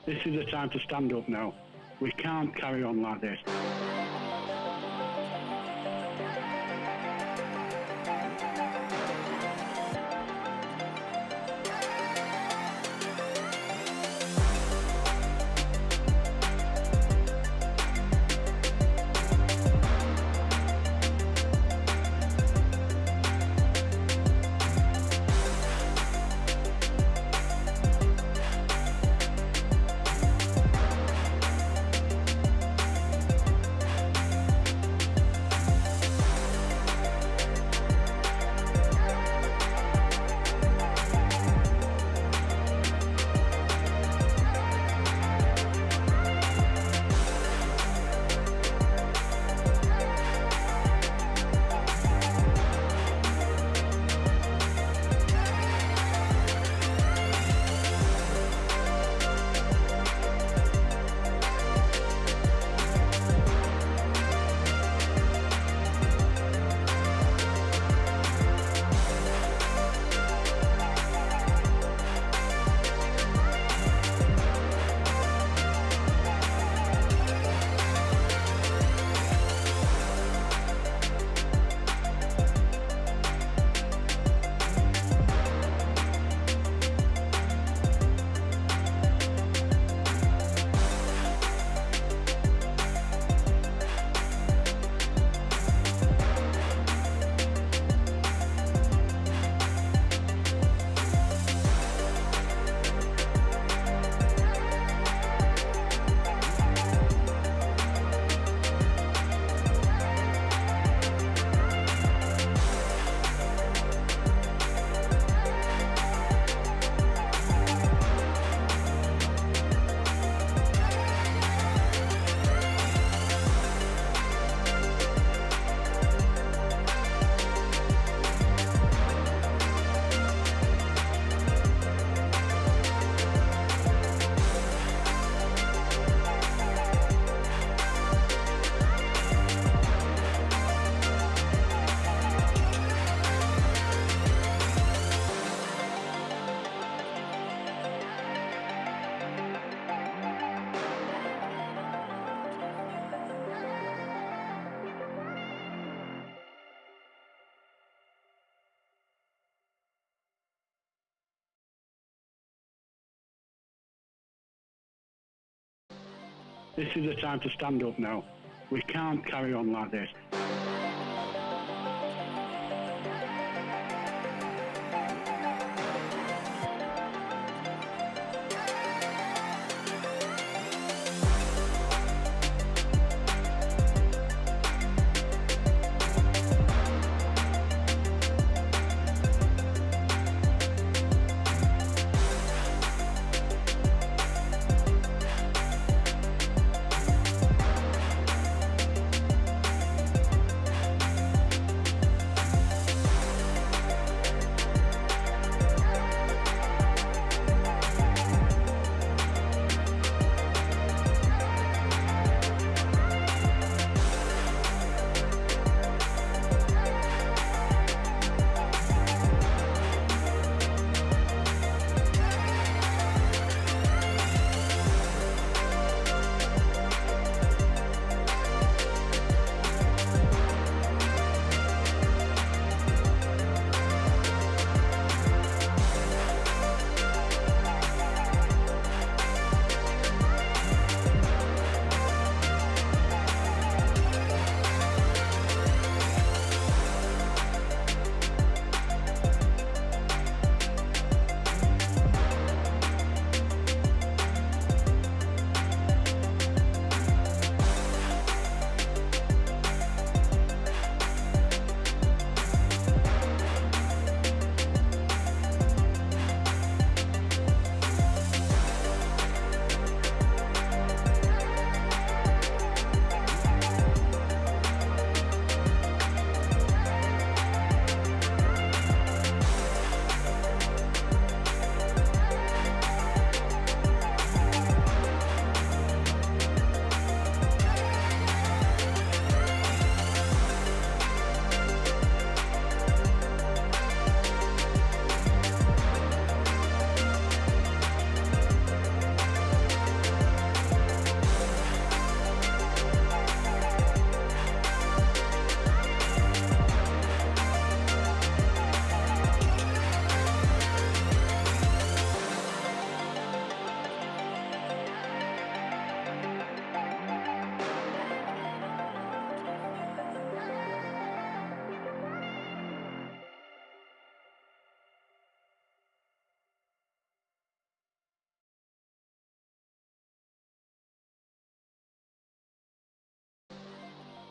This is the time to stand up now. We can't carry on like this. This is the time to stand up now. We can't carry on like this.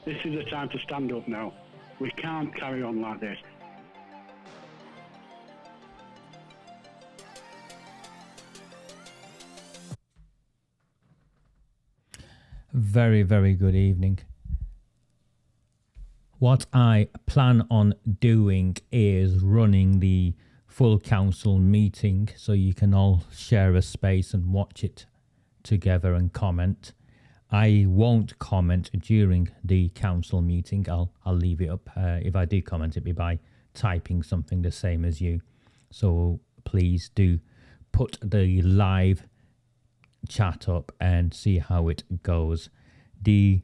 This is the time to stand up now. We can't carry on like this. Very, very good evening. What I plan on doing is running the full council meeting so you can all share a space and watch it together and comment. I won't comment during the council meeting. I'll leave it up. If I do comment, it'll be by typing something the same as you. So please do put the live chat up and see how it goes. The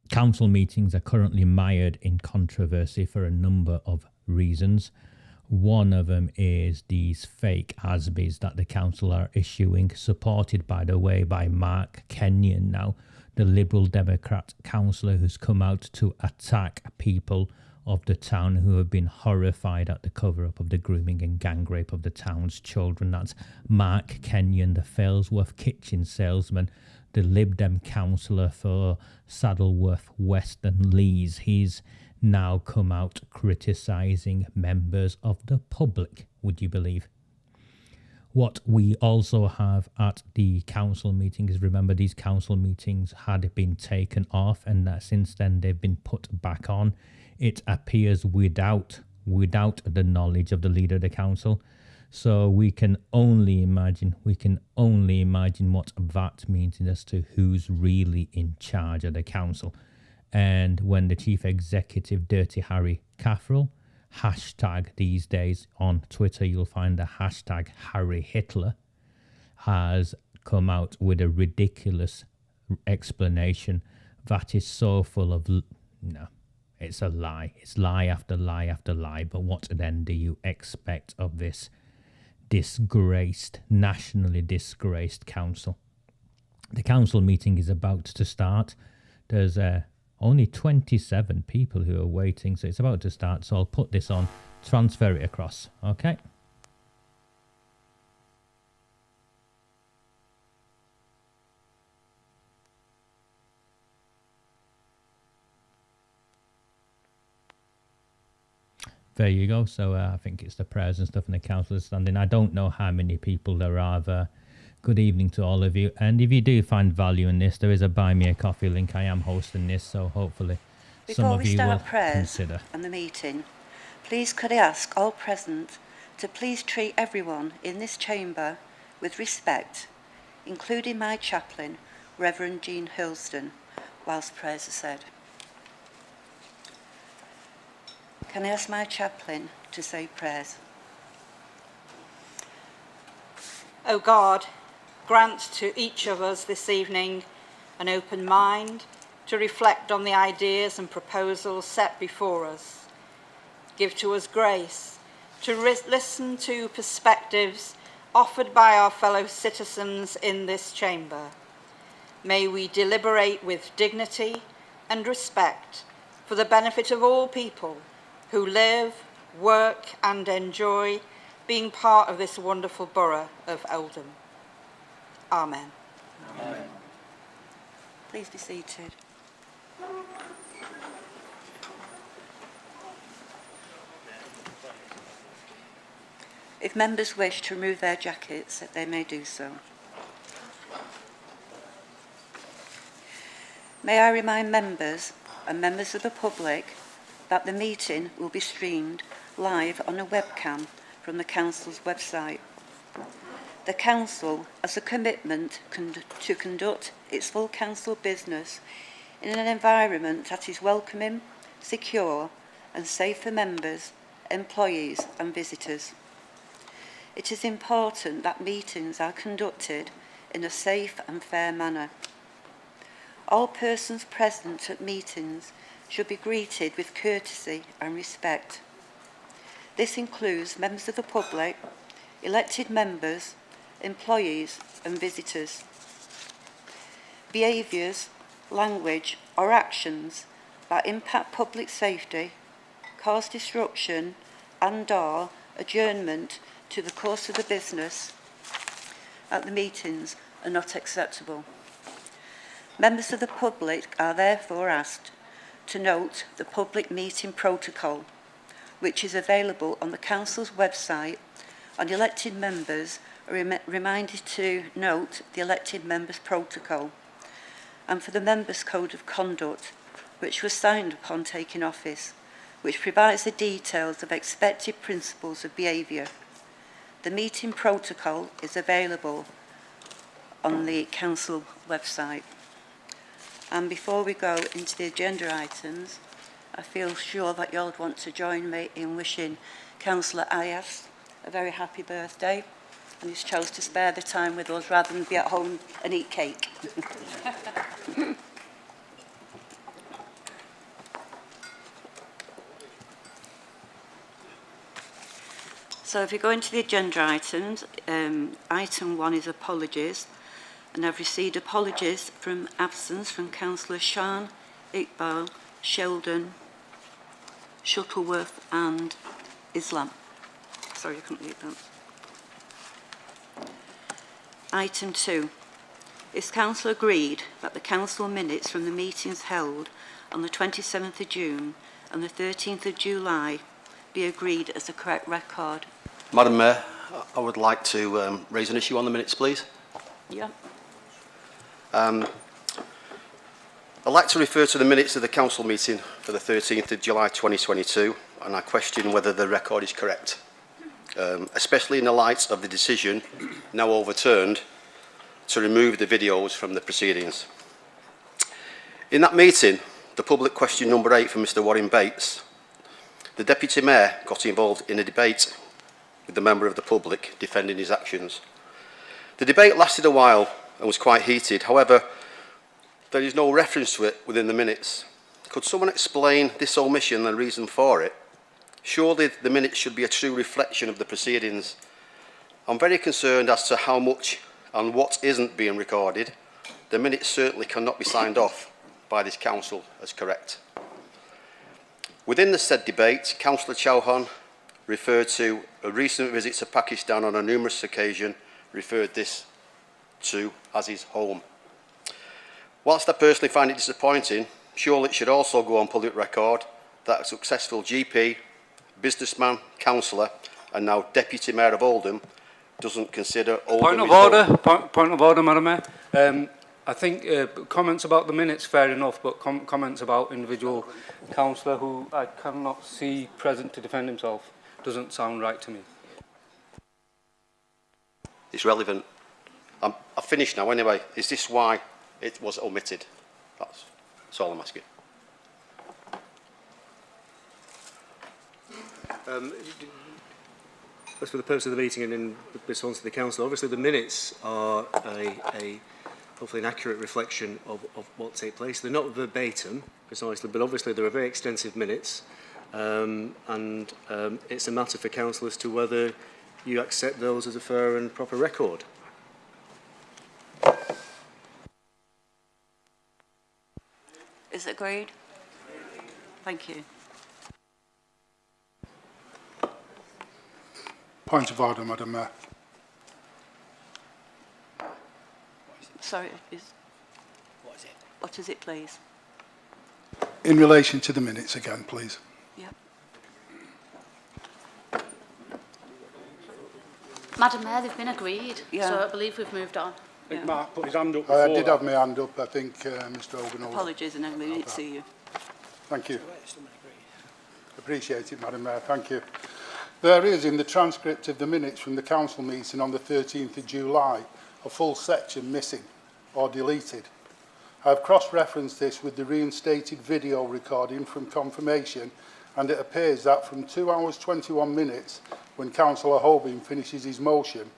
council meetings are currently mired in controversy for a number of reasons. One of them is these fake ASBIs that the council are issuing, supported, by the way, by Mark Kenyon now, the Liberal Democrat councillor who's come out to attack people of the town who have been horrified at the cover-up of the grooming and gang rape of the town's children. That's Mark Kenyon, the Failsworth kitchen salesman, the Lib Dem councillor for Saddleworth West and Lees. He's now come out criticising members of the public, would you believe? What we also have at the council meeting is, remember, these council meetings had been taken off, and that since then they've been put back on. It appears without the knowledge of the leader of the council. So we can only imagine what that means as to who's really in charge of the council. And when the chief executive, Dirty Harry Caffrell, hashtag these days on Twitter, you'll find the hashtag Harry Hitler, has come out with a ridiculous explanation that is so full of, no, it's a lie. It's lie after lie after lie. But what then do you expect of this disgraced, nationally disgraced council? The council meeting is about to start. There's only 27 people who are waiting, so it's about to start. So I'll put this on, transfer it across, okay? There you go. So I think it's the prayers and stuff in the council standing. I don't know how many people there are there. Good evening to all of you. And if you do find value in this, there is a Buy Me a Coffee link. I am hosting this, so hopefully some of you will consider. Before we start prayers and the meeting, please could I ask all present to please treat everyone in this chamber with respect, including my chaplain, Reverend Jean Hurlston, whilst prayers are said. Can I ask my chaplain to say prayers? O God, grant to each of us this evening an open mind to reflect on the ideas and proposals set before us. Give to us grace to listen to perspectives offered by our fellow citizens in this chamber. May we deliberate with dignity and respect for the benefit of all people who live, work and enjoy being part of this wonderful borough of Oldham. Amen. Amen. Please be seated. If members wish to remove their jackets, they may do so. May I remind members and members of the public that the meeting will be streamed live on a webcam from the Council's website. The Council has a commitment to conduct its full Council business in an environment that is welcoming, secure and safe for members, employees and visitors. It is important that meetings are conducted in a safe and fair manner. All persons present at meetings should be greeted with courtesy and respect. This includes members of the public, elected members, employees and visitors. Behaviours, language or actions that impact public safety, cause disruption and/or adjournment to the course of the business at the meetings are not acceptable. Members of the public are therefore asked to note the public meeting protocol, which is available on the Council's website, and elected members are reminded to note the elected members protocol, and for the members' code of conduct, which was signed upon taking office, which provides the details of expected principles of behaviour. The meeting protocol is available on the Council website. And before we go into the agenda items, I feel sure that you all want to join me in wishing Councillor Ayas a very happy birthday, and he's chose to spare the time with us rather than be at home and eat cake. So if you go into the agenda items, item 1 is apologies, and I've received apologies from absence from Councillor Shan, Iqbal, Sheldon, Shuttleworth and Islam. Sorry, I couldn't read that. Item 2. Is Council agreed that the Council minutes from the meetings held on the 27th of June and the 13th of July be agreed as the correct record? Madam Mayor, I would like to raise an issue on the minutes, please. Yeah. I'd like to refer to the minutes of the Council meeting for the 13th of July 2022, and I question whether the record is correct, especially in the light of the decision, now overturned, to remove the videos from the proceedings. In that meeting, the public question number 8 from Mr Warren Bates, the Deputy Mayor got involved in a debate with the member of the public defending his actions. The debate lasted a while and was quite heated. However, there is no reference to it within the minutes. Could someone explain this omission and the reason for it? Surely the minutes should be a true reflection of the proceedings. I'm very concerned as to how much and what isn't being recorded. The minutes certainly cannot be signed off by this Council as correct. Within the said debate, Councillor Chauhan referred to a recent visit to Pakistan on a numerous occasion, referred this to as his home. Whilst I personally find it disappointing, surely it should also go on public record that a successful GP, businessman, councillor and now Deputy Mayor of Oldham doesn't consider Oldham his home. Point of order, Madam Mayor. I think comments about the minutes, fair enough, but comments about individual councillor who I cannot see present to defend himself doesn't sound right to me. It's relevant. I've finished now anyway. Is this why it was omitted? That's all I'm asking. As for the purpose of the meeting and in response to the Council, obviously the minutes are a hopefully an accurate reflection of what take place. They're not verbatim, precisely, but obviously there are very extensive minutes, and it's a matter for Council as to whether you accept those as a fair and proper record. Is it agreed? Thank you. Point of order, Madam Mayor. Sorry, what is it, please? In relation to the minutes again, please. Yeah. Madam Mayor, they've been agreed, Yeah. so I believe we've moved on. I think Mark put his hand up before I did that. have my hand up. I think Mr Hogan. Apologies, and we didn't see you. Thank you. Appreciate it, Madam Mayor. Thank you. There is, in the transcript of the minutes from the Council meeting on the 13th of July, a full section missing or deleted. I have cross-referenced this with the reinstated video recording from confirmation, and it appears that from 2 hours 21 minutes, when Councillor Hoban finishes his motion,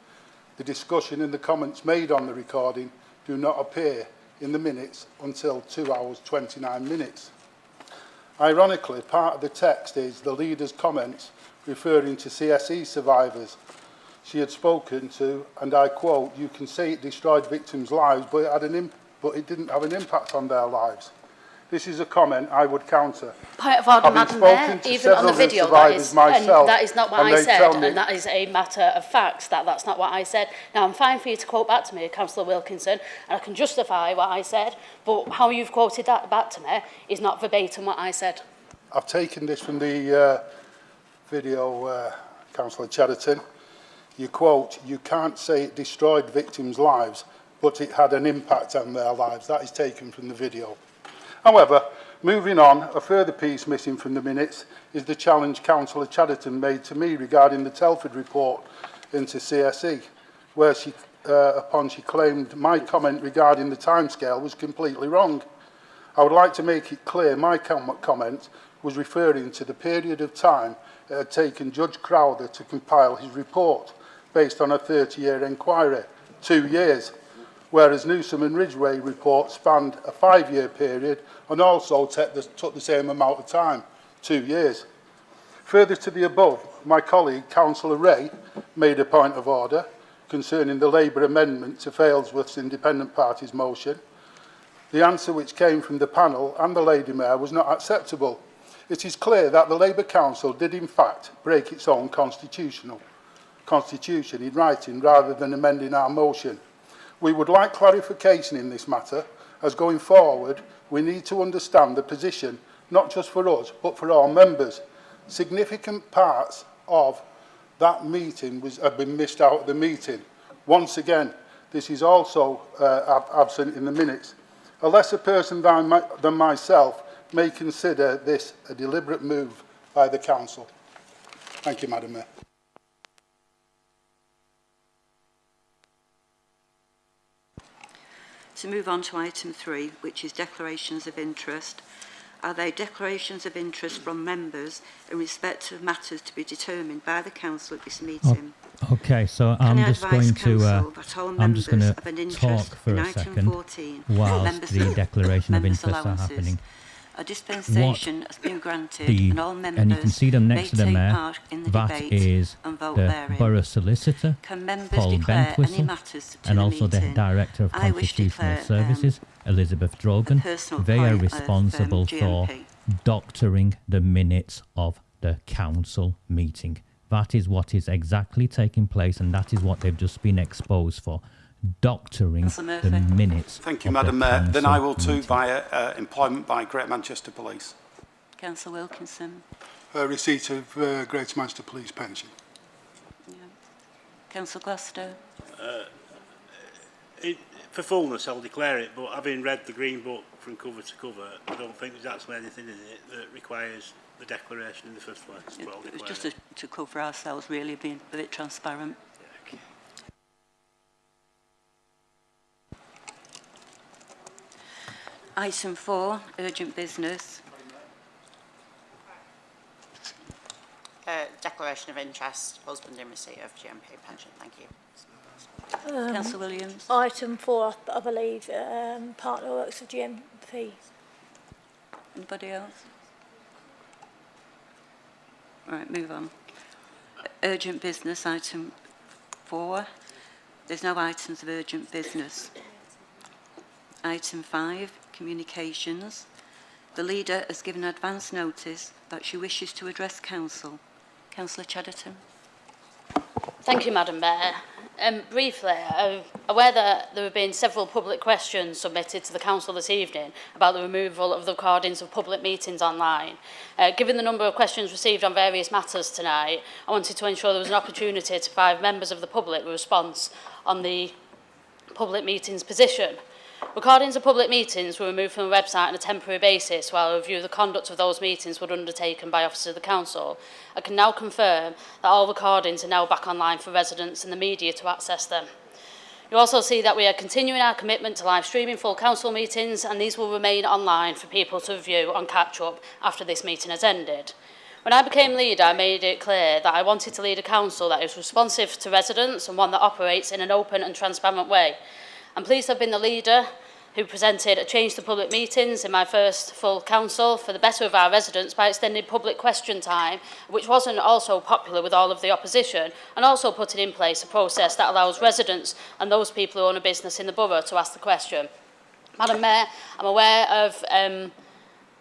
the discussion and the comments made on the recording do not appear in the minutes until 2 hours 29 minutes. Ironically, part of the text is the leader's comments referring to CSE survivors she had spoken to, and I quote, "You can say it destroyed victims' lives, but it didn't have an impact on their lives." This is a comment I would counter. Point of order, Having Madam spoken Mayor, to even on the several video, survivors myself, that is not what and I they said, tell me- and that is a matter of facts, that's not what I said. Now, I'm fine for you to quote back to me, Councillor Wilkinson, and I can justify what I said, but how you've quoted that back to me is not verbatim what I said. I've taken this from the video, Councillor Chatterton. You quote, "You can't say it destroyed victims' lives, but it had an impact on their lives." That is taken from the video. However, moving on, a further piece missing from the minutes is the challenge Councillor Chatterton made to me regarding the Telford report into CSE, where she claimed my comment regarding the timescale was completely wrong. I would like to make it clear my comment was referring to the period of time it had taken Judge Crowther to compile his report based on a 30-year inquiry, 2 years, whereas Newsom and Ridgway report spanned a 5-year period and also took the same amount of time, 2 years. Further to the above, my colleague, Councillor Ray, made a point of order concerning the Labour amendment to Failsworth's Independent Party's motion. The answer which came from the panel and the Lady Mayor was not acceptable. It is clear that the Labour Council did in fact break its own constitution in writing rather than amending our motion. We would like clarification in this matter, as going forward we need to understand the position not just for us but for all members. Significant parts of that meeting have been missed out of the meeting. Once again, this is also absent in the minutes. A lesser person than myself may consider this a deliberate move by the Council. Thank you, Madam Mayor. To move on to item 3, which is declarations of interest. Are they declarations of interest from members in respect of matters to be determined by the Council at this meeting? Okay, so I'm just going to talk for a second 14, whilst the declaration of interest are happening. A dispensation has been granted and all members and you can see them next to the may take mayor. part in the That debate is and vote the therein. borough solicitor, Can members Paul declare any Bentwistle, matters to and the also the meeting? director of I wish to constitutional declare, services, Elizabeth Drogan. a personal They are point of, responsible for GMP. doctoring the minutes of the council meeting. That is what is exactly taking place, and that is what they've just been exposed for, doctoring the minutes. Thank you, of Madam the Mayor. Then I will council too meeting. via employment by Greater Manchester Police. Councillor Wilkinson. Receipt of Greater Manchester Police pension. Yeah. Councillor Gloucester. For fullness, I'll declare it, but having read the Green Book from cover to cover, I don't think there's actually anything in it that requires the declaration in the first place. But I'll It's declare just it. to cover ourselves, really, being a bit transparent. Okay. Item 4, urgent business. Declaration of interest, husband in receipt of GMP pension. Thank you. Councillor Williams. Item 4, I believe, partner works of GMP. Anybody else? Right, move on. Urgent business, item 4. There's no items of urgent business. Item 5, communications. The leader has given advance notice that she wishes to address council. Councillor Chatterton. Thank you, Madam Mayor. Briefly, I'm aware that there have been several public questions submitted to the Council this evening about the removal of the recordings of public meetings online. Given the number of questions received on various matters tonight, I wanted to ensure there was an opportunity to provide members of the public with a response on the public meetings position. Recordings of public meetings were removed from the website on a temporary basis while a review of the conduct of those meetings was undertaken by officers of the Council. I can now confirm that all recordings are now back online for residents and the media to access them. You also see that we are continuing our commitment to live streaming full Council meetings, and these will remain online for people to view on catch-up after this meeting has ended. When I became leader, I made it clear that I wanted to lead a council that is responsive to residents and one that operates in an open and transparent way. I'm pleased to have been the leader who presented a change to public meetings in my first full council for the better of our residents by extending public question time, which wasn't also popular with all of the opposition, and also putting in place a process that allows residents and those people who own a business in the borough to ask the question. Madam Mayor, I'm aware of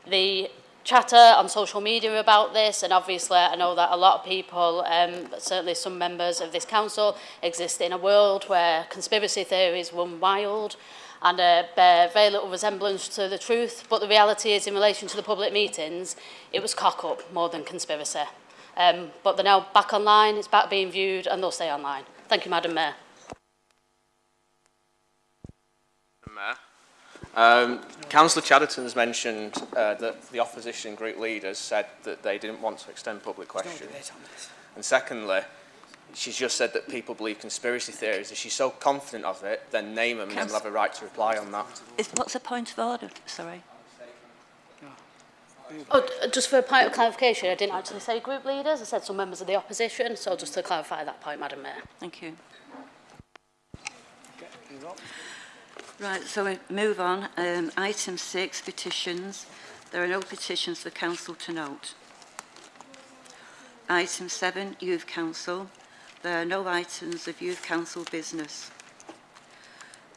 the chatter on social media about this, and obviously I know that a lot of people, certainly some members of this council, exist in a world where conspiracy theories run wild and bear very little resemblance to the truth, but the reality is, in relation to the public meetings, it was cock-up more than conspiracy. But they're now back online, it's back being viewed, and they'll stay online. Thank you, Madam Mayor. Councillor Chatterton's mentioned that the opposition group leaders said that they didn't want to extend public questions. And secondly, she's just said that people believe conspiracy theories. If she's so confident of it, then name them and then we'll have a right to reply on that. What's the point of order? Sorry. Oh, just for a point of clarification, I didn't actually say group leaders, I said some members of the opposition, so just to clarify that point, Madam Mayor. Thank you. Right, so we move on. Item 6, petitions. There are no petitions for council to note. Item 7, Youth Council. There are no items of Youth Council business.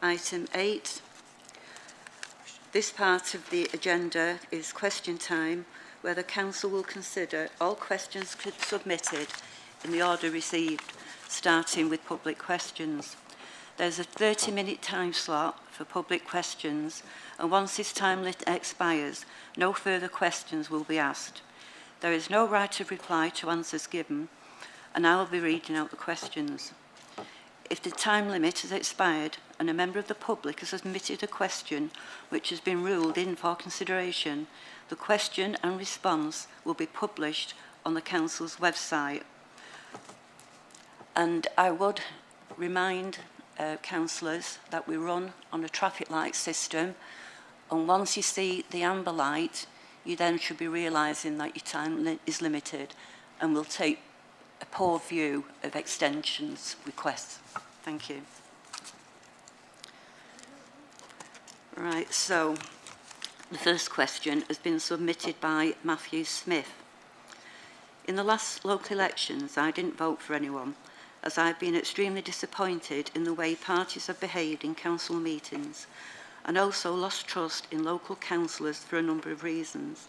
Item 8. This part of the agenda is question time, where the council will consider all questions submitted in the order received, starting with public questions. There's a 30-minute time slot for public questions, and once this time expires, no further questions will be asked. There is no right of reply to answers given, and I will be reading out the questions. If the time limit has expired and a member of the public has submitted a question which has been ruled in for consideration, the question and response will be published on the council's website. And I would remind councillors that we run on a traffic light system, and once you see the amber light, you then should be realising that your time is limited, and we'll take a poor view of extensions requests. Thank you. Right, so the first question has been submitted by Matthew Smith. In the last local elections, I didn't vote for anyone, as I've been extremely disappointed in the way parties have behaved in council meetings, and also lost trust in local councillors for a number of reasons.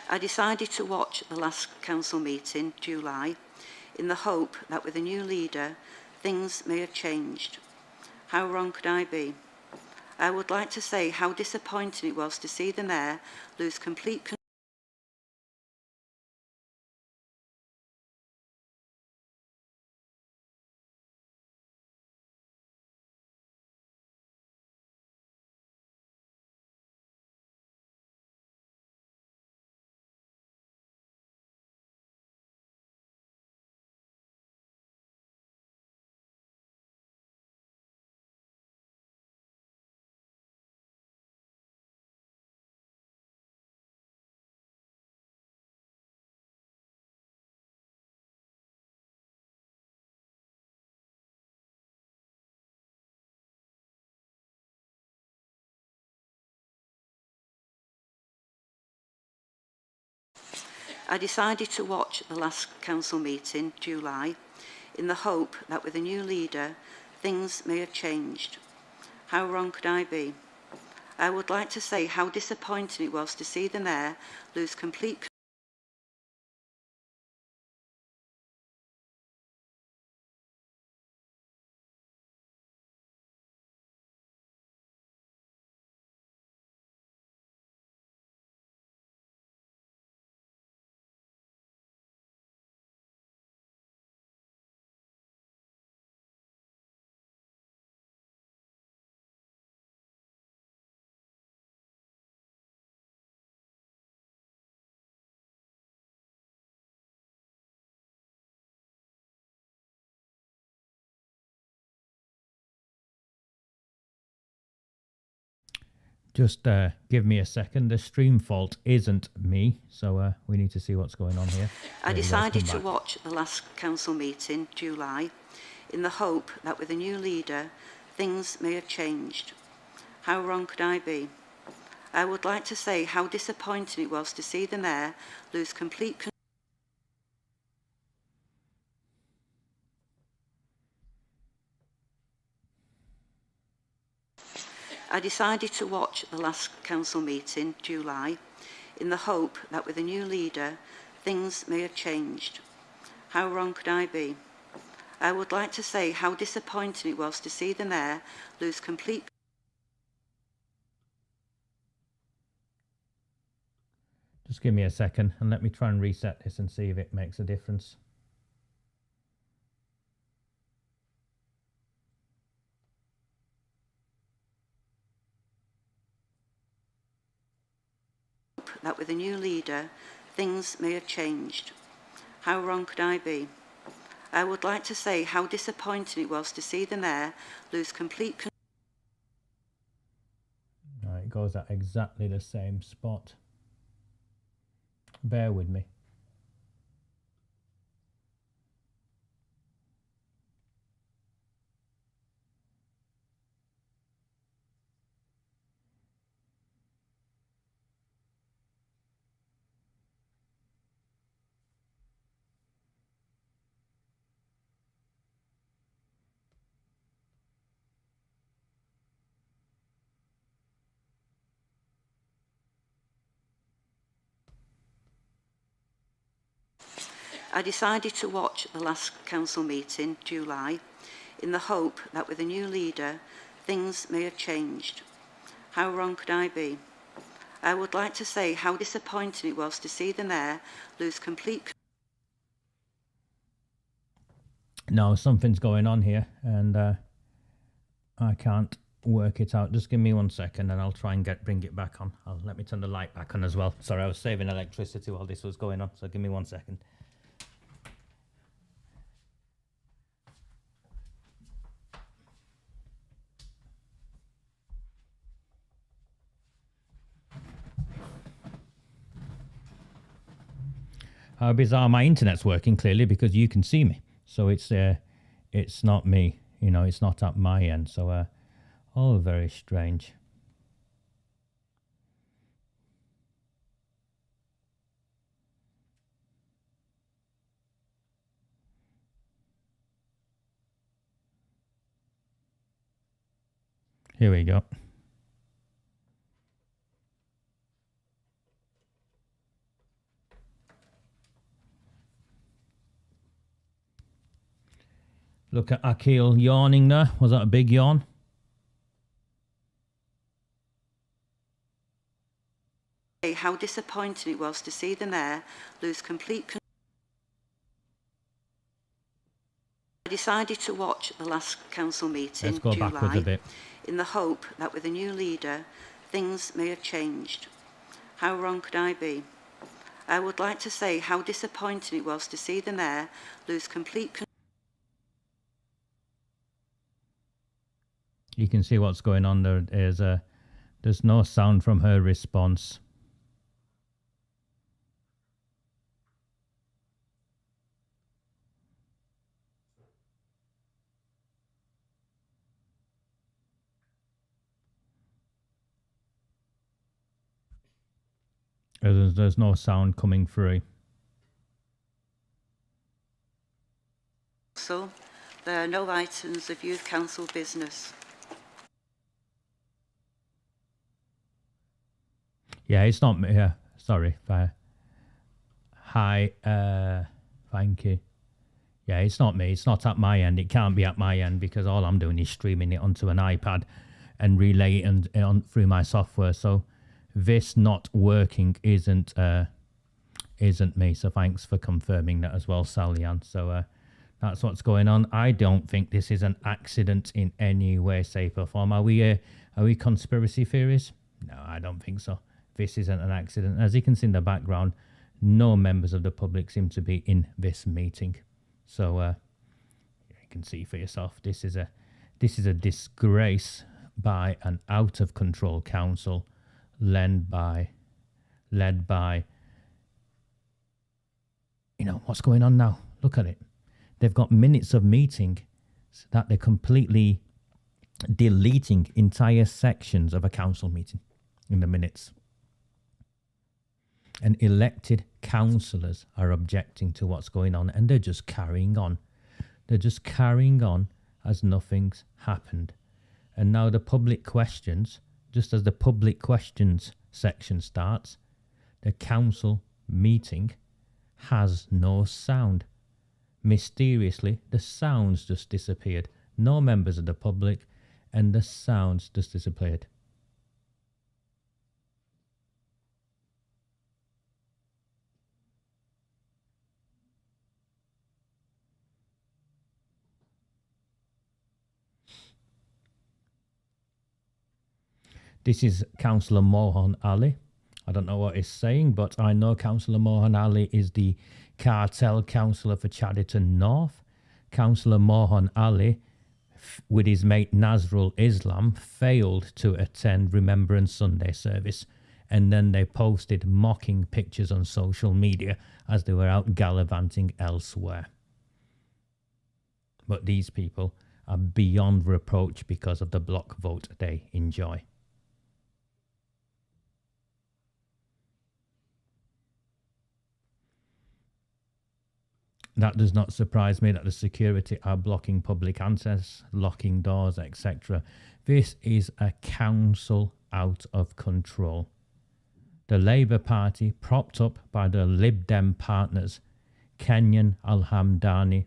I decided to watch the last council meeting, July, in the hope that with a new leader, things may have changed. How wrong could I be? I would like to say how disappointing it was to see the mayor lose complete control. I decided to watch the last council meeting, July, in the hope that with a new leader, things may have changed. How wrong could I be? I would like to say how disappointing it was to see the mayor lose complete control. Just give me a second. The stream fault isn't me, so we need to see what's going on here. I decided to watch the last council meeting, July, in the hope that with a new leader, things may have changed. How wrong could I be? I would like to say how disappointing it was to see the mayor lose complete control. I decided to watch the last council meeting, July, in the hope that with a new leader, things may have changed. How wrong could I be? I would like to say how disappointing it was to see the Mayor lose complete... Just give me a second and let me try and reset this and see if it makes a difference. that with a new leader, things may have changed. How wrong could I be? I would like to say how disappointing it was to see the Mayor lose complete control. Right, it goes at exactly the same spot. Bear with me. I decided to watch the last council meeting, July, in the hope that with a new leader, things may have changed. How wrong could I be? I would like to say how disappointing it was to see the Mayor lose complete... No, something's going on here and I can't work it out. Just give me 1 second and I'll try and bring it back on. Let me turn the light back on as well. Sorry, I was saving electricity while this was going on, so give me 1 second. How bizarre, my internet's working clearly because you can see me. So it's not me, you know, it's not at my end. So all very strange. Here we go. Look at Akil yawning there. Was that a big yawn? How disappointing it was to see the Mayor lose complete control. I decided to watch the last council meeting, Let's go July, backwards a bit. in the hope that with a new leader, things may have changed. How wrong could I be? I would like to say how disappointing it was to see the Mayor lose complete control. You can see what's going on there. There's no sound from her response. There's no sound coming through. So, there are no items of Youth Council business. Yeah, it's not me. Yeah, sorry. Hi, thank you. Yeah, it's not me. It's not at my end. It can't be at my end because all I'm doing is streaming it onto an iPad and relay it on through my software. So this not working isn't me. So thanks for confirming that as well, Sally-Ann. So that's what's going on. I don't think this is an accident in any way, shape or form. Are we conspiracy theories? No, I don't think so. This isn't an accident. As you can see in the background, no members of the public seem to be in this meeting. So you can see for yourself. This is a disgrace by an out of control council, led by. You know what's going on now? Look at it. They've got minutes of meeting that they're completely deleting entire sections of a council meeting in the minutes. And elected councillors are objecting to what's going on and they're just carrying on. They're just carrying on as nothing's happened. And now the public questions, just as the public questions section starts, the council meeting has no sound. Mysteriously, the sounds just disappeared. No members of the public, and the sounds just disappeared. This is Councillor Mohan Ali. I don't know what he's saying, but I know Councillor Mohan Ali is the cartel councillor for Chadderton North. Councillor Mohan Ali, with his mate Nazrul Islam, failed to attend Remembrance Sunday service, and then they posted mocking pictures on social media as they were out gallivanting elsewhere. But these people are beyond reproach because of the block vote they enjoy. That does not surprise me that the security are blocking public access, locking doors, etc. This is a council out of control. The Labour Party, propped up by the Lib Dem partners, Kenyan Al-Hamdani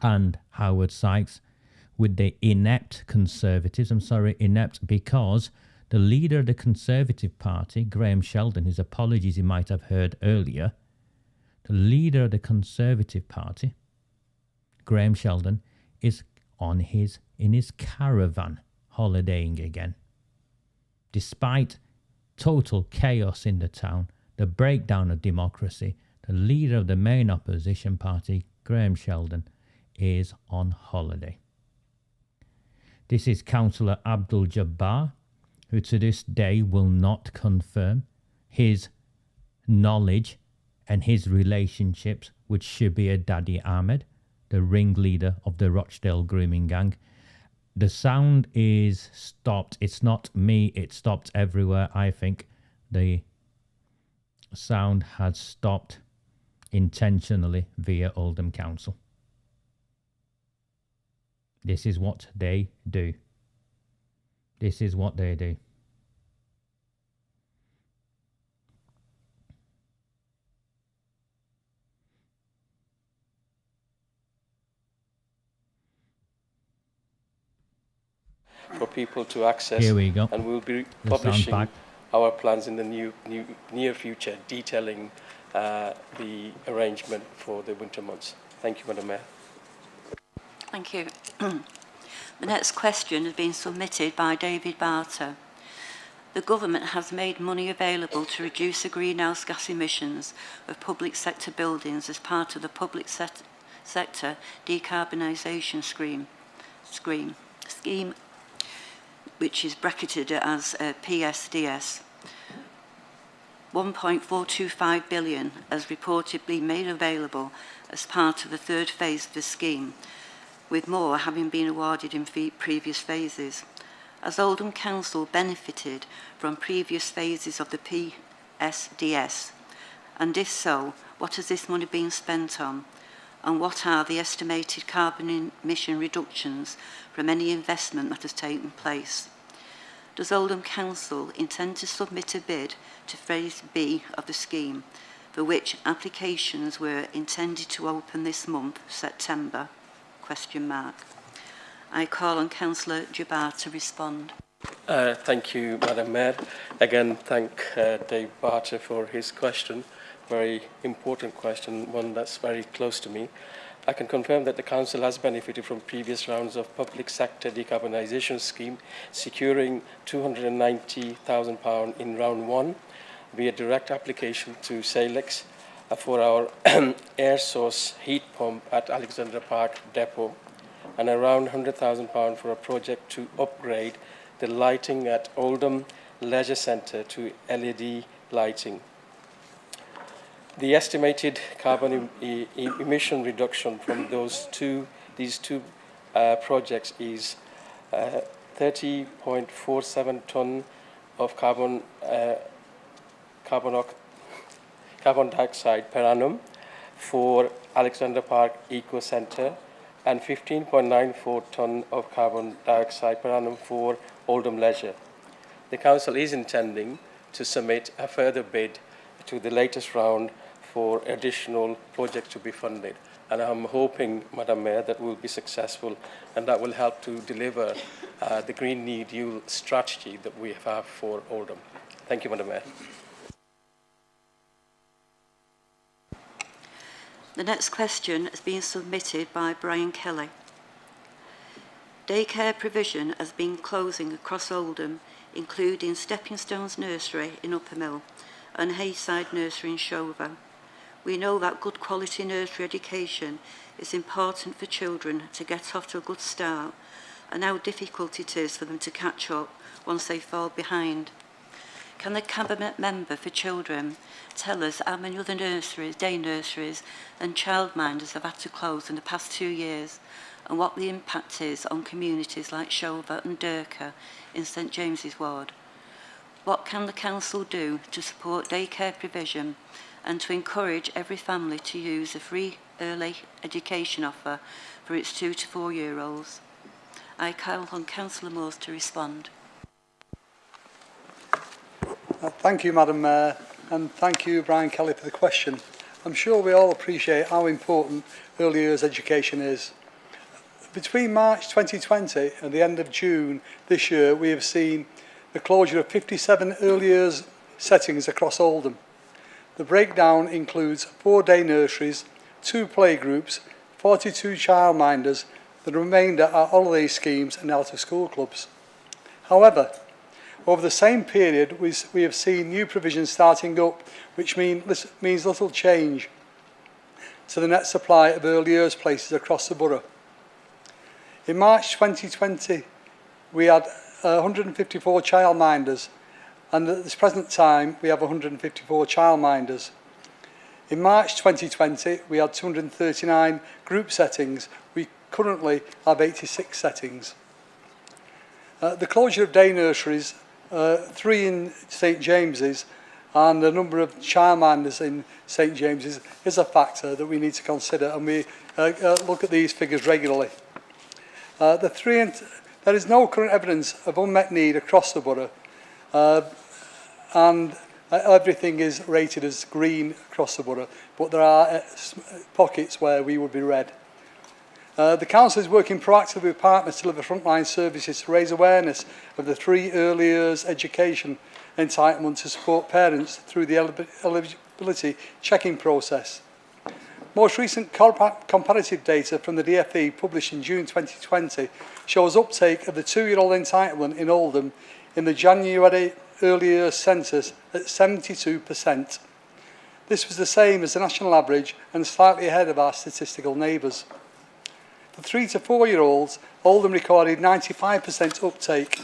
and Howard Sykes, with the inept Conservatives. I'm sorry, inept because the leader of the Conservative Party, Graham Sheldon, whose apologies you might have heard earlier, the leader of the Conservative Party, Graham Sheldon, is in his caravan holidaying again. Despite total chaos in the town, the breakdown of democracy, the leader of the main opposition party, Graham Sheldon, is on holiday. This is Councillor Abdul Jabbar, who to this day will not confirm his knowledge and his relationships with Shabir Daddy Ahmed, the ringleader of the Rochdale grooming gang. The sound is stopped. It's not me. It stopped everywhere. I think the sound had stopped intentionally via Oldham Council. This is what they do. This is what they do. For people to access. Here we go. And we'll be The publishing our plans in the near future, detailing the arrangement for the winter months. Thank you, Madam Mayor. Thank you. The next question has been submitted by David Barter. The government has made money available to reduce the greenhouse gas emissions of public sector buildings as part of the public sector decarbonisation scheme, which is bracketed as PSDS. 1.425 billion has reportedly made available as part of the third phase of the scheme, with more having been awarded in previous phases. Has Oldham Council benefited from previous phases of the PSDS? And if so, what has this money been spent on? And what are the estimated carbon emission reductions from any investment that has taken place? Does Oldham Council intend to submit a bid to phase B of the scheme, for which applications were intended to open this month, September? ? I call on Councillor Jabbar to respond. Thank you, Madam Mayor. Again, thank Dave Barter for his question. Very important question, one that's very close to me. I can confirm that the Council has benefited from previous rounds of public sector decarbonisation scheme, securing £290,000 in round one via direct application to Salix for our air source heat pump at Alexandra Park Depot, and around £100,000 for a project to upgrade the lighting at Oldham Leisure Centre to LED lighting. The estimated carbon emission reduction from these two projects is 30.47 tonne of carbon dioxide per annum for Alexandra Park Eco Centre and 15.94 tonne of carbon dioxide per annum for Oldham Leisure. The Council is intending to submit a further bid to the latest round for additional projects to be funded. And I'm hoping, Madam Mayor, that we'll be successful and that will help to deliver the Green New Deal strategy that we have for Oldham. Thank you, Madam Mayor. The next question has been submitted by Brian Kelly. Daycare provision has been closing across Oldham, including Stepping Stones Nursery in Uppermill and Hayside Nursery in Shover. We know that good quality nursery education is important for children to get off to a good start and how difficult it is for them to catch up once they fall behind. Can the Cabinet Member for Children tell us how many other nurseries, day nurseries and childminders have had to close in the past 2 years and what the impact is on communities like Shover and Durka in St James's Ward? What can the Council do to support daycare provision and to encourage every family to use a free early education offer for its 2 to 4 year olds? I call on Councillor Moores to respond. Thank you, Madam Mayor, and thank you, Brian Kelly, for the question. I'm sure we all appreciate how important early years education is. Between March 2020 and the end of June this year, we have seen the closure of 57 early years settings across Oldham. The breakdown includes 4 day nurseries, 2 playgroups, 42 childminders. The remainder are holiday schemes and out-of-school clubs. However, over the same period, we have seen new provisions starting up, which means little change to the net supply of early years places across the borough. In March 2020, we had 154 childminders, and at this present time, we have 154 childminders. In March 2020, we had 239 group settings. We currently have 86 settings. The closure of day nurseries, 3 in St James's, and the number of childminders in St James's is a factor that we need to consider, and we look at these figures regularly. There is no current evidence of unmet need across the borough, and everything is rated as green across the borough, but there are pockets where we would be red. The Council is working proactively with partners to deliver frontline services to raise awareness of the 3 early years education entitlement to support parents through the eligibility checking process. Most recent comparative data from the DfE published in June 2020 shows uptake of the 2-year-old entitlement in Oldham in the January early years census at 72%. This was the same as the national average and slightly ahead of our statistical neighbours. For 3 to 4 year olds, Oldham recorded 95% uptake,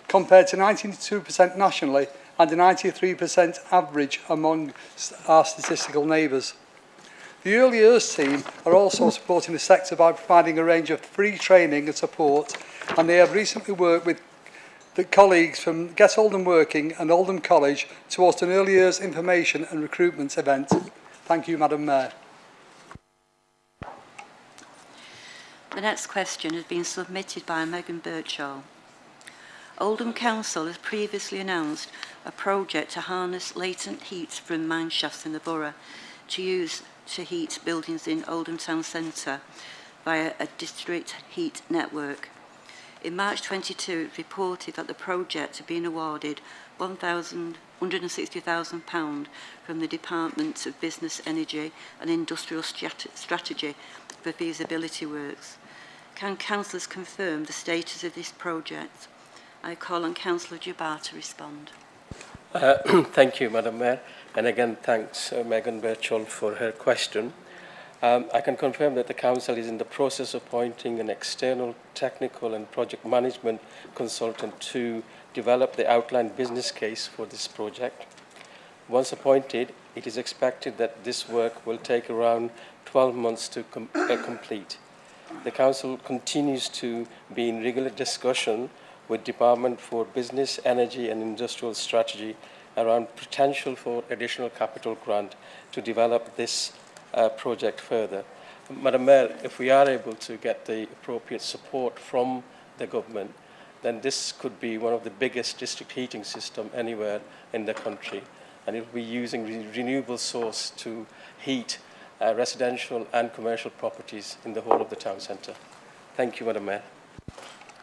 compared to 92% nationally and a 93% average among our statistical neighbours. The early years team are also supporting the sector by providing a range of free training and support, and they have recently worked with the colleagues from Get Oldham Working and Oldham College to host an early years information and recruitment event. Thank you, Madam Mayor. The next question has been submitted by Megan Birchall. Oldham Council has previously announced a project to harness latent heat from mine shafts in the borough to use to heat buildings in Oldham Town Centre via a district heat network. In March 22, it reported that the project had been awarded £160,000 from the Department of Business, Energy and Industrial Strategy for feasibility works. Can councillors confirm the status of this project? I call on Councillor Jabbar to respond. Thank you, Madam Mayor. And again, thanks Megan Birchall for her question. I can confirm that the Council is in the process of appointing an external technical and project management consultant to develop the outlined business case for this project. Once appointed, it is expected that this work will take around 12 months to complete. The Council continues to be in regular discussion with Department for Business, Energy and Industrial Strategy around potential for additional capital grant to develop this project further. Madam Mayor, if we are able to get the appropriate support from the government, then this could be one of the biggest district heating system anywhere in the country. and it will be using renewable source to heat residential and commercial properties in the whole of the town centre. Thank you, Madam Mayor.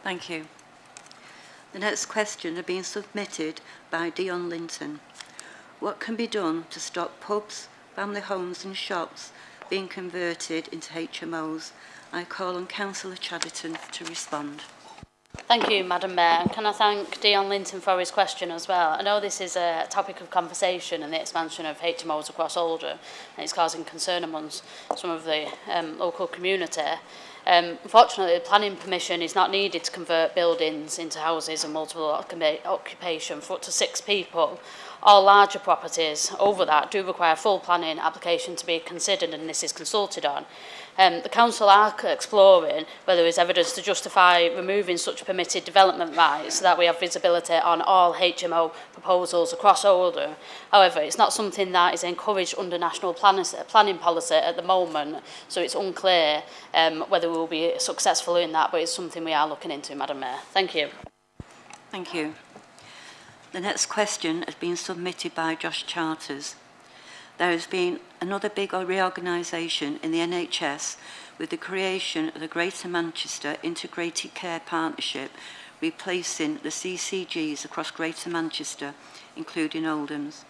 Thank you. The next question has been submitted by Dion Linton. What can be done to stop pubs, family homes and shops being converted into HMOs? I call on Councillor Chadderton to respond. Thank you, Madam Mayor. Can I thank Dion Linton for his question as well? I know this is a topic of conversation and the expansion of HMOs across Oldham, and it's causing concern amongst some of the local community. Unfortunately, the planning permission is not needed to convert buildings into houses and multiple occupation for up to 6 people. All larger properties over that do require full planning application to be considered, and this is consulted on. The council are exploring whether there is evidence to justify removing such permitted development rights so that we have visibility on all HMO proposals across Oldham. However, it's not something that is encouraged under national planning policy at the moment, so it's unclear whether we will be successful in that, but it's something we are looking into, Madam Mayor. Thank you. Thank you. The next question has been submitted by Josh Charters. There has been another big reorganisation in the NHS with the creation of the Greater Manchester Integrated Care Partnership, replacing the CCGs across Greater Manchester, including Oldham's.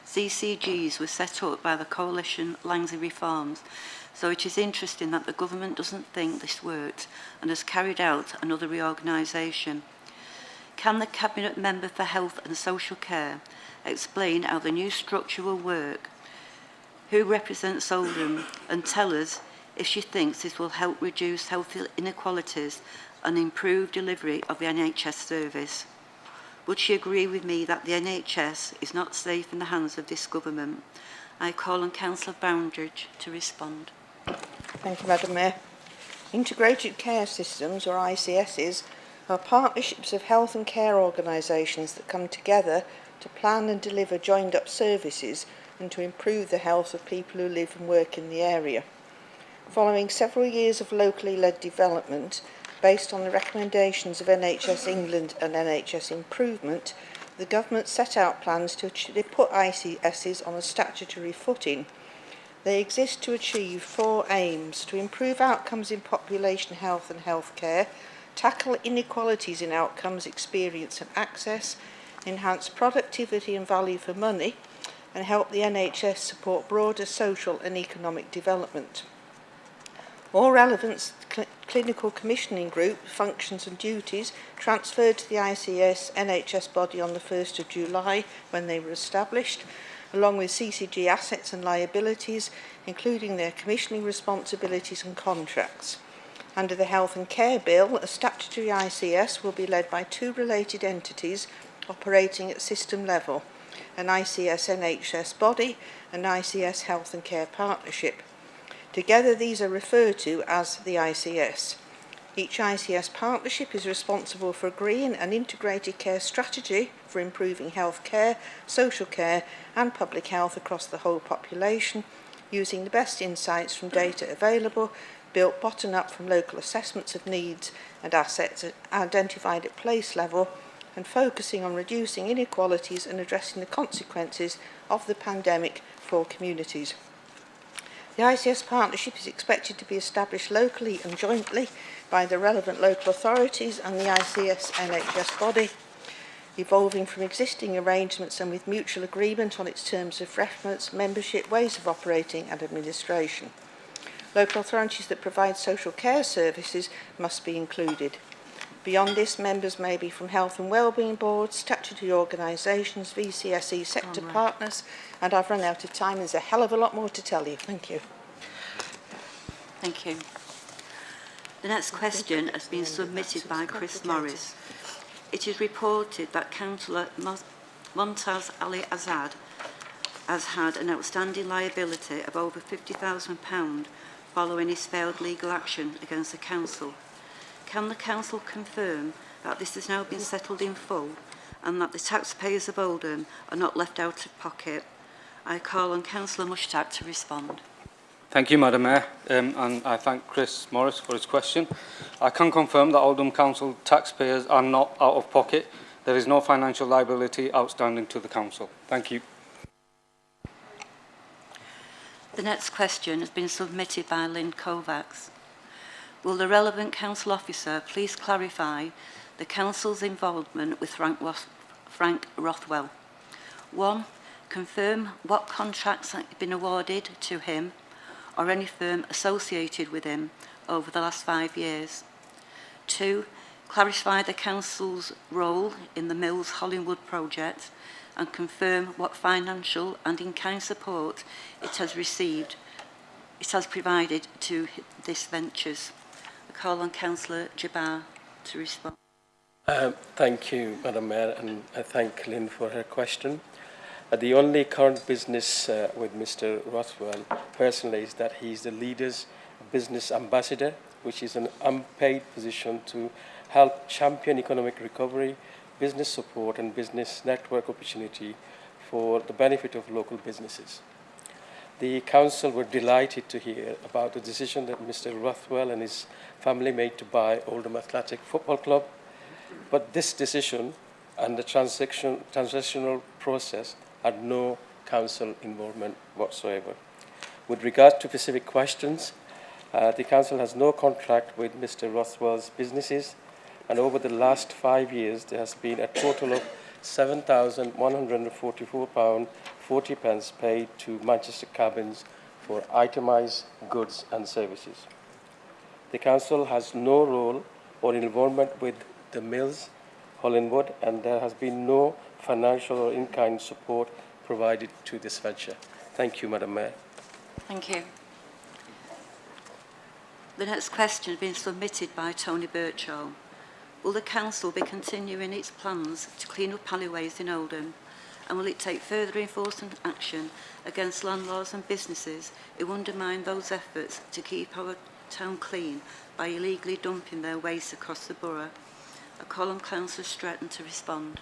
CCGs were set up by the Coalition Langsley Reforms, so it is interesting that the government doesn't think this worked and has carried out another reorganisation. Can the Cabinet Member for Health and Social Care explain how the new structure will work? Who represents Oldham, and tell us if she thinks this will help reduce health inequalities and improve delivery of the NHS service? Would she agree with me that the NHS is not safe in the hands of this government? I call on Councillor Boundridge to respond. Thank you, Madam Mayor. Integrated Care Systems, or ICSs, are partnerships of health and care organisations that come together to plan and deliver joined-up services and to improve the health of people who live and work in the area. Following several years of locally led development, based on the recommendations of NHS England and NHS Improvement, the government set out plans to put ICSs on a statutory footing. They exist to achieve 4 aims: to improve outcomes in population health and healthcare, tackle inequalities in outcomes, experience and access, enhance productivity and value for money, and help the NHS support broader social and economic development. All relevant clinical commissioning group functions and duties transferred to the ICS NHS body on the 1st of July when they were established, along with CCG assets and liabilities, including their commissioning responsibilities and contracts. Under the Health and Care Bill, a statutory ICS will be led by 2 related entities operating at system level: an ICS NHS body and ICS Health and Care Partnership. Together, these are referred to as the ICS. Each ICS partnership is responsible for agreeing an integrated care strategy for improving health care, social care and public health across the whole population, using the best insights from data available, built bottom-up from local assessments of needs and assets identified at place level, and focusing on reducing inequalities and addressing the consequences of the pandemic for communities. The ICS partnership is expected to be established locally and jointly by the relevant local authorities and the ICS NHS body, evolving from existing arrangements and with mutual agreement on its terms of reference, membership, ways of operating and administration. Local authorities that provide social care services must be included. Beyond this, members may be from health and wellbeing boards, statutory organisations, VCSE sector partners, and I've run out of time. There's a hell of a lot more to tell you. Thank you. Thank you. The next question has been submitted by Chris Morris. It is reported that Councillor Montaz Ali Azad has had an outstanding liability of over £50,000 following his failed legal action against the council. Can the council confirm that this has now been settled in full and that the taxpayers of Oldham are not left out of pocket? I call on Councillor Mushtaq to respond. Thank you, Madam Mayor, and I thank Chris Morris for his question. I can confirm that Oldham Council taxpayers are not out of pocket. There is no financial liability outstanding to the council. Thank you. The next question has been submitted by Lynn Kovacs. Will the relevant council officer please clarify the council's involvement with Frank Rothwell? 1. Confirm what contracts have been awarded to him or any firm associated with him over the last 5 years. 2. Clarify the council's role in the Mills Hollingwood project and confirm what financial and in-kind support it has provided to this ventures. I call on Councillor Jabbar to respond. Thank you, Madam Mayor, and I thank Lynn for her question. The only current business with Mr. Rothwell personally is that he is the leader's business ambassador, which is an unpaid position to help champion economic recovery, business support and business network opportunity for the benefit of local businesses. The council were delighted to hear about the decision that Mr. Rothwell and his family made to buy Oldham Athletic Football Club, but this decision and the transactional process had no council involvement whatsoever. With regard to specific questions, the council has no contract with Mr. Rothwell's businesses, and over the last 5 years there has been a total of £7,144.40 paid to Manchester Cabins for itemised goods and services. The council has no role or involvement with the Mills Hollingwood, and there has been no financial or in-kind support provided to this venture. Thank you, Madam Mayor. Thank you. The next question has been submitted by Tony Birchall. Will the council be continuing its plans to clean up alleyways in Oldham, and will it take further enforcement action against landlords and businesses who undermine those efforts to keep our town clean by illegally dumping their waste across the borough? I call on Councillor Stretton to respond.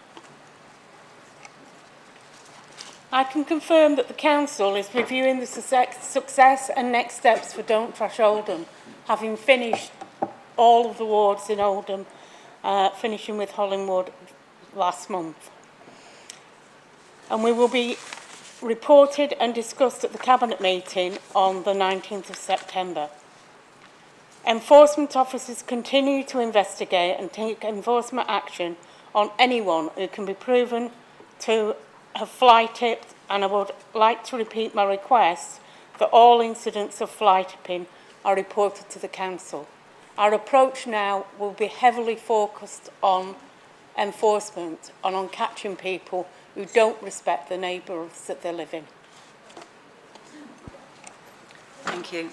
I can confirm that the council is reviewing the success and next steps for Don't Trash Oldham, having finished all of the wards in Oldham, finishing with Hollingwood last month. And we will be reported and discussed at the Cabinet meeting on the 19th of September. Enforcement officers continue to investigate and take enforcement action on anyone who can be proven to have fly tipped, and I would like to repeat my request that all incidents of fly tipping are reported to the council. Our approach now will be heavily focused on enforcement and on catching people who don't respect the neighbourhoods that they live in. Thank you.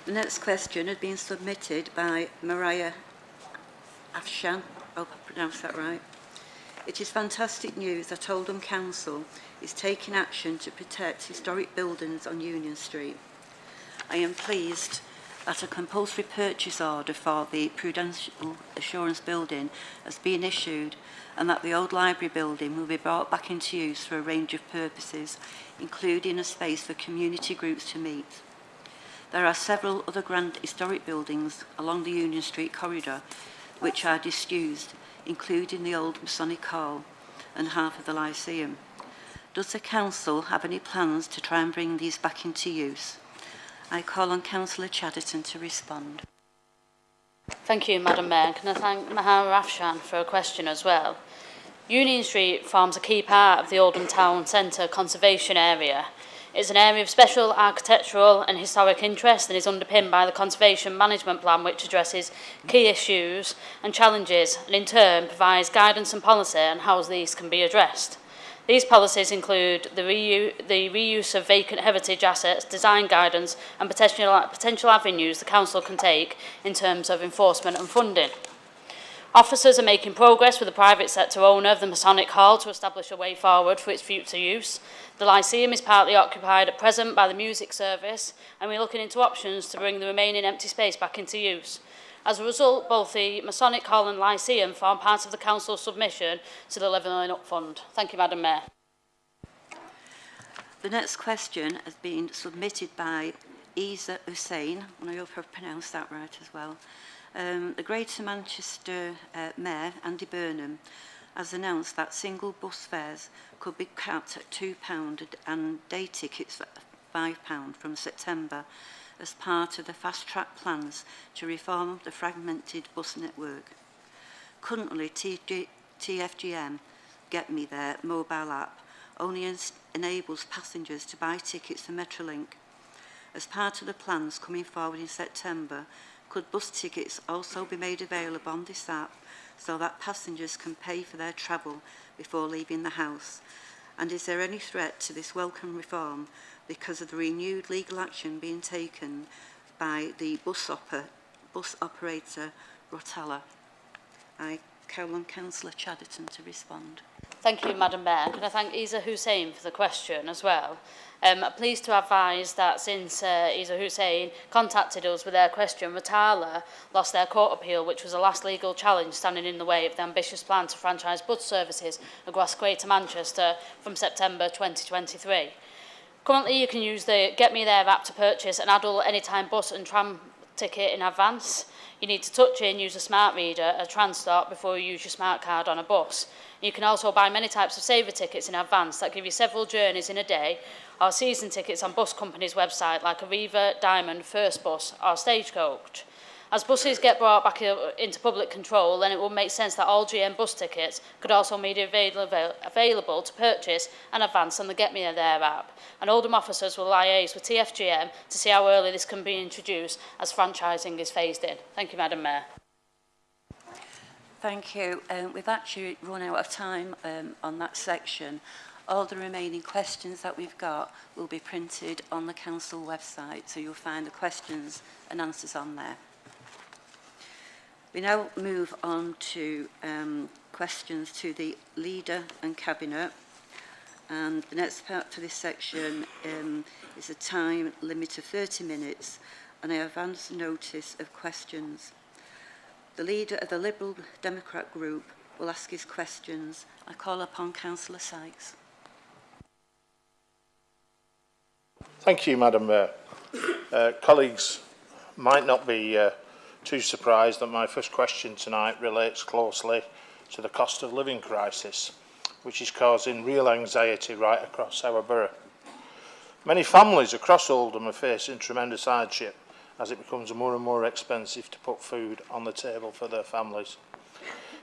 The next question has been submitted by Mariah Afshan. I hope I pronounced that right. It is fantastic news that Oldham Council is taking action to protect historic buildings on Union Street. I am pleased that a compulsory purchase order for the Prudential Assurance building has been issued, and that the old library building will be brought back into use for a range of purposes, including a space for community groups to meet. There are several other grand historic buildings along the Union Street corridor which are disused, including the old Masonic Hall and half of the Lyceum. Does the council have any plans to try and bring these back into use? I call on Councillor Chatterton to respond. Thank you, Madam Mayor. Can I thank Mahara Afshan for a question as well? Union Street forms a key part of the Oldham Town Centre conservation area. It's an area of special architectural and historic interest and is underpinned by the Conservation Management Plan, which addresses key issues and challenges and in turn provides guidance and policy on how these can be addressed. These policies include the reuse of vacant heritage assets, design guidance and potential avenues the Council can take in terms of enforcement and funding. Officers are making progress with the private sector owner of the Masonic Hall to establish a way forward for its future use. The Lyceum is partly occupied at present by the music service, and we're looking into options to bring the remaining empty space back into use. As a result, both the Masonic Hall and Lyceum form part of the Council's submission to the Levelling Up Fund. Thank you, Madam Mayor. The next question has been submitted by Isa Hussain, and I hope I've pronounced that right as well. The Greater Manchester Mayor, Andy Burnham, has announced that single bus fares could be capped at £2 and day tickets £5 from September as part of the fast-track plans to reform the fragmented bus network. Currently, TFGM Get Me There mobile app only enables passengers to buy tickets for Metrolink. As part of the plans coming forward in September, could bus tickets also be made available on this app so that passengers can pay for their travel before leaving the house? And is there any threat to this welcome reform because of the renewed legal action being taken by the bus operator Rotella? I call on Councillor Chadderton to respond. Thank you, Madam Mayor. Can I thank Isa Hussain for the question as well? I'm pleased to advise that since Isa Hussain contacted us with their question, Rotala lost their court appeal, which was the last legal challenge standing in the way of the ambitious plan to franchise bus services across Greater Manchester from September 2023. Currently, you can use the Get Me There app to purchase an adult anytime bus and tram ticket in advance. You need to touch in, use a smart reader, a Transtop before you use your smart card on a bus. You can also buy many types of saver tickets in advance that give you several journeys in a day, or season tickets on bus companies' website like Arriva, Diamond, First Bus or Stagecoach. As buses get brought back into public control, then it will make sense that all GM bus tickets could also be available to purchase and advance on the Get Me There app. And Oldham officers will liaise with TFGM to see how early this can be introduced as franchising is phased in. Thank you, Madam Mayor. Thank you. We've actually run out of time on that section. All the remaining questions that we've got will be printed on the council website, so you'll find the questions and answers on there. We now move on to questions to the Leader and Cabinet. And the next part to this section is a time limit of 30 minutes, and I advance notice of questions. The Leader of the Liberal Democrat Group will ask his questions. I call upon Councillor Sykes. Thank you, Madam Mayor. Colleagues might not be too surprised that my first question tonight relates closely to the cost of living crisis, which is causing real anxiety right across our borough. Many families across Oldham are facing tremendous hardship as it becomes more and more expensive to put food on the table for their families.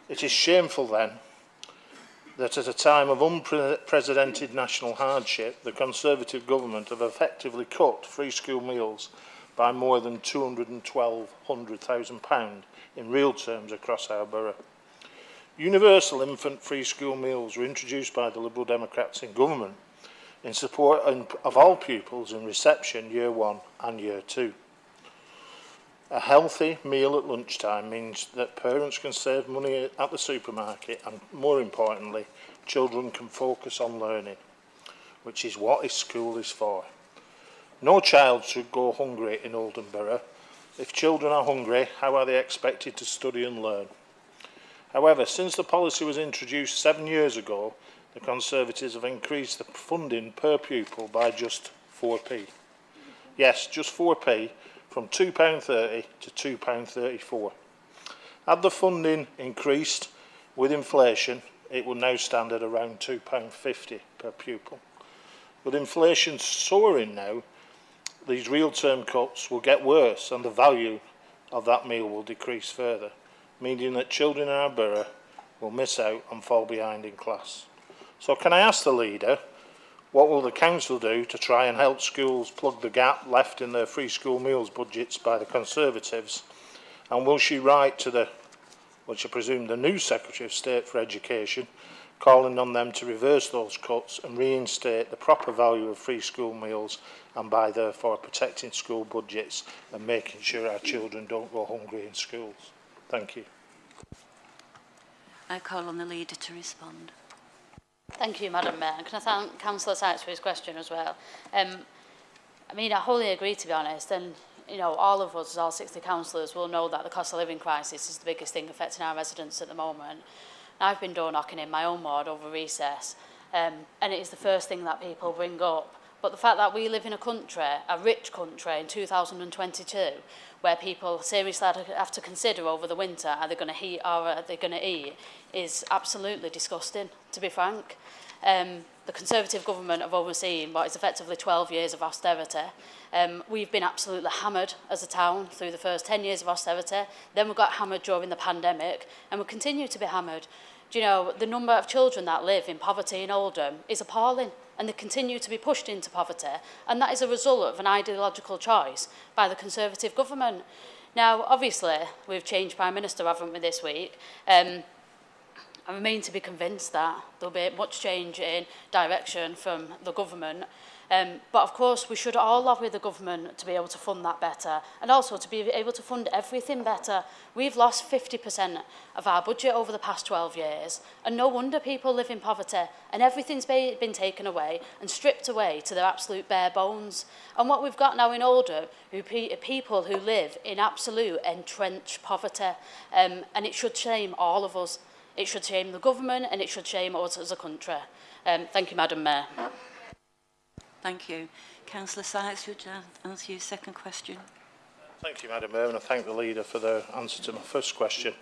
It is shameful then that at a time of unprecedented national hardship, the Conservative government have effectively cut free school meals by more than £212,000 in real terms across our borough. Universal infant free school meals were introduced by the Liberal Democrats in government in support of all pupils in reception year 1 and year 2. A healthy meal at lunchtime means that parents can save money at the supermarket and, more importantly, children can focus on learning, which is what school is for. No child should go hungry in Oldham Borough. If children are hungry, how are they expected to study and learn? However, since the policy was introduced 7 years ago, the Conservatives have increased the funding per pupil by just 4p. Yes, just 4p, from £2.30 to £2.34. Had the funding increased with inflation, it would now stand at around £2.50 per pupil. With inflation soaring now, these real-term cuts will get worse and the value of that meal will decrease further, meaning that children in our borough will miss out and fall behind in class. So can I ask the Leader, what will the Council do to try and help schools plug the gap left in their free school meals budgets by the Conservatives? And will she write to the, which I presume the new Secretary of State for Education, calling on them to reverse those cuts and reinstate the proper value of free school meals and by therefore protecting school budgets and making sure our children don't go hungry in schools? Thank you. I call on the Leader to respond. Thank you, Madam Mayor. Can I thank Councillor Sykes for his question as well? I mean, I wholly agree, to be honest, and you know, all of us, all 60 councillors, will know that the cost of living crisis is the biggest thing affecting our residents at the moment. I've been door knocking in my own ward over recess, and it is the first thing that people bring up But the fact that we live in a country, a rich country in 2022, where people seriously have to consider over the winter, are they going to heat or are they going to eat, is absolutely disgusting, to be frank. The Conservative government have overseen what is effectively 12 years of austerity. We've been absolutely hammered as a town through the first 10 years of austerity. Then we got hammered during the pandemic, and we continue to be hammered. Do you know, the number of children that live in poverty in Oldham is appalling, and they continue to be pushed into poverty, and that is a result of an ideological choice by the Conservative government. Now, obviously, we've changed Prime Minister, haven't we, this week? I remain to be convinced that there'll be much change in direction from the government. But of course, we should all lobby the government to be able to fund that better, and also to be able to fund everything better. We've lost 50% of our budget over the past 12 years, and no wonder people live in poverty, and everything's been taken away and stripped away to their absolute bare bones. And what we've got now in Oldham are people who live in absolute entrenched poverty, and it should shame all of us. It should shame the government, and it should shame us as a country. Thank you, Madam Mayor. Thank you. Councillor Sykes, would you answer your second question? Thank you, Madam Mayor, and I thank the leader for the answer to my first question.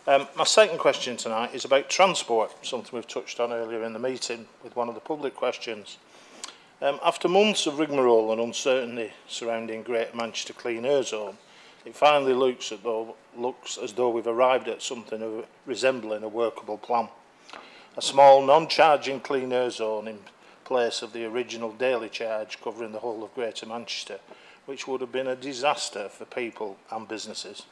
My second question tonight is about transport, something we've touched on earlier in the meeting with one of the public questions. After months of rigmarole and uncertainty surrounding Greater Manchester Clean Air Zone, it finally looks as though we've arrived at something resembling a workable plan. A small non-charging clean air zone in place of the original daily charge covering the whole of Greater Manchester, which would have been a disaster for people and businesses.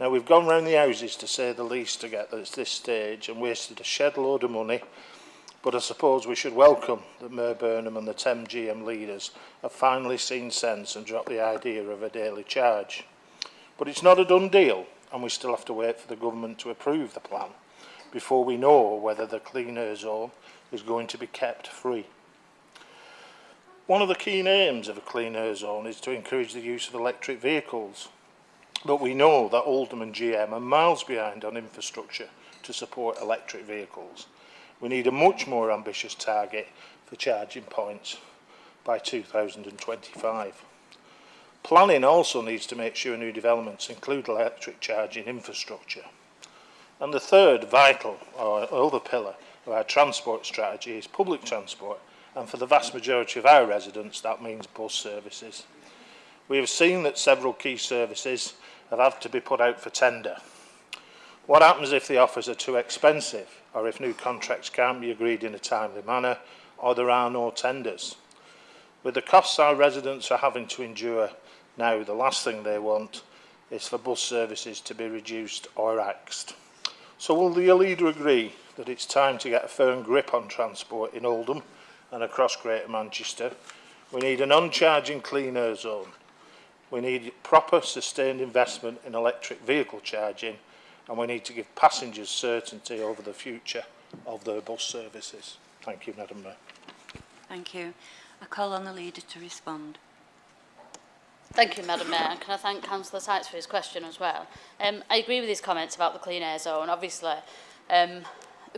Now, we've gone round the houses, to say the least, to get to this stage and wasted a shed load of money, but I suppose we should welcome that Mayor Burnham and the Thames GM leaders have finally seen sense and dropped the idea of a daily charge. But it's not a done deal, and we still have to wait for the government to approve the plan before we know whether the clean air zone is going to be kept free. One of the key aims of a clean air zone is to encourage the use of electric vehicles, but we know that Oldham and GM are miles behind on infrastructure to support electric vehicles. We need a much more ambitious target for charging points by 2025. Planning also needs to make sure new developments include electric charging infrastructure. And the third vital or other pillar of our transport strategy is public transport, and for the vast majority of our residents that means bus services. We have seen that several key services have had to be put out for tender. What happens if the offers are too expensive, or if new contracts can't be agreed in a timely manner, or there are no tenders? With the costs our residents are having to endure now, the last thing they want is for bus services to be reduced or axed. So will the leader agree that it's time to get a firm grip on transport in Oldham and across Greater Manchester? We need an on-charging clean air zone. We need proper sustained investment in electric vehicle charging, and we need to give passengers certainty over the future of their bus services. Thank you, Madam Mayor. Thank you. I call on the leader to respond. Thank you, Madam Mayor. Can I thank Councillor Sykes for his question as well? I agree with his comments about the clean air zone. Obviously, the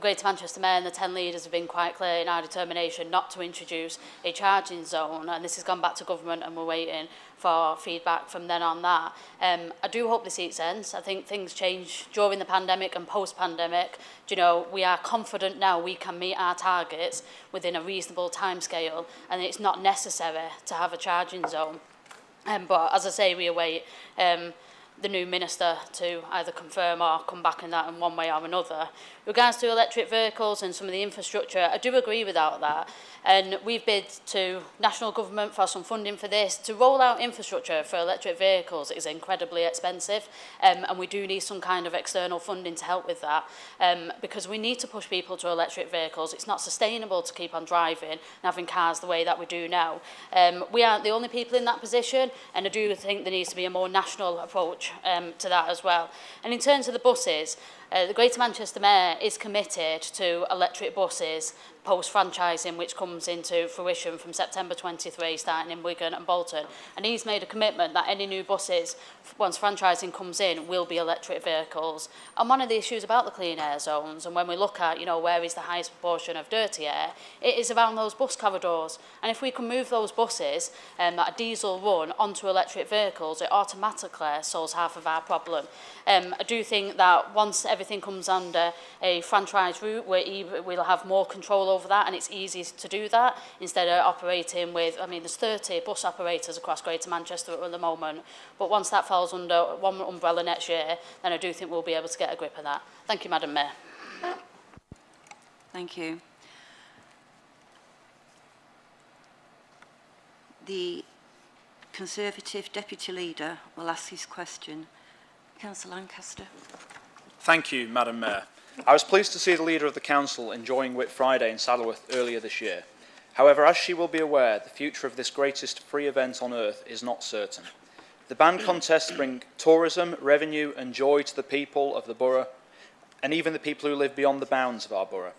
Greater Manchester Mayor and the 10 leaders have been quite clear in our determination not to introduce a charging zone, and this has gone back to government and we're waiting for feedback from then on that. I do hope this makes sense. I think things change during the pandemic and post-pandemic. You know, we are confident now we can meet our targets within a reasonable timescale, and it's not necessary to have a charging zone. But as I say, we await the new minister to either confirm or come back in that in one way or another. With regards to electric vehicles and some of the infrastructure, I do agree with that. And we've bid to national government for some funding for this. To roll out infrastructure for electric vehicles is incredibly expensive, and we do need some kind of external funding to help with that, because we need to push people to electric vehicles. It's not sustainable to keep on driving and having cars the way that we do now. We aren't the only people in that position, and I do think there needs to be a more national approach to that as well. And in terms of the buses, The Greater Manchester Mayor is committed to electric buses post-franchising, which comes into fruition from September 23, starting in Wigan and Bolton. And he's made a commitment that any new buses, once franchising comes in, will be electric vehicles. And one of the issues about the clean air zones, and when we look at, where is the highest proportion of dirty air, it is around those bus corridors. And if we can move those buses that are diesel run onto electric vehicles, it automatically solves half of our problem. I do think that once everything comes under a franchise route, we'll have more control over that, and it's easy to do that instead of operating with, there's 30 bus operators across Greater Manchester at the moment, but once that falls under one umbrella next year, then I do think we'll be able to get a grip of that. Thank you, Madam Mayor. Thank you. The Conservative Deputy Leader will ask his question. Councillor Lancaster. Thank you, Madam Mayor. I was pleased to see the Leader of the Council enjoying Whit Friday in Saddleworth earlier this year. However, as she will be aware, the future of this greatest free event on earth is not certain. The band contests bring tourism, revenue and joy to the people of the borough, and even the people who live beyond the bounds of our borough.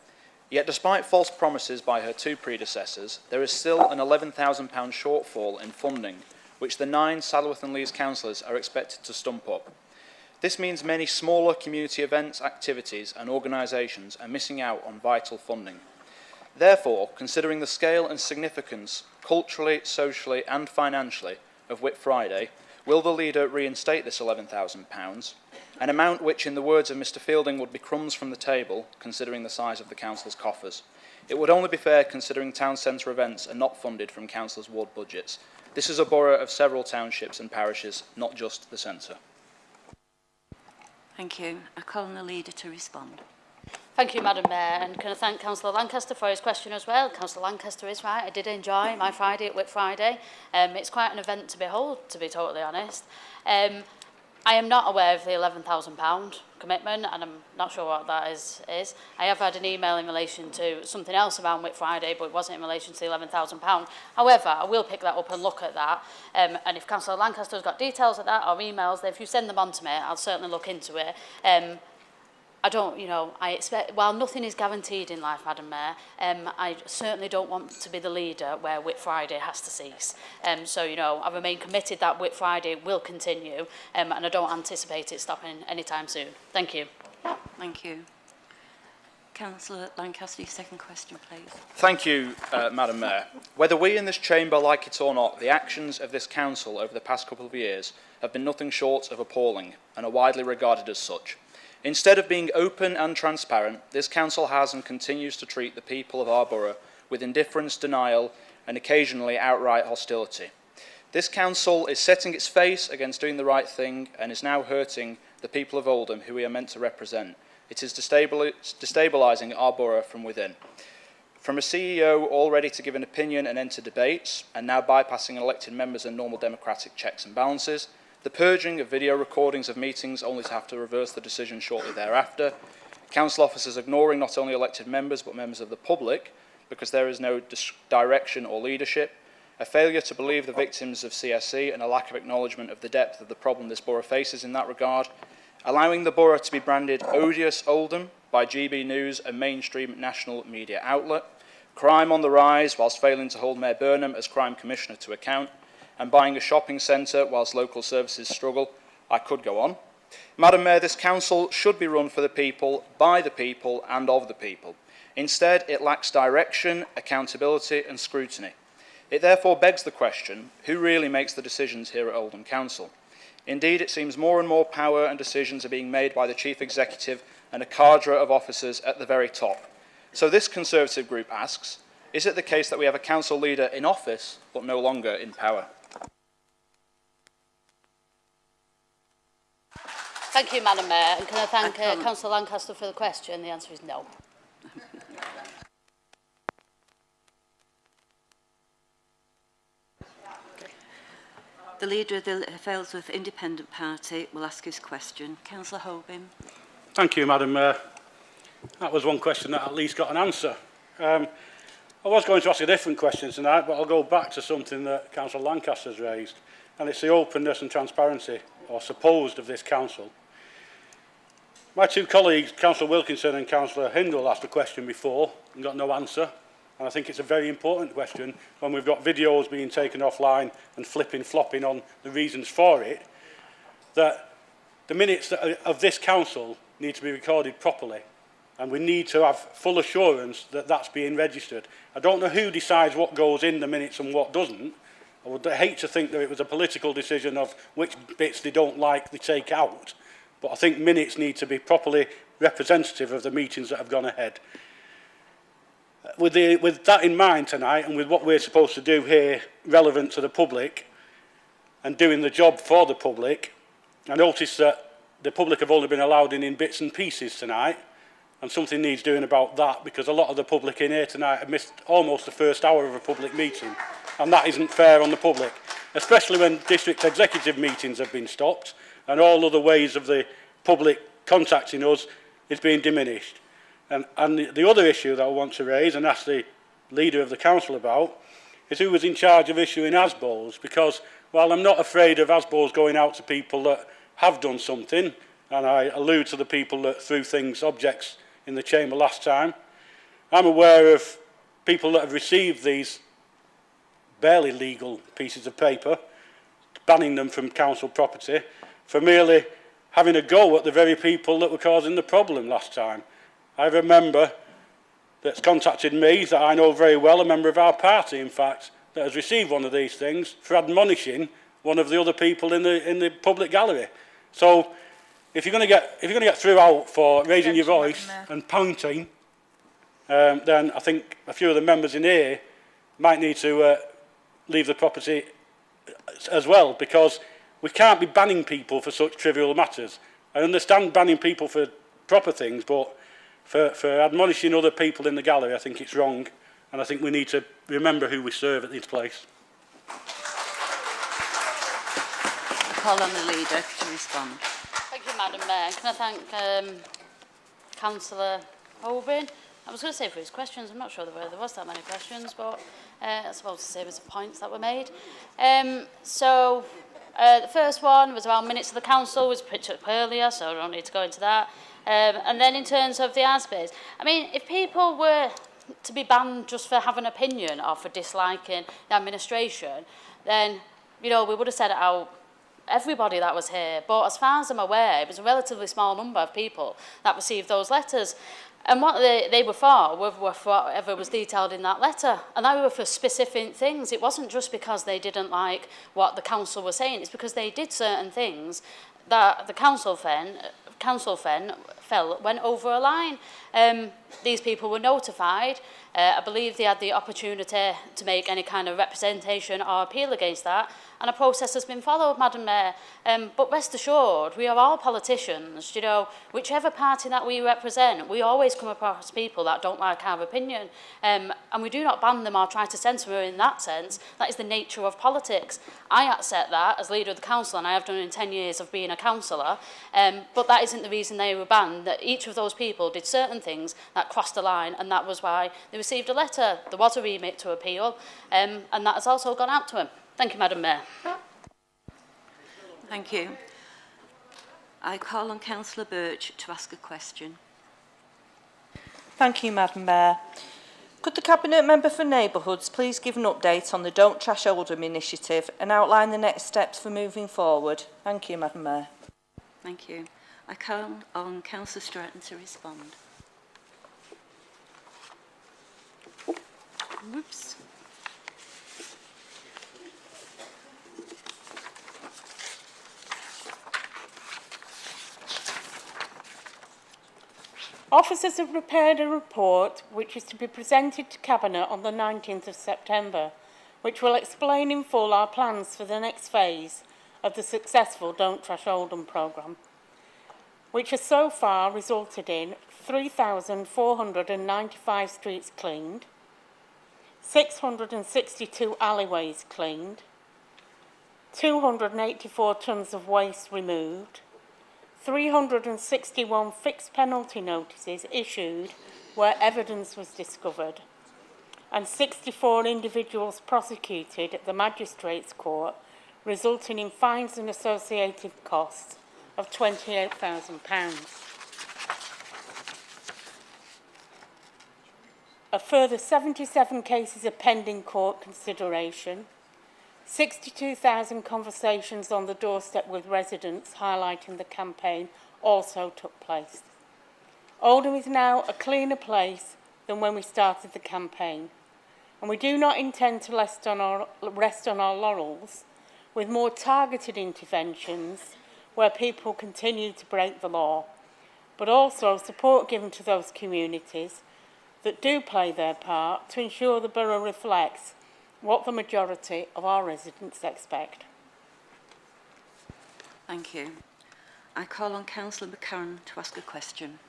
Yet despite false promises by her two predecessors, there is still an £11,000 shortfall in funding, which the 9 Saddleworth and Lees councillors are expected to stump up. This means many smaller community events, activities and organisations are missing out on vital funding. Therefore, considering the scale and significance, culturally, socially and financially, of Whit Friday, will the Leader reinstate this £11,000, an amount which, in the words of Mr Fielding, would be crumbs from the table, considering the size of the council's coffers? It would only be fair considering town centre events are not funded from councillors' ward budgets. This is a borough of several townships and parishes, not just the centre. Thank you. I call on the Leader to respond. Thank you, Madam Mayor, and can I thank Councillor Lancaster for his question as well. Councillor Lancaster is right. I did enjoy my Friday at Whit Friday. It's quite an event to behold, to be totally honest. I am not aware of the £11,000 commitment, and I'm not sure what that is. I have had an email in relation to something else around Whit Friday, but it wasn't in relation to the £11,000. However, I will pick that up and look at that. And if Councillor Lancaster's got details of that or emails, then if you send them on to me, I'll certainly look into it. I don't, I expect, while nothing is guaranteed in life, Madam Mayor, I certainly don't want to be the leader where Whit Friday has to cease. So, I remain committed that Whit Friday will continue, and I don't anticipate it stopping anytime soon. Thank you. Thank you. Councillor Lancaster, your second question, please. Thank you, Madam Mayor. Whether we in this chamber like it or not, the actions of this council over the past couple of years have been nothing short of appalling and are widely regarded as such. Instead of being open and transparent, this council has and continues to treat the people of our borough with indifference, denial and occasionally outright hostility. This council is setting its face against doing the right thing and is now hurting the people of Oldham who we are meant to represent. It is destabilising our borough from within. From a CEO all ready to give an opinion and enter debates, and now bypassing elected members and normal democratic checks and balances, the purging of video recordings of meetings only to have to reverse the decision shortly thereafter, council officers ignoring not only elected members but members of the public because there is no direction or leadership, a failure to believe the victims of CSE and a lack of acknowledgement of the depth of the problem this borough faces in that regard, allowing the borough to be branded odious Oldham by GB News, a mainstream national media outlet, crime on the rise whilst failing to hold Mayor Burnham as Crime Commissioner to account, and buying a shopping centre whilst local services struggle. I could go on. Madam Mayor, this council should be run for the people, by the people and of the people. Instead, it lacks direction, accountability and scrutiny. It therefore begs the question, who really makes the decisions here at Oldham Council? Indeed, it seems more and more power and decisions are being made by the Chief Executive and a cadre of officers at the very top. So this Conservative group asks, is it the case that we have a council leader in office but no longer in power? Thank you, Madam Mayor. And can I thank Councillor Lancaster for the question? The answer is no. The Leader of the Failsworth Independent Party will ask his question. Councillor Holbin. Thank you, Madam Mayor. That was one question that at least got an answer. I was going to ask a different question tonight, but I'll go back to something that Councillor Lancaster's raised, and it's the openness and transparency, or supposed, of this council. My two colleagues, Councillor Wilkinson and Councillor Hindle, asked a question before and got no answer. And I think it's a very important question when we've got videos being taken offline and flopping on the reasons for it, that the minutes of this council need to be recorded properly. And we need to have full assurance that that's being registered. I don't know who decides what goes in the minutes and what doesn't. I would hate to think that it was a political decision of which bits they don't like, they take out. But I think minutes need to be properly representative of the meetings that have gone ahead. With that in mind tonight, and with what we're supposed to do here relevant to the public and doing the job for the public, I notice that the public have only been allowed in bits and pieces tonight, and something needs doing about that, because a lot of the public in here tonight have missed almost the first hour of a public meeting, and that isn't fair on the public, especially when district executive meetings have been stopped and all other ways of the public contacting us is being diminished. And the other issue that I want to raise and ask the leader of the council about is who was in charge of issuing ASBOs, because while I'm not afraid of ASBOs going out to people that have done something, and I allude to the people that threw objects in the chamber last time, I'm aware of people that have received these barely legal pieces of paper, banning them from council property, for merely having a go at the very people that were causing the problem last time. I have a member that's contacted me, that I know very well, a member of our party, in fact, that has received one of these things for admonishing one of the other people in the public gallery. So, if you're going to get through out for raising your voice and pointing, then I think a few of the members in here might need to leave the property as well, because we can't be banning people for such trivial matters. I understand banning people for proper things, but for admonishing other people in the gallery, I think it's wrong, and I think we need to remember who we serve at this place. I call on the leader to respond. Thank you, Madam Mayor. Can I thank Councillor Holbein? I was going to say for his questions. I'm not sure there was that many questions, but I suppose the series of points that were made. The first one was around minutes of the council, was picked up earlier, so I don't need to go into that. And then in terms of the ASBIs, I mean, if people were to be banned just for having an opinion or for disliking the administration, then, you know, we would have said it out, everybody that was here. But as far as I'm aware, it was a relatively small number of people that received those letters. And what they were for whatever was detailed in that letter. And they were for specific things. It wasn't just because they didn't like what the council was saying. It's because they did certain things that the council felt went over a line. These people were notified. I believe they had the opportunity to make any kind of representation or appeal against that. And a process has been followed, Madam Mayor. But rest assured, we are all politicians. You know, whichever party that we represent, we always come across people that don't like our opinion. And we do not ban them or try to censor them in that sense. That is the nature of politics. I accept that as leader of the council, and I have done in 10 years of being a councillor. But that isn't the reason they were banned. That each of those people did certain things that crossed the line, and that was why they received a letter. There was a remit to appeal, and that has also gone out to them. Thank you, Madam Mayor. Thank you. I call on Councillor Birch to ask a question. Thank you, Madam Mayor. Could the Cabinet Member for Neighbourhoods please give an update on the Don't Trash Oldham initiative and outline the next steps for moving forward? Thank you, Madam Mayor. Thank you. I call on Councillor Stratton to respond. Whoops. Officers have prepared a report which is to be presented to Cabinet on the 19th of September, which will explain in full our plans for the next phase of the successful Don't Trash Oldham programme, which has so far resulted in 3,495 streets cleaned, 662 alleyways cleaned, 284 tonnes of waste removed, 361 fixed penalty notices issued where evidence was discovered, and 64 individuals prosecuted at the Magistrates' Court, resulting in fines and associated costs of £28,000. A further 77 cases are pending court consideration. 62,000 conversations on the doorstep with residents highlighting the campaign also took place. Oldham is now a cleaner place than when we started the campaign, and we do not intend to rest on our laurels with more targeted interventions where people continue to break the law, but also support given to those communities that do play their part to ensure the borough reflects what the majority of our residents expect. Thank you. I call on Councillor McCarran to ask a question.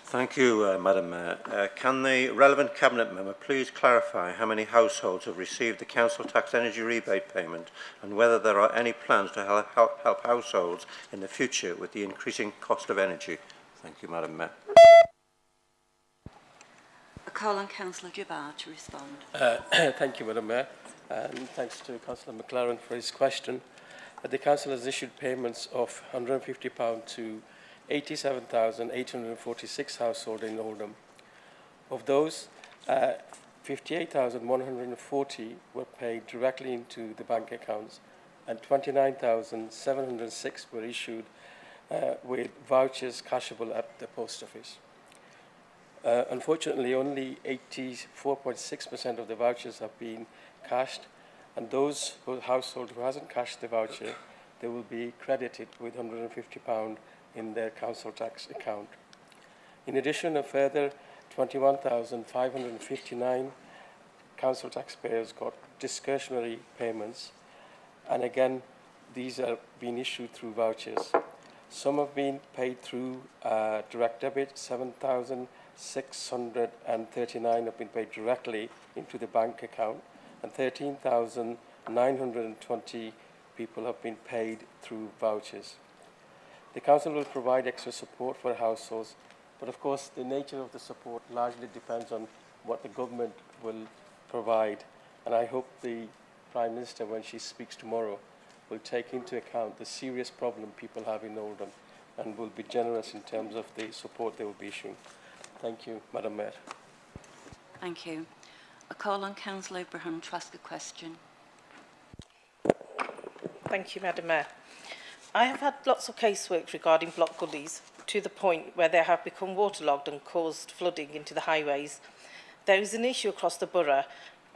Thank you, Madam Mayor. Can the relevant Cabinet member please clarify how many households have received the council tax energy rebate payment and whether there are any plans to help households in the future with the increasing cost of energy? Thank you, Madam Mayor. I call on Councillor Jabbar to respond. Thank you, Madam Mayor, and thanks to Councillor McLaren for his question. The Council has issued payments of £150 to 87,846 households in Oldham. Of those, 58,140 were paid directly into the bank accounts and 29,706 were issued with vouchers cashable at the post office. Unfortunately, only 84.6% of the vouchers have been cashed, and those households who hasn't cashed the voucher, they will be credited with £150 in their council tax account. In addition, a further 21,559 council taxpayers got discretionary payments, and again, these are being issued through vouchers. Some have been paid through direct debit. 7,639 have been paid directly into the bank account, and 13,920 people have been paid through vouchers. The Council will provide extra support for households, but of course the nature of the support largely depends on what the government will provide, and I hope the Prime Minister, when she speaks tomorrow, will take into account the serious problem people have in Oldham and will be generous in terms of the support they will be issuing. Thank you, Madam Mayor. Thank you. I call on Councillor Abraham to ask a question. Thank you, Madam Mayor. I have had lots of casework regarding block gullies to the point where they have become waterlogged and caused flooding into the highways. There is an issue across the borough,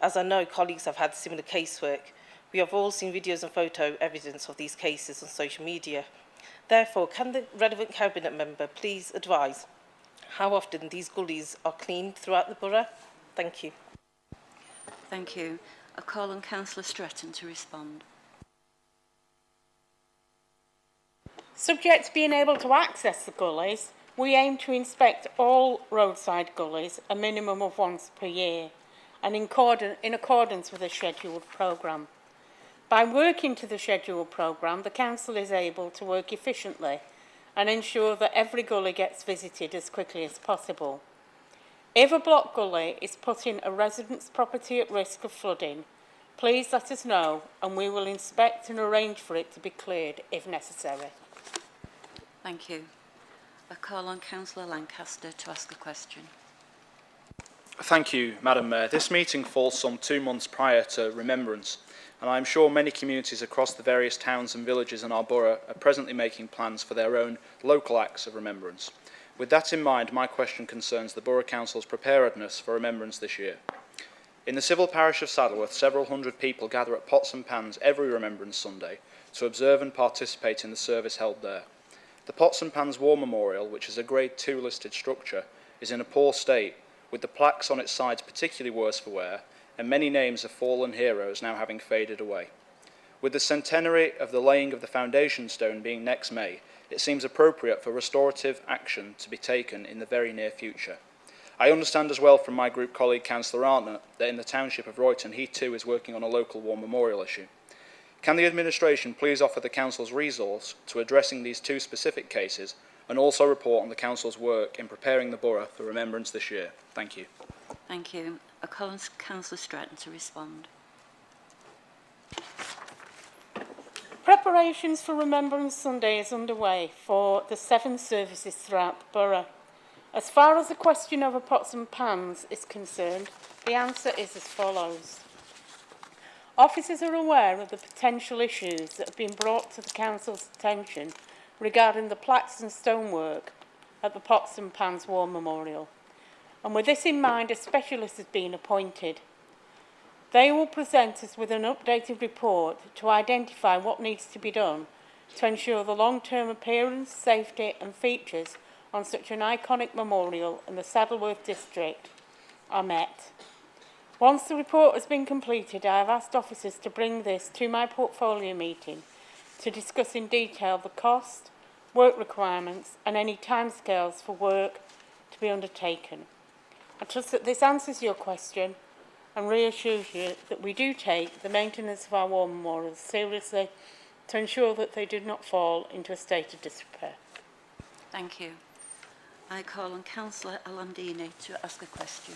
as I know colleagues have had similar casework. We have all seen videos and photo evidence of these cases on social media. Therefore, can the relevant Cabinet member please advise how often these gullies are cleaned throughout the borough? Thank you. Thank you. I call on Councillor Stretton to respond. Subject to being able to access the gullies, we aim to inspect all roadside gullies a minimum of once per year and in accordance with a scheduled programme. By working to the scheduled programme, the Council is able to work efficiently and ensure that every gully gets visited as quickly as possible. If a block gully is putting a resident's property at risk of flooding, please let us know and we will inspect and arrange for it to be cleared if necessary. Thank you. I call on Councillor Lancaster to ask a question. Thank you, Madam Mayor. This meeting falls some 2 months prior to Remembrance, and I am sure many communities across the various towns and villages in our borough are presently making plans for their own local acts of remembrance. With that in mind, my question concerns the Borough Council's preparedness for Remembrance this year. In the civil parish of Saddleworth, several hundred people gather at pots and pans every Remembrance Sunday to observe and participate in the service held there. The Pots and Pans War Memorial, which is a Grade 2 listed structure, is in a poor state, with the plaques on its sides particularly worse for wear, and many names of fallen heroes now having faded away. With the centenary of the laying of the foundation stone being next May, it seems appropriate for restorative action to be taken in the very near future. I understand as well from my group colleague Councillor Arnott that in the township of Royton he too is working on a local war memorial issue. Can the administration please offer the Council's resource to addressing these two specific cases and also report on the Council's work in preparing the borough for Remembrance this year? Thank you. Thank you. I call on Councillor Stratton to respond. Preparations for Remembrance Sunday is underway for the 7 services throughout the borough. As far as the question over pots and pans is concerned, the answer is as follows. Officers are aware of the potential issues that have been brought to the Council's attention regarding the plaques and stonework at the Pots and Pans War Memorial. And with this in mind, a specialist has been appointed. They will present us with an updated report to identify what needs to be done to ensure the long-term appearance, safety and features on such an iconic memorial in the Saddleworth district are met. Once the report has been completed, I have asked officers to bring this to my portfolio meeting to discuss in detail the cost, work requirements and any timescales for work to be undertaken. I trust that this answers your question and reassures you that we do take the maintenance of our war memorials seriously to ensure that they do not fall into a state of disrepair. Thank you. I call on Councillor Alandini to ask a question.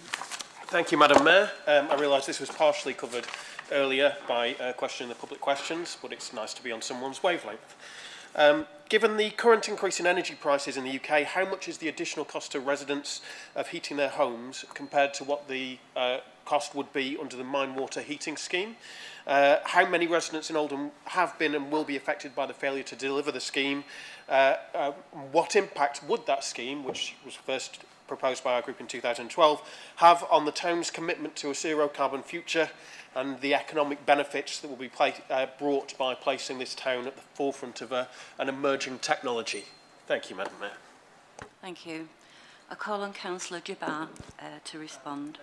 Thank you, Madam Mayor. I realise this was partially covered earlier by a question in the public questions, but it's nice to be on someone's wavelength. Given the current increase in energy prices in the UK, how much is the additional cost to residents of heating their homes compared to what the cost would be under the mine water heating scheme? How many residents in Oldham have been and will be affected by the failure to deliver the scheme? What impact would that scheme, which was first proposed by our group in 2012, have on the town's commitment to a zero carbon future and the economic benefits that will be brought by placing this town at the forefront of an emerging technology? Thank you, Madam Mayor. Thank you. I call on Councillor Jabbar to respond.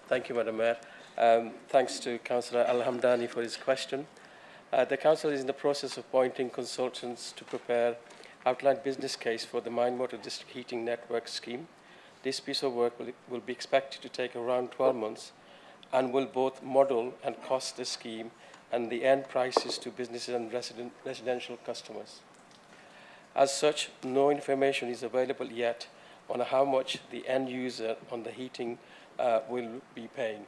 Thank you, Madam Mayor. Thanks to Councillor Al-Hamdani for his question. The Council is in the process of appointing consultants to prepare outline business case for the Mine Water District Heating Network scheme. This piece of work will be expected to take around 12 months and will both model and cost the scheme and the end prices to businesses and residential customers. As such, no information is available yet on how much the end user on the heating will be paying.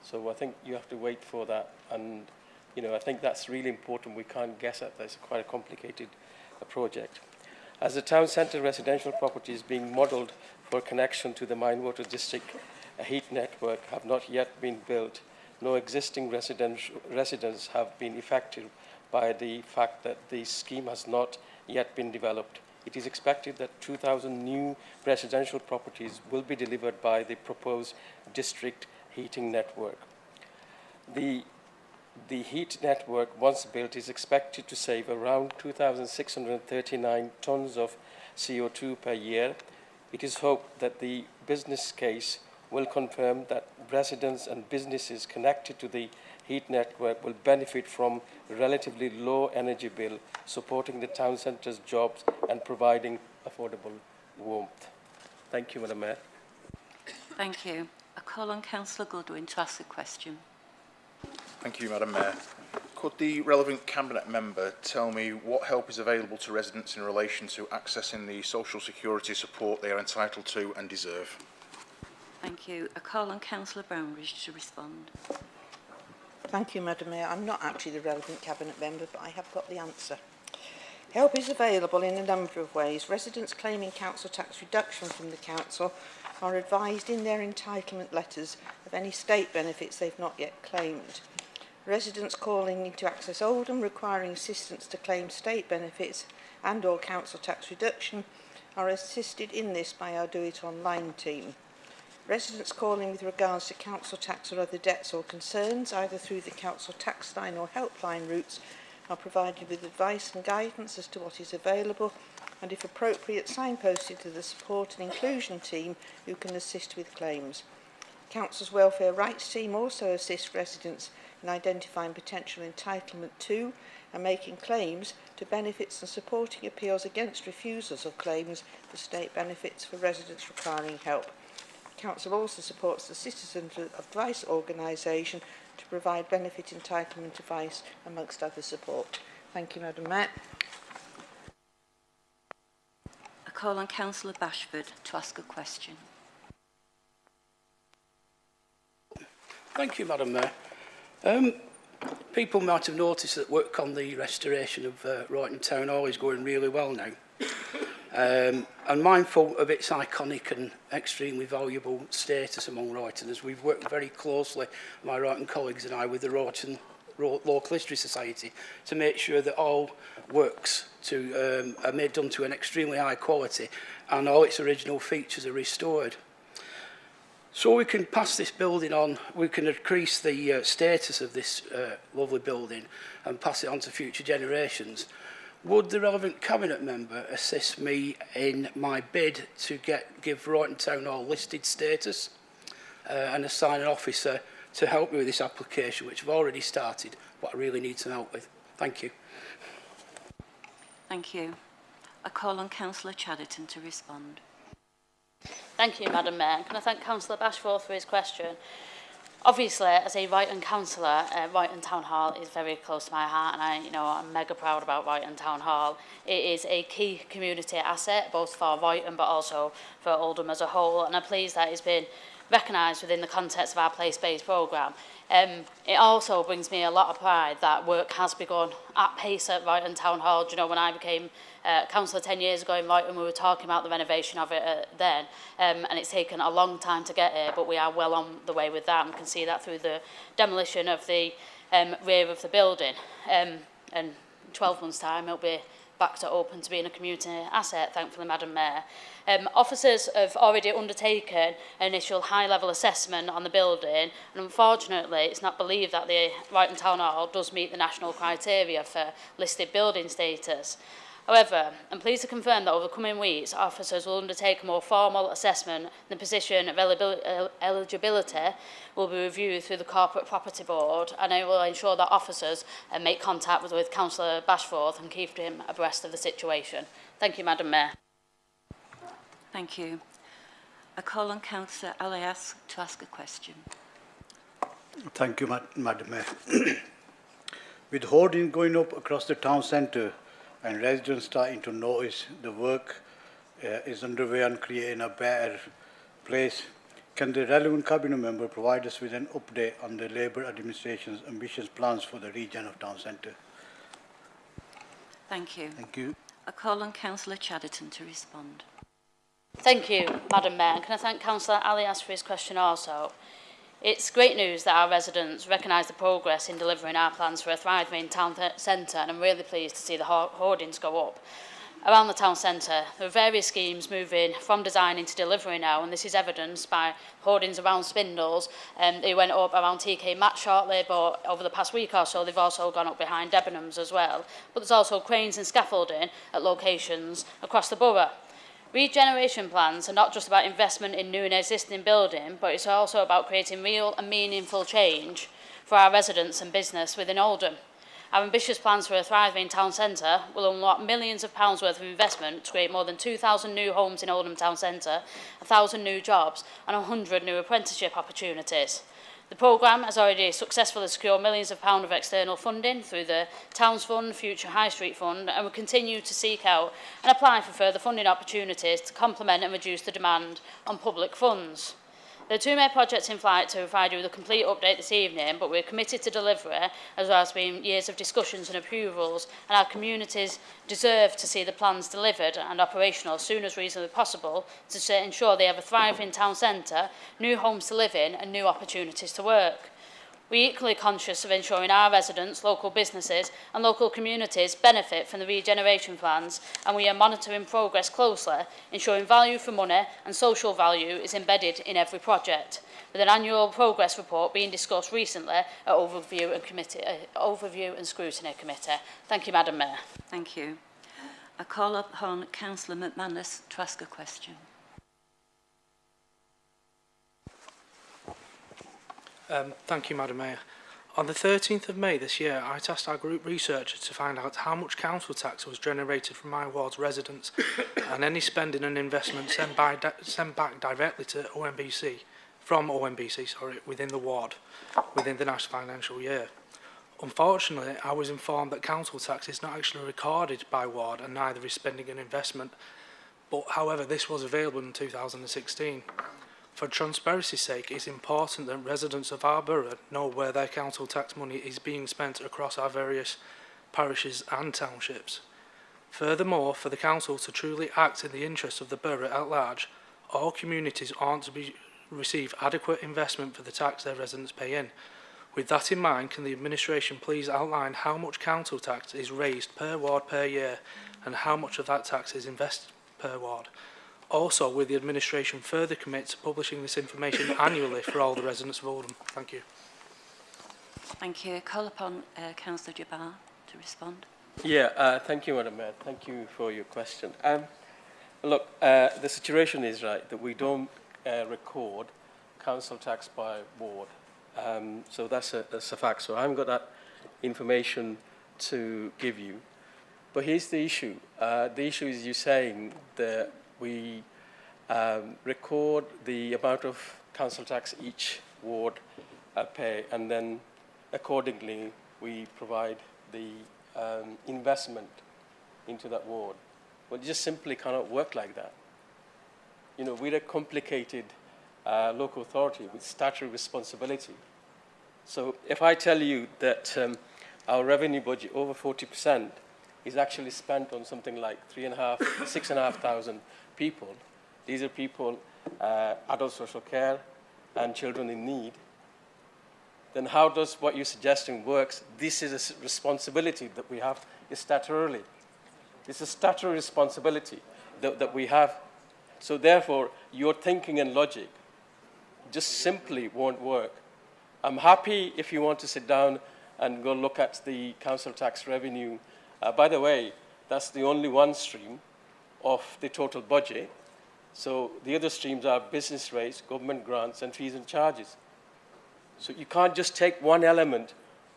So I think you have to wait for that, and I think that's really important. We can't guess at that. It's quite a complicated project. As the town centre residential properties being modelled for connection to the Mine Water District heat network have not yet been built, no existing residents have been affected by the fact that the scheme has not yet been developed. It is expected that 2,000 new residential properties will be delivered by the proposed district heating network. The heat network, once built, is expected to save around 2,639 tonnes of CO2 per year. It is hoped that the business case will confirm that residents and businesses connected to the heat network will benefit from a relatively low energy bill, supporting the town centre's jobs and providing affordable warmth. Thank you, Madam Mayor. Thank you. I call on Councillor Goodwin to ask a question. Thank you, Madam Mayor. Could the relevant Cabinet member tell me what help is available to residents in relation to accessing the social security support they are entitled to and deserve? Thank you. I call on Councillor Brownridge to respond. Thank you, Madam Mayor. I'm not actually the relevant Cabinet member, but I have got the answer. Help is available in a number of ways. Residents claiming council tax reduction from the council are advised in their entitlement letters of any state benefits they've not yet claimed. Residents calling into Access Oldham requiring assistance to claim state benefits and or council tax reduction are assisted in this by our Do It Online team. Residents calling with regards to council tax or other debts or concerns, either through the council tax line or helpline routes, are provided with advice and guidance as to what is available, and if appropriate, signposted to the support and inclusion team who can assist with claims. Council's Welfare Rights team also assists residents in identifying potential entitlement to and making claims to benefits and supporting appeals against refusals of claims for state benefits for residents requiring help. Council also supports the Citizen Advice Organisation to provide benefit entitlement advice amongst other support. Thank you, Madam Mayor. I call on Councillor Bashford to ask a question. Thank you, Madam Mayor. People might have noticed that work on the restoration of Royton Town Hall is going really well now. And mindful of its iconic and extremely valuable status among Roytoners, we've worked very closely, my Royton colleagues and I, with the Royton Local History Society to make sure that all works are done to an extremely high quality and all its original features are restored. So we can pass this building on, we can increase the status of this lovely building and pass it on to future generations. Would the relevant Cabinet member assist me in my bid to give Royton Town Hall listed status and assign an officer to help me with this application, which I've already started, but I really need some help with? Thank you. Thank you. I call on Councillor Chadderton to respond. Thank you, Madam Mayor. Can I thank Councillor Bashforth for his question? Obviously, as a Royton councillor, Royton Town Hall is very close to my heart, and I'm mega proud about Royton Town Hall. It is a key community asset, both for Royton but also for Oldham as a whole, and I'm pleased that it's been recognised within the context of our place-based programme. It also brings me a lot of pride that work has begun at pace at Royton Town Hall. Do you know, when I became councillor 10 years ago in Royton, we were talking about the renovation of it then, and it's taken a long time to get here, but we are well on the way with that, and we can see that through the demolition of the rear of the building. And in 12 months' time, it'll be back to open to being a community asset, thankfully, Madam Mayor. Officers have already undertaken an initial high-level assessment on the building, and unfortunately, it's not believed that the Royton Town Hall does meet the national criteria for listed building status. However, I'm pleased to confirm that over the coming weeks, officers will undertake a more formal assessment. The position of eligibility will be reviewed through the Corporate Property Board, and I will ensure that officers make contact with Councillor Bashforth and keep him abreast of the situation. Thank you, Madam Mayor. Thank you. I call on Councillor Alias to ask a question. Thank you, Madam Mayor. With hoarding going up across the town centre and residents starting to notice the work is underway on creating a better place, can the relevant Cabinet member provide us with an update on the Labour administration's ambitious plans for the region of town centre? Thank you. Thank you. I call on Councillor Chadderton to respond. Thank you, Madam Mayor. Can I thank Councillor Alias for his question also? It's great news that our residents recognise the progress in delivering our plans for a thriving town centre, and I'm really pleased to see the hoardings go up. Around the town centre, there are various schemes moving from design into delivery now, and this is evidenced by hoardings around Spindles. They went up around TK Matt shortly, but over the past week or so, they've also gone up behind Debenhams as well. But there's also cranes and scaffolding at locations across the borough. Regeneration plans are not just about investment in new and existing building, but it's also about creating real and meaningful change for our residents and business within Oldham. Our ambitious plans for a thriving town centre will unlock millions of pounds worth of investment to create more than 2,000 new homes in Oldham town centre, 1,000 new jobs and 100 new apprenticeship opportunities. The programme has already successfully secured millions of pounds of external funding through the Towns Fund, Future High Street Fund, and will continue to seek out and apply for further funding opportunities to complement and reduce the demand on public funds. There are two main projects in flight to provide you with a complete update this evening, but we're committed to delivery, as well as being years of discussions and approvals, and our communities deserve to see the plans delivered and operational as soon as reasonably possible to ensure they have a thriving town centre, new homes to live in and new opportunities to work. We're equally conscious of ensuring our residents, local businesses and local communities benefit from the regeneration plans, and we are monitoring progress closely, ensuring value for money and social value is embedded in every project, with an annual progress report being discussed recently at Overview and Scrutiny Committee. Thank you, Madam Mayor. Thank you. I call upon Councillor McManus to ask a question. Thank you, Madam Mayor. On the 13th of May this year, I tasked our group researchers to find out how much council tax was generated from my ward's residents and any spending and investment sent back directly to OMBC, within the ward, within the national financial year. Unfortunately, I was informed that council tax is not actually recorded by ward and neither is spending and investment, but however, this was available in 2016. For transparency's sake, it's important that residents of our borough know where their council tax money is being spent across our various parishes and townships. Furthermore, for the council to truly act in the interests of the borough at large, all communities aren't to receive adequate investment for the tax their residents pay in. With that in mind, can the administration please outline how much council tax is raised per ward per year and how much of that tax is invested per ward? Also, will the administration further commit to publishing this information annually for all the residents of Oldham? Thank you. Thank you. Call upon Councillor Jabbar to respond. Yeah, thank you, Madam Mayor. Thank you for your question. Look, the situation is right that we don't record council tax by ward. So that's a fact. So I haven't got that information to give you. But here's the issue. The issue is you saying that we record the amount of council tax each ward pay, and then accordingly we provide the investment into that ward. Well, it just simply cannot work like that. You know, we're a complicated local authority with statutory responsibility. So if I tell you that our revenue budget, over 40%, is actually spent on something like 6,500 people. These are people, adult social care and children in need. Then how does what you're suggesting works? This is a responsibility that we have statutorily. It's a statutory responsibility that we have. So therefore, your thinking and logic just simply won't work. I'm happy if you want to sit down and go look at the council tax revenue. By the way, that's the only one stream of the total budget. So the other streams are business rates, government grants, and fees and charges. So you can't just take one element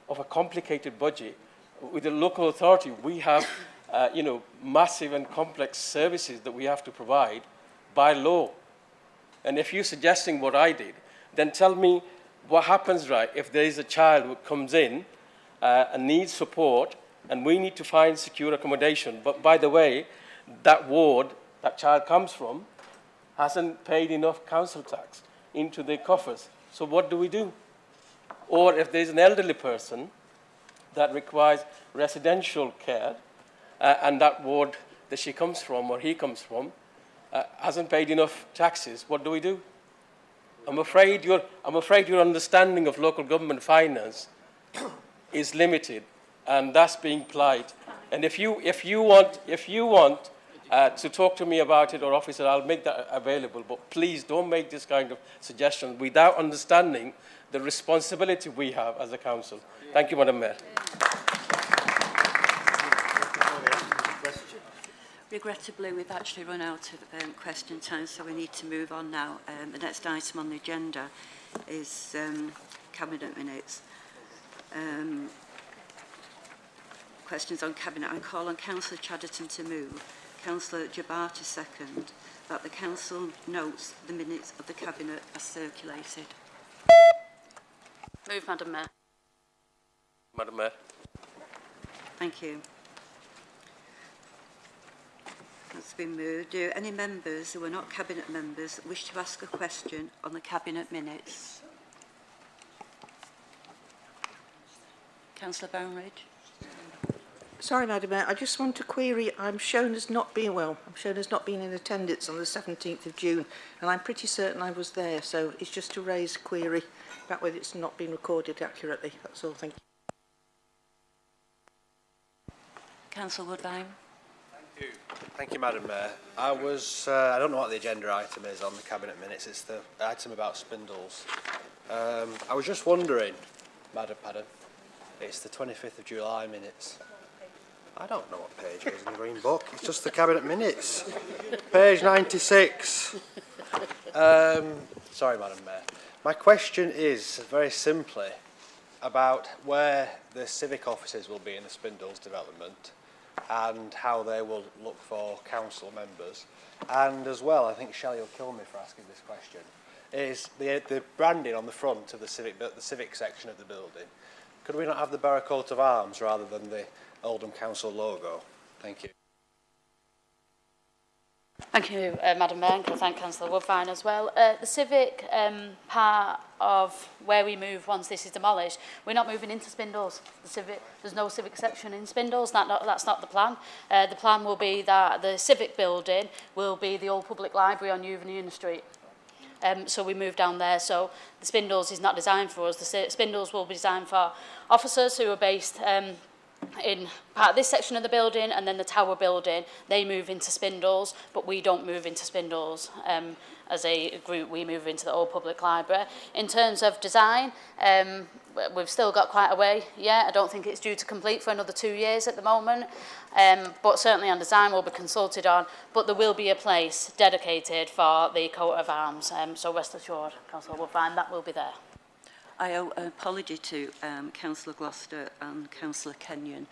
of a complicated budget. With the local authority, we have massive and complex services that we have to provide by law. And if you're suggesting what I did, then tell me what happens, right, if there is a child who comes in and needs support, and we need to find secure accommodation. But by the way, that ward that child comes from hasn't paid enough council tax into the coffers. So what do we do? Or if there's an elderly person that requires residential care, and that ward that she comes from or he comes from hasn't paid enough taxes, what do we do? I'm afraid your understanding of local government finance is limited, and that's being plied. And if you want to talk to me about it, or officer, I'll make that available. But please don't make this kind of suggestion without understanding the responsibility we have as a council. Thank you, Madam Mayor. Regrettably, we've actually run out of question time, so we need to move on now. The next item on the agenda is Cabinet minutes. Questions on Cabinet. I call on Councillor Chadderton to move, Councillor Jabbar to second, that the Council notes the minutes of the Cabinet are circulated. Move, Madam Mayor. Madam Mayor. Thank you. That's been moved. Do any members who are not Cabinet members wish to ask a question on the Cabinet minutes? Councillor Boundridge. Sorry, Madam Mayor, I just want to query, I'm shown as not being in attendance on the 17th of June, and I'm pretty certain I was there, so it's just to raise a query about whether it's not been recorded accurately. That's all, thank you. Councillor Woodbine. Thank you, Madam Mayor. I don't know what the agenda item is on the Cabinet minutes. It's the item about spindles. I was just wondering, Madam, it's the 25th of July minutes. I don't know what page it is in the Green Book. It's just the Cabinet minutes. Page 96. Sorry, Madam Mayor. My question is, very simply, about where the civic offices will be in the Spindles development, and how they will look for council members. And as well, I think Shelley will kill me for asking this question, is the branding on the front of the civic section of the building. Could we not have the borough coat of arms rather than the Oldham Council logo? Thank you. Thank you, Madam Mayor, and can I thank Councillor Woodvine as well. The civic part of where we move once this is demolished, we're not moving into Spindles. There's no civic section in Spindles, that's not the plan. The plan will be that the civic building will be the old public library on Union Street. So we move down there. So the Spindles is not designed for us. The Spindles will be designed for officers who are based in part of this section of the building, and then the tower building, they move into Spindles, but we don't move into Spindles. As a group, we move into the old public library. In terms of design, we've still got quite a way yet. I don't think it's due to complete for another 2 years at the moment, but certainly on design we'll be consulted on, but there will be a place dedicated for the coat of arms, so rest assured, Councillor Woodvine, that will be there. I owe an apology to Councillor Gloucester and Councillor Kenyon.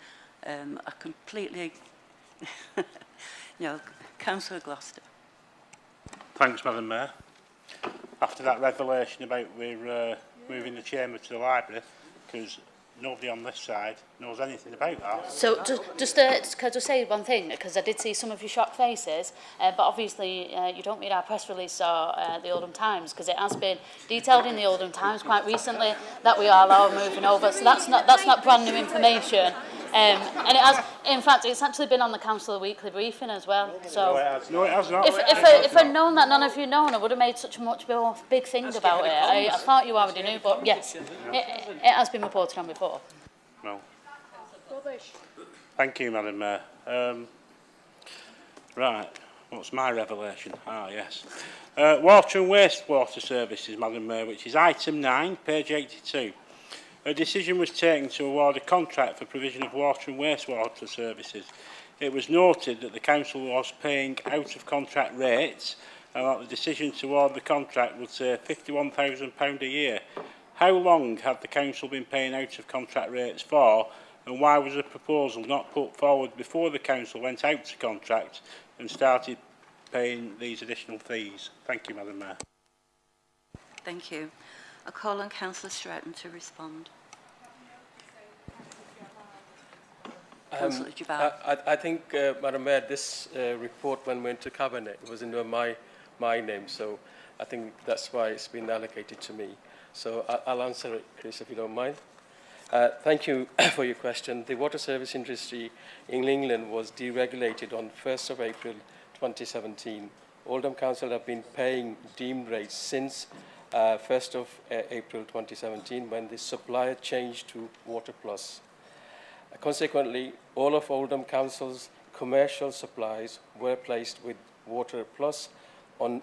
I completely... no, Councillor Gloucester. Thanks, Madam Mayor. After that revelation about we're moving the chamber to the library, because nobody on this side knows anything about that. So just can I just say one thing, because I did see some of your shocked faces, but obviously you don't read our press release or the Oldham Times, because it has been detailed in the Oldham Times quite recently that we are moving over. So that's not brand new information. And it has, in fact, it's actually been on the Council Weekly Briefing as well. So no, it has not. If I'd known that none of you known, I would have made such a much more big thing about it. I thought you already knew, but yes, it has been reported on before. No. Thank you, Madam Mayor. Right, what's my revelation? Ah, yes. Water and wastewater services, Madam Mayor, which is item 9, page 82. A decision was taken to award a contract for provision of water and wastewater services. It was noted that the council was paying out-of-contract rates and that the decision to award the contract would save £51,000 a year. How long had the council been paying out-of-contract rates for, and why was a proposal not put forward before the council went out to contract and started paying these additional fees? Thank you, Madam Mayor. Thank you. I call on Councillor Stretton to respond. Councillor Jabbar. I think, Madam Mayor, this report, when went to Cabinet, was under my name, so I think that's why it's been allocated to me. So I'll answer it, Chris, if you don't mind. Thank you for your question. The water service industry in England was deregulated on 1st of April 2017. Oldham Council have been paying deemed rates since 1st of April 2017 when the supplier changed to Water Plus. Consequently, all of Oldham Council's commercial supplies were placed with Water Plus on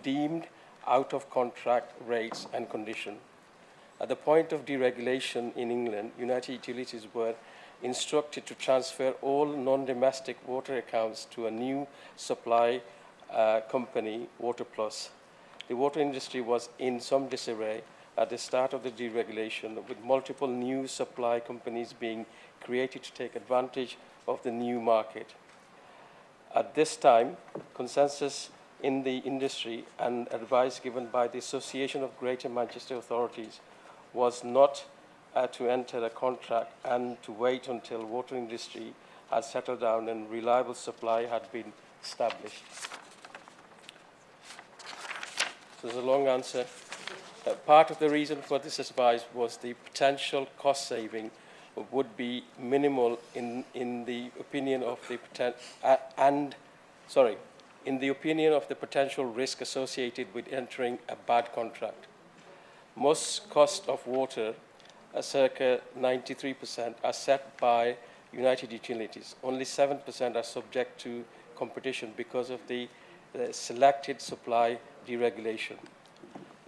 deemed out-of-contract rates and condition. At the point of deregulation in England, United Utilities were instructed to transfer all non-domestic water accounts to a new supply company, Water Plus. The water industry was in some disarray at the start of the deregulation, with multiple new supply companies being created to take advantage of the new market. At this time, consensus in the industry and advice given by the Association of Greater Manchester Authorities was not to enter a contract and to wait until water industry had settled down and reliable supply had been established. So there's a long answer. Part of the reason for this advice was the potential cost saving would be minimal in the opinion of the potential risk associated with entering a bad contract. Most cost of water, circa 93%, are set by United Utilities. Only 7% are subject to competition because of the selected supply deregulation.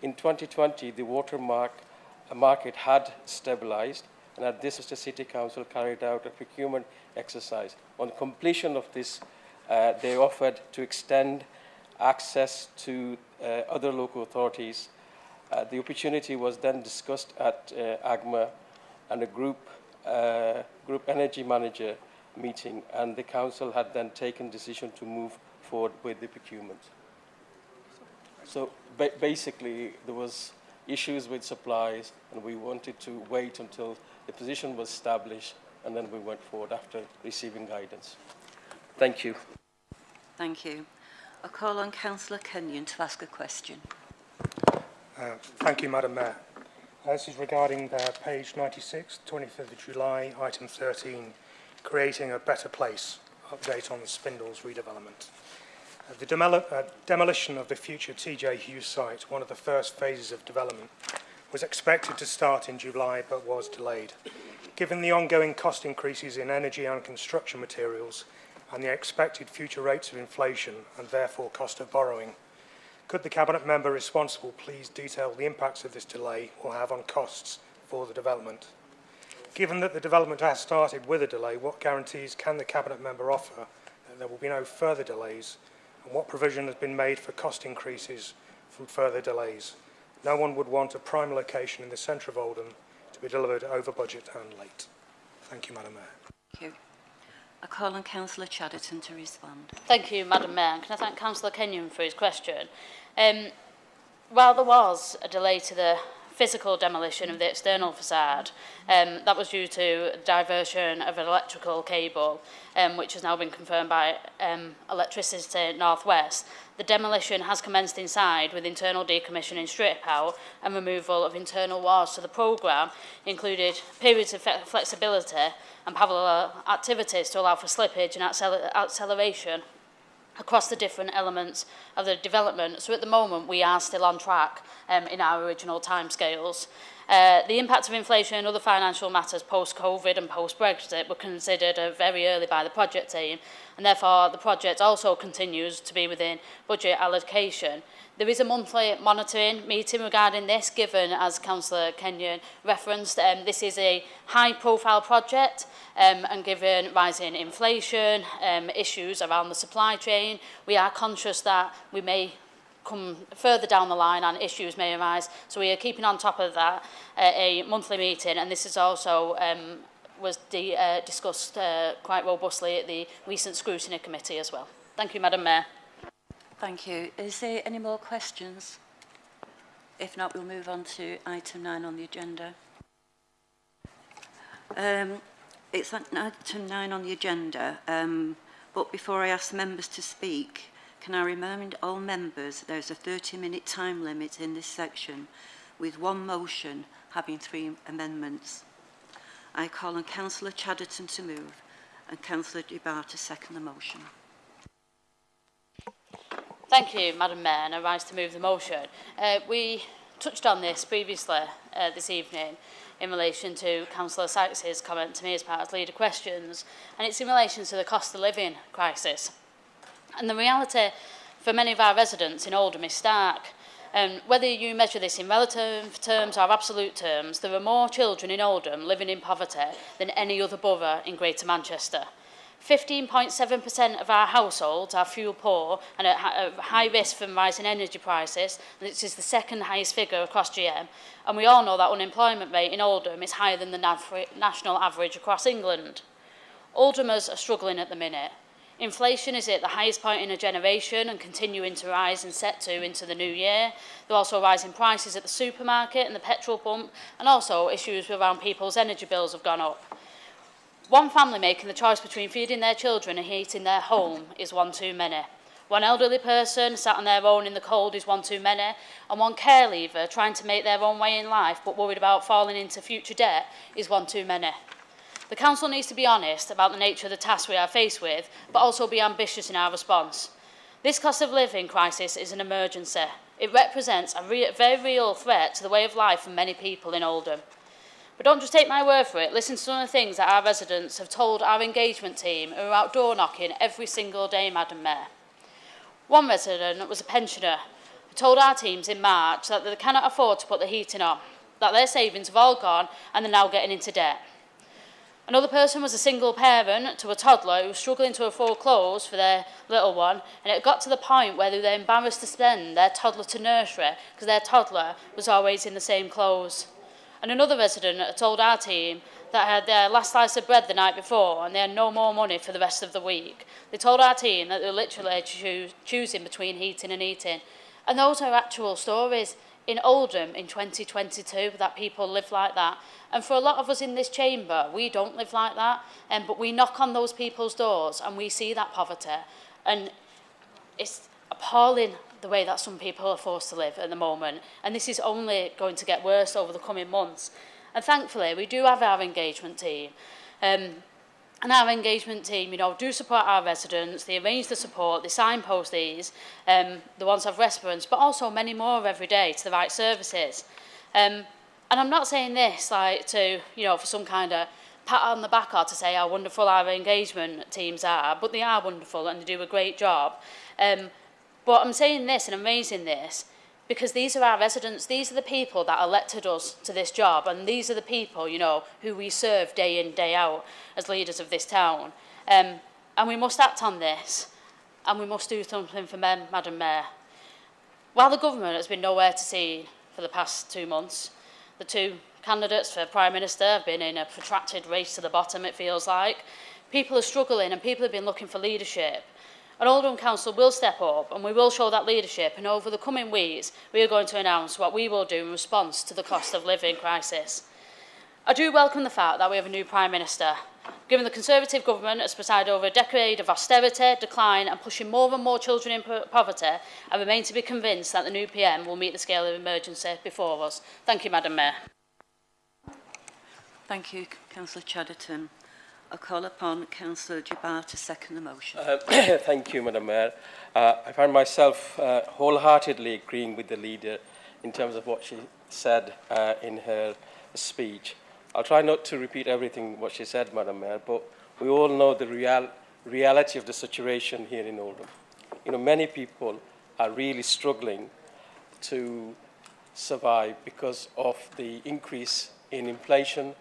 In 2020, the water market had stabilized, and at this, the City Council carried out a procurement exercise. On completion of this, they offered to extend access to other local authorities. The opportunity was then discussed at AGMA and a group energy manager meeting, and the council had then taken decision to move forward with the procurement. So basically, there was issues with supplies, and we wanted to wait until the position was established, and then we went forward after receiving guidance. Thank you. Thank you. I call on Councillor Kenyon to ask a question. Thank you, Madam Mayor. This is regarding page 96, 23rd of July, item 13, creating a better place, update on the Spindles redevelopment. The demolition of the future TJ Hughes site, one of the first phases of development, was expected to start in July but was delayed. Given the ongoing cost increases in energy and construction materials and the expected future rates of inflation and therefore cost of borrowing, could the Cabinet member responsible please detail the impacts of this delay will have on costs for the development? Given that the development has started with a delay, what guarantees can the Cabinet member offer that there will be no further delays, and what provision has been made for cost increases from further delays? No one would want a prime location in the centre of Oldham to be delivered over budget and late. Thank you, Madam Mayor. Thank you. I call on Councillor Chatterton to respond. Thank you, Madam Mayor. And can I thank Councillor Kenyon for his question? While there was a delay to the physical demolition of the external facade, that was due to diversion of an electrical cable, which has now been confirmed by Electricity North West. The demolition has commenced inside with internal decommissioning strip out and removal of internal walls. So the programme included periods of flexibility and parallel activities to allow for slippage and acceleration across the different elements of the development. So at the moment we are still on track in our original timescales. The impact of inflation and other financial matters post-COVID and post-Brexit were considered very early by the project team, and therefore the project also continues to be within budget allocation. There is a monthly monitoring meeting regarding this, given, as Councillor Kenyon referenced, this is a high-profile project, and given rising inflation, issues around the supply chain, we are conscious that we may come further down the line and issues may arise. So we are keeping on top of that, a monthly meeting, and this is also was discussed quite robustly at the recent scrutiny committee as well. Thank you, Madam Mayor. Thank you. Is there any more questions? If not, we'll move on to item 9 on the agenda. It's item 9 on the agenda, but before I ask members to speak, can I remind all members there's a 30-minute time limit in this section, with one motion having 3 amendments. I call on Councillor Chatterton to move and Councillor Dubar to second the motion. Thank you, Madam Mayor, and I rise to move the motion. We touched on this previously this evening in relation to Councillor Sykes' comment to me as part of leader questions, and it's in relation to the cost of living crisis. And the reality for many of our residents in Oldham is stark. Whether you measure this in relative terms or absolute terms, there are more children in Oldham living in poverty than any other borough in Greater Manchester. 15.7% of our households are fuel poor and at high risk from rising energy prices. And this is the second highest figure across GM. And we all know that unemployment rate in Oldham is higher than the national average across England. Oldhamers are struggling at the minute. Inflation is at the highest point in a generation and continuing to rise and set to into the new year. There are also rising prices at the supermarket and the petrol pump, and also issues around people's energy bills have gone up. One family making the choice between feeding their children and heating their home is one too many. One elderly person sat on their own in the cold is one too many, and one care leaver trying to make their own way in life but worried about falling into future debt is one too many. The Council needs to be honest about the nature of the task we are faced with, but also be ambitious in our response. This cost of living crisis is an emergency. It represents a very real threat to the way of life for many people in Oldham. But don't just take my word for it. Listen to some of the things that our residents have told our engagement team who are out door knocking every single day, Madam Mayor. One resident was a pensioner who told our teams in March that they cannot afford to put the heating on, that their savings have all gone and they're now getting into debt. Another person was a single parent to a toddler who was struggling to afford clothes for their little one, and it got to the point where they were embarrassed to send their toddler to nursery because their toddler was always in the same clothes. And another resident told our team that had their last slice of bread the night before and they had no more money for the rest of the week. They told our team that they were literally choosing between heating and eating. And those are actual stories in Oldham in 2022, that people live like that. And for a lot of us in this chamber, we don't live like that, but we knock on those people's doors and we see that poverty. And appalling the way that some people are forced to live at the moment, and this is only going to get worse over the coming months. And thankfully, we do have our engagement team. And our engagement team, you know, do support our residents, they arrange the support, they signpost these, the ones have respirants, but also many more every day to the right services. And I'm not saying this like to, you know, for some kind of pat on the back or to say how wonderful our engagement teams are, but they are wonderful and they do a great job. But I'm saying this and I'm raising this because these are our residents, these are the people that elected us to this job, and these are the people, you know, who we serve day in, day out as leaders of this town. And we must act on this, and we must do something for them, Madam Mayor. While the government has been nowhere to see for the past 2 months, the two candidates for Prime Minister have been in a protracted race to the bottom, it feels like. People are struggling and people have been looking for leadership. And Oldham Council will step up and we will show that leadership, and over the coming weeks we are going to announce what we will do in response to the cost of living crisis. I do welcome the fact that we have a new Prime Minister. Given the Conservative government has presided over a decade of austerity, decline and pushing more and more children in poverty, I remain to be convinced that the new PM will meet the scale of emergency before us. Thank you, Madam Mayor. Thank you, Councillor Chadderton. I call upon Councillor Jabbar to second the motion. Thank you, Madam Mayor. I find myself wholeheartedly agreeing with the leader in terms of what she said in her speech. I'll try not to repeat everything what she said, Madam Mayor, but we all know the reality of the situation here in Oldham. You know, many people are really struggling to survive because of the increase in inflation,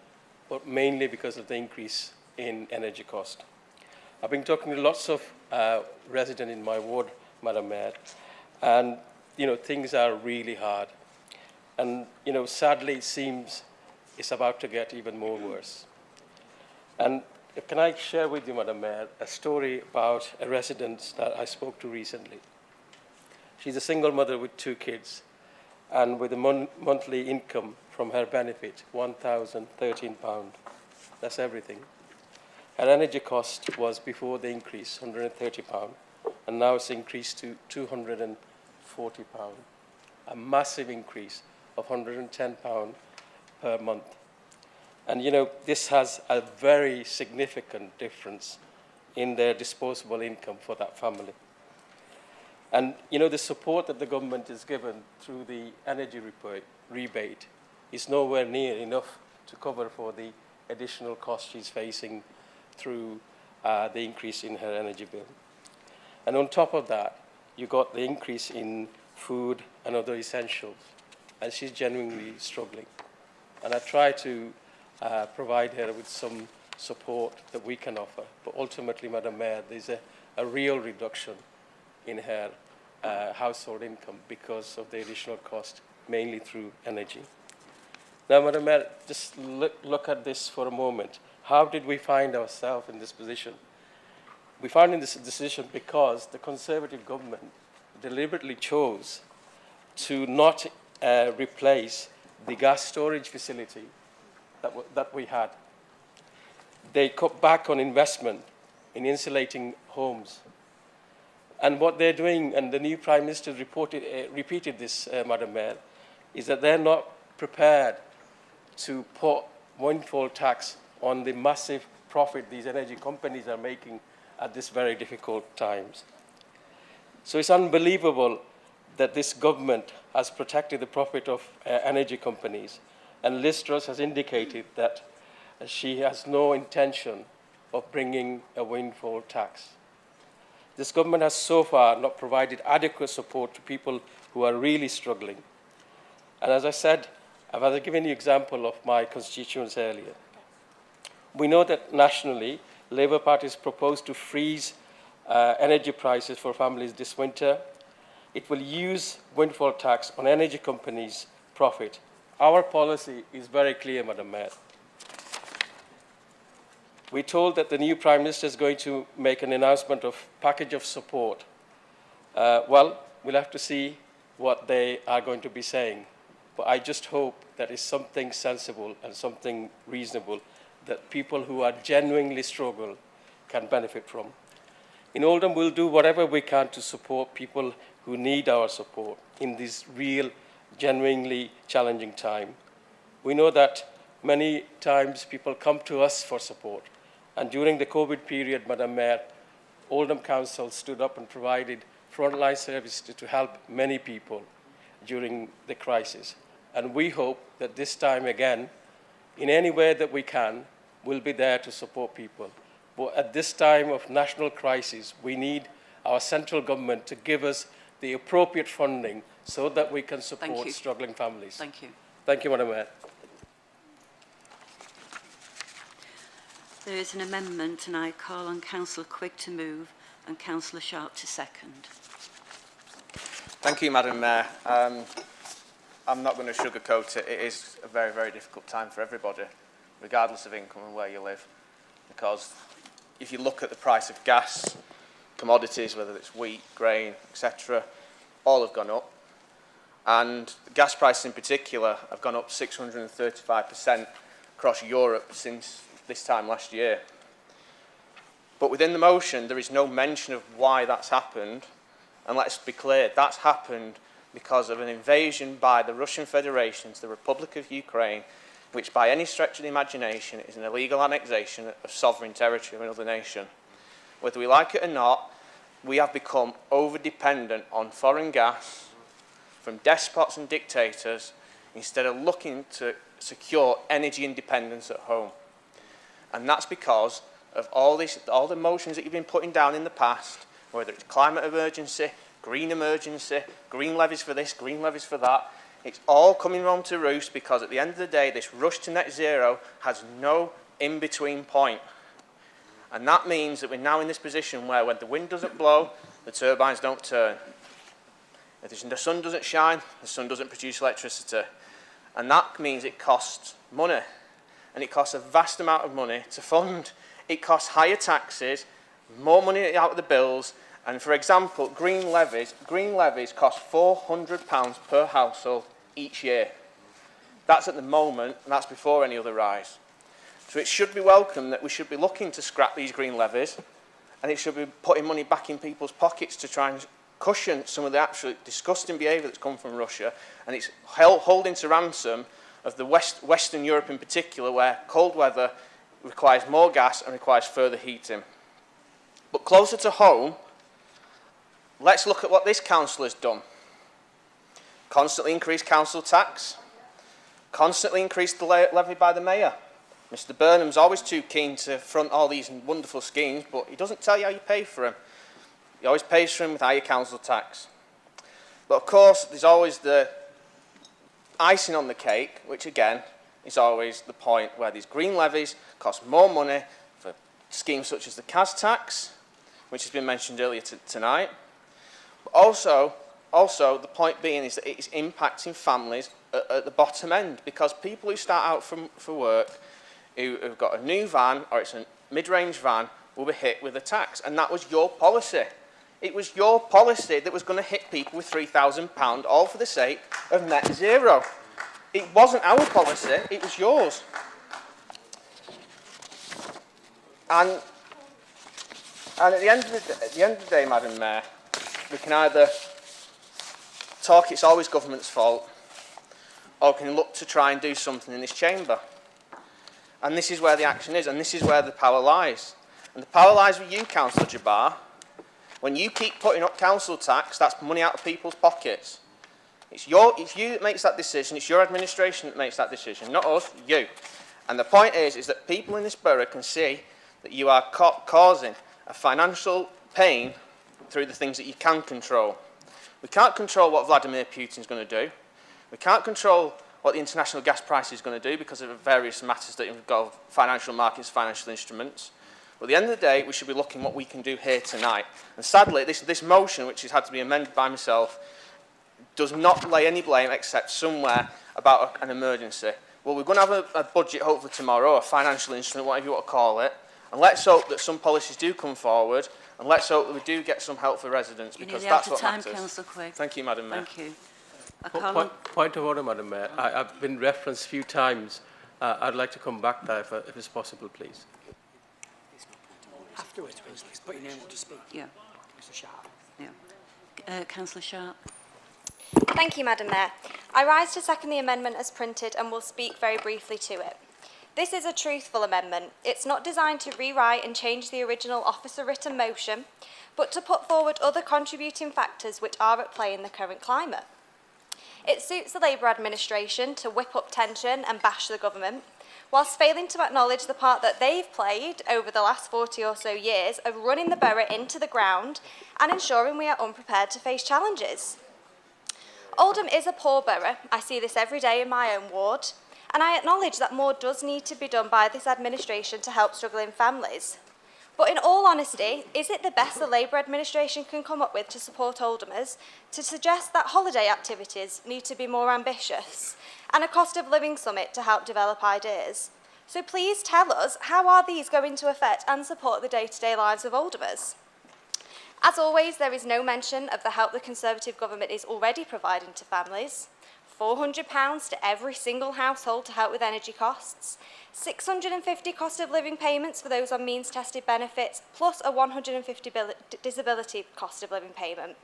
but mainly because of the increase in energy cost. I've been talking to lots of residents in my ward, Madam Mayor, and you know, things are really hard. And you know, sadly it seems it's about to get even more worse. And can I share with you, Madam Mayor, a story about a resident that I spoke to recently. She's a single mother with 2 kids, and with a monthly income from her benefit, £1,013. That's everything. Her energy cost was, before the increase, £130, and now it's increased to £240. A massive increase of £110 per month. And you know, this has a very significant difference in their disposable income for that family. And you know, the support that the government is given through the energy rebate is nowhere near enough to cover for the additional cost she's facing through the increase in her energy bill. And on top of that, you got the increase in food and other essentials, and she's genuinely struggling. And I try to provide her with some support that we can offer, but ultimately, Madam Mayor, there's a real reduction in her household income because of the additional cost, mainly through energy. Now, Madam Mayor, just look at this for a moment. How did we find ourselves in this position? We found in this decision because the Conservative government deliberately chose to not replace the gas storage facility that we had. They cut back on investment in insulating homes. And what they're doing, and the new Prime Minister repeated this, Madam Mayor, is that they're not prepared to put windfall tax on the massive profit these energy companies are making at this very difficult times. So it's unbelievable that this government has protected the profit of energy companies, and Liz Truss has indicated that she has no intention of bringing a windfall tax. This government has so far not provided adequate support to people who are really struggling. And as I said, I've given you an example of my constituents earlier. We know that nationally, Labour Party has proposed to freeze energy prices for families this winter. It will use windfall tax on energy companies' profit. Our policy is very clear, Madam Mayor. We're told that the new Prime Minister is going to make an announcement of package of support. Well, we'll have to see what they are going to be saying. But I just hope that it's something sensible and something reasonable that people who are genuinely struggle can benefit from. In Oldham, we'll do whatever we can to support people who need our support in this real, genuinely challenging time. We know that many times people come to us for support. And during the COVID period, Madam Mayor, Oldham Council stood up and provided frontline services to help many people during the crisis. And we hope that this time again, in any way that we can, we'll be there to support people. But at this time of national crisis, we need our central government to give us the appropriate funding so that we can support struggling families. Thank you. Thank you, Madam Mayor. There is an amendment, and I call on Councillor Quigg to move and Councillor Sharp to second. Thank you, Madam Mayor. I'm not going to sugarcoat it. It is a very, very difficult time for everybody, regardless of income and where you live. Because if you look at the price of gas, commodities, whether it's wheat, grain, etc., all have gone up. And the gas prices in particular have gone up 635% across Europe since this time last year. But within the motion, there is no mention of why that's happened. And let's be clear, that's happened because of an invasion by the Russian Federation to the Republic of Ukraine, which by any stretch of the imagination is an illegal annexation of sovereign territory of another nation. Whether we like it or not, we have become over-dependent on foreign gas from despots and dictators instead of looking to secure energy independence at home. And that's because of all the motions that you've been putting down in the past, whether it's climate emergency, green levies for this, green levies for that. It's all coming home to roost because at the end of the day, this rush to net zero has no in-between point. And that means that we're now in this position where when the wind doesn't blow, the turbines don't turn. If the sun doesn't shine, the sun doesn't produce electricity. And that means it costs money. And it costs a vast amount of money to fund. It costs higher taxes, more money out of the bills. And for example, green levies cost £400 per household each year. That's at the moment, and that's before any other rise. So it should be welcome that we should be looking to scrap these green levies, and it should be putting money back in people's pockets to try and cushion some of the absolute disgusting behaviour that's come from Russia, and it's holding to ransom of the Western Europe in particular, where cold weather requires more gas and requires further heating. But closer to home, let's look at what this council has done. Constantly increased council tax, constantly increased the levy by the mayor. Mr Burnham's always too keen to front all these wonderful schemes, but he doesn't tell you how you pay for them. He always pays for them with higher council tax. But of course, there's always the icing on the cake, which again is always the point where these green levies cost more money for schemes such as the CAS tax, which has been mentioned earlier tonight. But also the point being is that it's impacting families at the bottom end, because people who start out for work, who've got a new van or it's a mid-range van, will be hit with a tax. And that was your policy. It was your policy that was going to hit people with £3,000, all for the sake of net zero. It wasn't our policy, it was yours. And at the end of the day, Madam Mayor, we can either talk it's always government's fault, or we can look to try and do something in this chamber. And this is where the action is, and this is where the power lies. And the power lies with you, Councillor Jabbar. When you keep putting up council tax, that's money out of people's pockets. It's you that makes that decision, it's your administration that makes that decision, not us, you. And the point is that people in this borough can see that you are causing a financial pain through the things that you can control. We can't control what Vladimir Putin's going to do. We can't control what the international gas price is going to do because of various matters that involve financial markets, financial instruments. But at the end of the day, we should be looking at what we can do here tonight. And sadly, this motion, which has had to be amended by myself, does not lay any blame except somewhere about an emergency. Well, we're going to have a budget hopefully tomorrow, a financial instrument, whatever you want to call it. And let's hope that some policies do come forward, and let's hope that we do get some help for residents, because that's what matters. Councillor Quigg. Thank you, Madam Mayor. Thank you. Point of order, Madam Mayor. I've been referenced a few times. I'd like to come back there if it's possible, please. afterwards, put your name up to speak. Yeah. Councillor Sharp. Yeah. Councillor Sharp. Thank you, Madam Mayor. I rise to second the amendment as printed and will speak very briefly to it. This is a truthful amendment. It's not designed to rewrite and change the original officer-written motion, but to put forward other contributing factors which are at play in the current climate. It suits the Labour administration to whip up tension and bash the government, whilst failing to acknowledge the part that they've played over the last 40 or so years of running the borough into the ground and ensuring we are unprepared to face challenges. Oldham is a poor borough. I see this every day in my own ward, and I acknowledge that more does need to be done by this administration to help struggling families. But in all honesty, is it the best the Labour administration can come up with to support Oldhamers to suggest that holiday activities need to be more ambitious and a cost of living summit to help develop ideas? So please tell us, how are these going to affect and support the day-to-day lives of Oldhamers? As always, there is no mention of the help the Conservative government is already providing to families. £400 to every single household to help with energy costs, 650 cost of living payments for those on means-tested benefits, plus a 150 disability cost of living payment,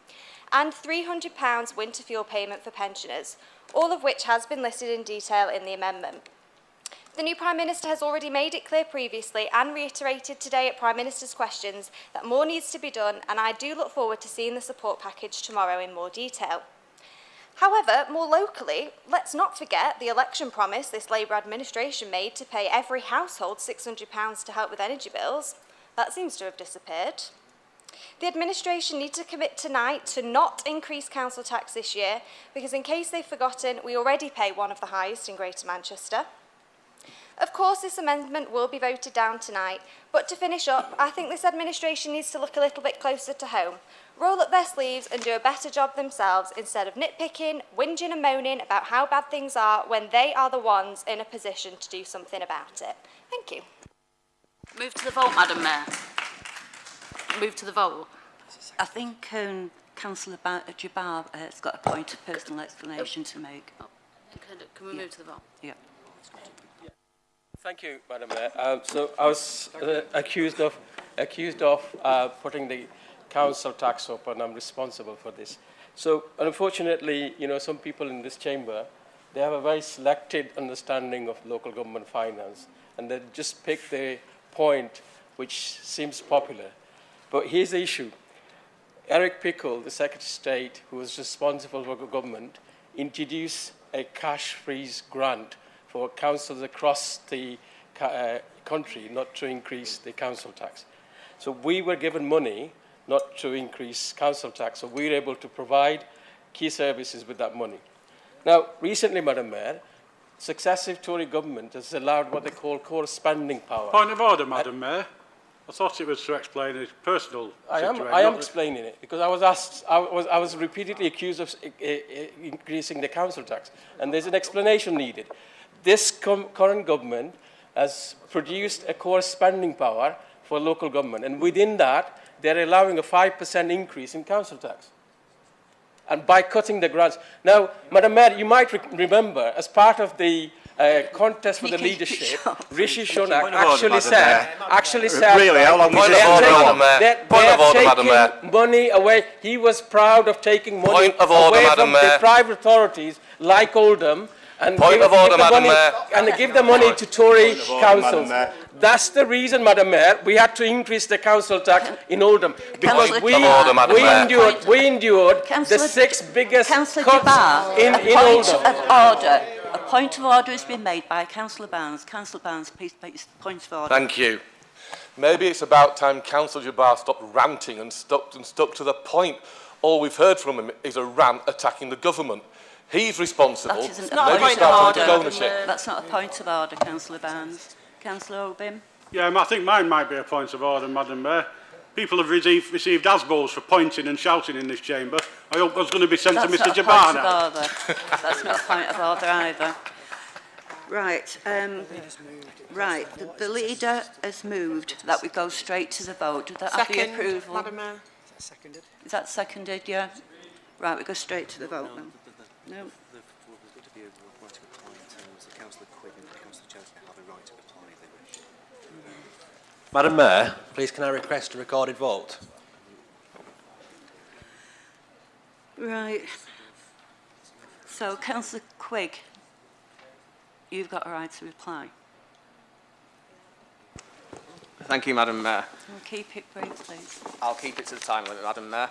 and £300 winter fuel payment for pensioners, all of which has been listed in detail in the amendment. The new Prime Minister has already made it clear previously and reiterated today at Prime Minister's questions that more needs to be done, and I do look forward to seeing the support package tomorrow in more detail. However, more locally, let's not forget the election promise this Labour administration made to pay every household £600 to help with energy bills. That seems to have disappeared. The administration need to commit tonight to not increase council tax this year, because in case they've forgotten, we already pay one of the highest in Greater Manchester. Of course, this amendment will be voted down tonight, but to finish up, I think this administration needs to look a little bit closer to home, roll up their sleeves and do a better job themselves instead of nitpicking, whinging and moaning about how bad things are when they are the ones in a position to do something about it. Thank you. Move to the vote, Madam Mayor. Move to the vote. I think Councillor Jabbar has got a point of personal explanation to make. Can we move to the vote? Yeah. Thank you, Madam Mayor. So I was accused of putting the council tax up, and I'm responsible for this. So unfortunately, you know, some people in this chamber, they have a very selected understanding of local government finance, and they just pick the point which seems popular. But here's the issue. Eric Pickle, the Secretary of State, who was responsible for government, introduced a cash freeze grant for councils across the country not to increase the council tax. So we were given money not to increase council tax, so we were able to provide key services with that money. Now, recently, Madam Mayor, successive Tory government has allowed what they call corresponding power. Point of order, Madam Mayor. I thought it was to explain his personal situation. I am explaining it, because I was asked, I was repeatedly accused of increasing the council tax, and there's an explanation needed. This current government has produced a corresponding power for local government, and within that, they're allowing a 5% increase in council tax. And by cutting the grants. Now, Madam Mayor, you might remember, as part of the contest for the leadership, Rishi Sunak actually said, really, how long is it? Point of order, Madam Mayor. Money away. He was proud of taking money Point of order, away Madam from Mayor. the private authorities like Oldham, and Point of order, Madam Mayor. And give the money to Tory councils. That's the reason, Madam Mayor, we had to increase the council tax in Oldham, because we endured the 6 biggest cuts in Oldham. A point of order has been made by Councillor Barnes. Councillor Barnes, please make your point of order. Thank you. Maybe it's about time Councillor Jabbar stopped ranting and stuck to the point. All we've heard from him is a rant attacking the government. He's responsible. That isn't a point of order. That's not a point of order, Councillor Barnes. Councillor Oldham. Yeah, I think mine might be a point of order, Madam Mayor. People have received ASBOs for pointing and shouting in this chamber. I hope that's going to be sent to Mr Jabbar now. That's not a point of order either. Right, the leader has moved that we go straight to the vote. Did that have the approval? Madam Mayor. Is that seconded? Is that seconded, yeah? Right, we go straight to the vote then. No. Madam Mayor, please can I request a recorded vote? Right. So, Councillor Quigg, you've got a right to reply. Thank you, Madam Mayor. We'll keep it brief, please. I'll keep it to the time limit, Madam Mayor.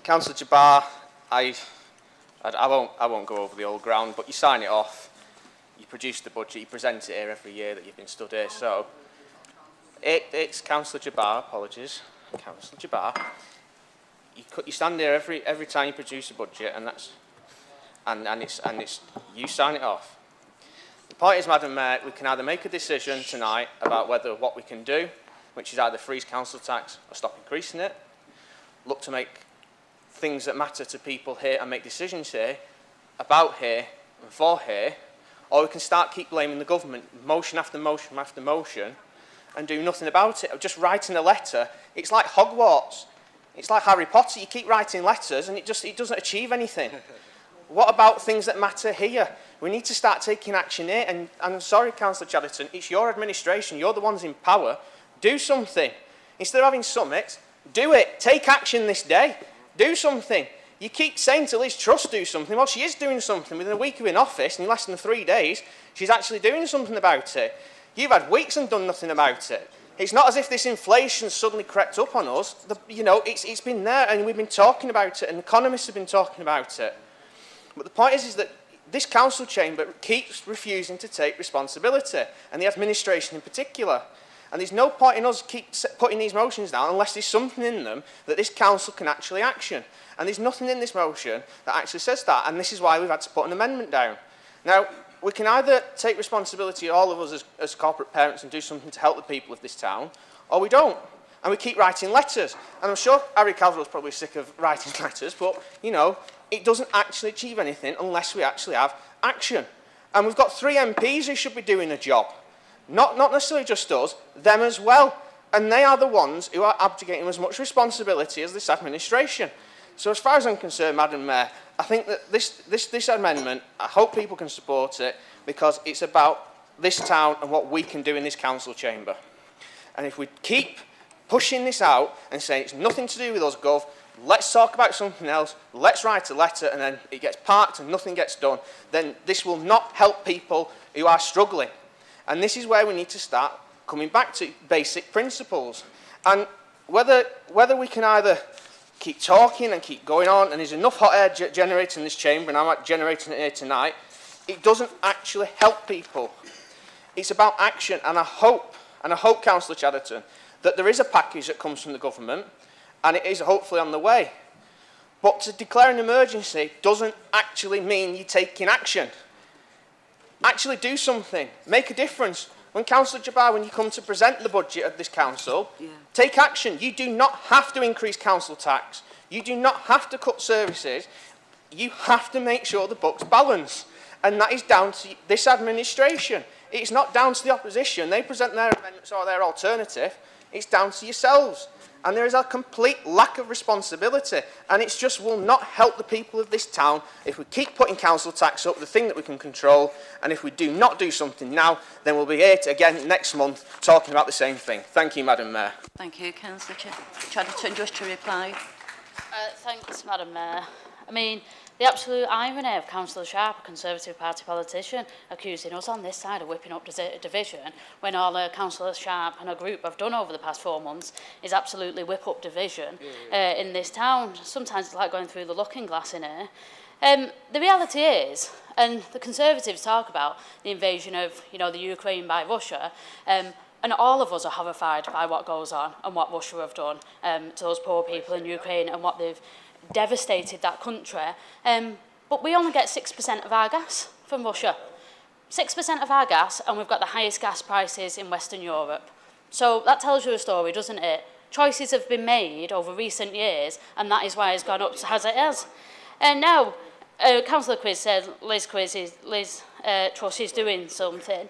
Councillor Jabbar, I won't go over the old ground, but you sign it off, you produce the budget, you present it here every year that you've been stood here. So it's Councillor Jabbar, apologies, Councillor Jabbar. You stand here every time you produce a budget, and it's you sign it off. The point is, Madam Mayor, we can either make a decision tonight about what we can do, which is either freeze council tax or stop increasing it, look to make things that matter to people here and make decisions here, about here and for here, or we can keep blaming the government, motion after motion after motion, and do nothing about it, or just writing a letter. It's like Hogwarts. It's like Harry Potter. You keep writing letters and it doesn't achieve anything. What about things that matter here? We need to start taking action here. And I'm sorry, Councillor Chatterton, it's your administration. You're the ones in power. Do something. Instead of having summits, do it. Take action this day. Do something. You keep saying to Liz Truss do something. Well, she is doing something. Within a week of in office, and in less than 3 days, she's actually doing something about it. You've had weeks and done nothing about it. It's not as if this inflation suddenly crept up on us. It's been there, and we've been talking about it, and economists have been talking about it. But the point is that this council chamber keeps refusing to take responsibility, and the administration in particular. And there's no point in us keep putting these motions down unless there's something in them that this council can actually action. And there's nothing in this motion that actually says that, and this is why we've had to put an amendment down. Now, we can either take responsibility, all of us as corporate parents, and do something to help the people of this town, or we don't. And we keep writing letters. And I'm sure Harry Caswell's probably sick of writing letters, but, it doesn't actually achieve anything unless we actually have action. And we've got 3 MPs who should be doing the job. Not necessarily just us, them as well. And they are the ones who are abdicating as much responsibility as this administration. So as far as I'm concerned, Madam Mayor, I think that this amendment, I hope people can support it, because it's about this town and what we can do in this council chamber. And if we keep pushing this out and saying it's nothing to do with us, Gov, let's talk about something else, let's write a letter, and then it gets parked and nothing gets done, then this will not help people who are struggling. And this is where we need to start coming back to basic principles. And whether we can either keep talking and keep going on, and there's enough hot air generated in this chamber, and I'm generating it here tonight, it doesn't actually help people. It's about action, and I hope, Councillor Chatterton, that there is a package that comes from the government, and it is hopefully on the way. But to declare an emergency doesn't actually mean you're taking action. Actually do something. Make a difference. When Councillor Jabbar, when you come to present the budget of this council, take action. You do not have to increase council tax. You do not have to cut services. You have to make sure the books balance. And that is down to this administration. It's not down to the opposition. They present their amendments or their alternative. It's down to yourselves. And there is a complete lack of responsibility. And it just will not help the people of this town if we keep putting council tax up, the thing that we can control. And if we do not do something now, then we'll be here again next month talking about the same thing. Thank you, Madam Mayor. Thank you, Councillor Chatterton. Just to reply. Thanks, Madam Mayor. I mean, the absolute irony of Councillor Sharp, a Conservative Party politician, accusing us on this side of whipping up division, when all Councillor Sharp and her group have done over the past 4 months is absolutely whip up division in this town. Sometimes it's like going through the looking glass in here. The reality is, and the Conservatives talk about the invasion of the Ukraine by Russia, and all of us are horrified by what goes on and what Russia have done to those poor people in Ukraine and what they've devastated that country. But we only get 6% of our gas from Russia. 6% of our gas, and we've got the highest gas prices in Western Europe. So that tells you a story, doesn't it? Choices have been made over recent years, and that is why it's gone up as it has. And now, Councillor Quiz said Liz Truss is doing something.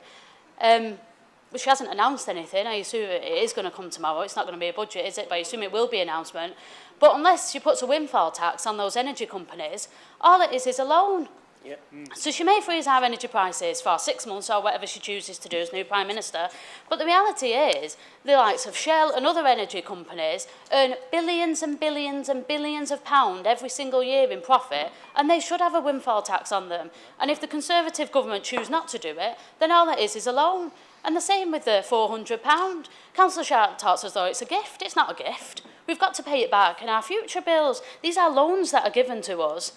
But she hasn't announced anything. I assume it is going to come tomorrow. It's not going to be a budget, is it? But I assume it will be an announcement. But unless she puts a windfall tax on those energy companies, all it is a loan Yep. So she may freeze our energy prices for 6 months or whatever she chooses to do as new Prime Minister, but the reality is the likes of Shell and other energy companies earn billions and billions and billions of pounds every single year in profit, and they should have a windfall tax on them. And if the Conservative government choose not to do it, then all that is a loan. And the same with the £400. Councillor Sharp talks as though it's a gift. It's not a gift. We've got to pay it back in our future bills. These are loans that are given to us.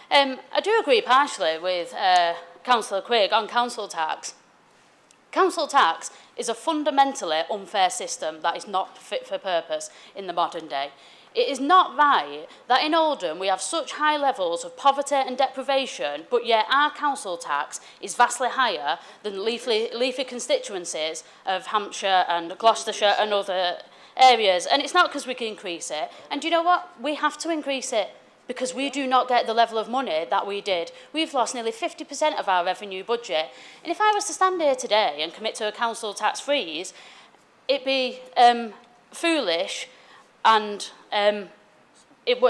I do agree partially with Councillor Quigg on council tax. Council tax is a fundamentally unfair system that is not fit for purpose in the modern day. It is not right that in Oldham we have such high levels of poverty and deprivation, but yet our council tax is vastly higher than leafy constituencies of Hampshire and Gloucestershire and other areas. And it's not because we can increase it. And do you know what? We have to increase it, because we do not get the level of money that we did. We've lost nearly 50% of our revenue budget. And if I was to stand here today and commit to a council tax freeze, it'd be foolish, and it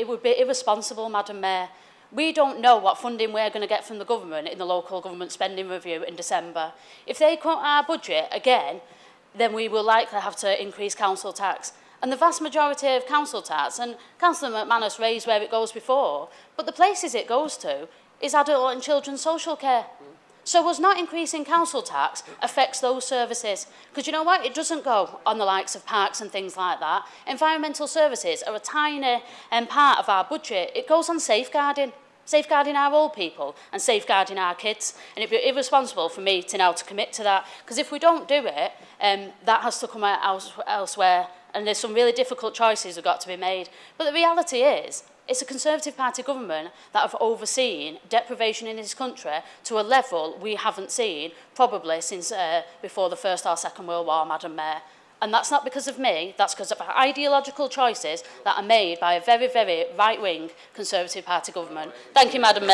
would be irresponsible, Madam Mayor. We don't know what funding we're going to get from the government in the local government spending review in December. If they cut our budget again, then we will likely have to increase council tax. And the vast majority of council tax, and Councillor McManus raised where it goes before, but the places it goes to is adult and children's social care. So us not increasing council tax affects those services. Because you know what? It doesn't go on the likes of parks and things like that. Environmental services are a tiny part of our budget. It goes on safeguarding. Safeguarding our old people and safeguarding our kids. And it'd be irresponsible for me to now to commit to that. Because if we don't do it, that has to come out elsewhere. And there's some really difficult choices that have got to be made. But the reality is, it's a Conservative Party government that have overseen deprivation in this country to a level we haven't seen probably since before the First or Second World War, Madam Mayor. And that's not because of me, that's because of ideological choices that are made by a very, very right-wing Conservative Party government. Thank you, Madam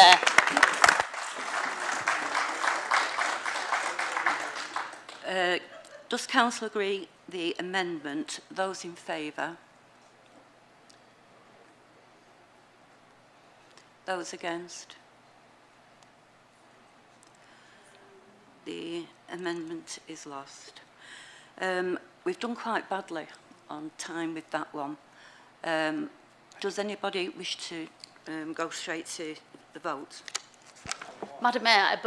Mayor. Does Council agree the amendment? Those in favour? Those against? The amendment is lost. We've done quite badly on time with that one. Does anybody wish to go straight to the vote? Madam Mayor,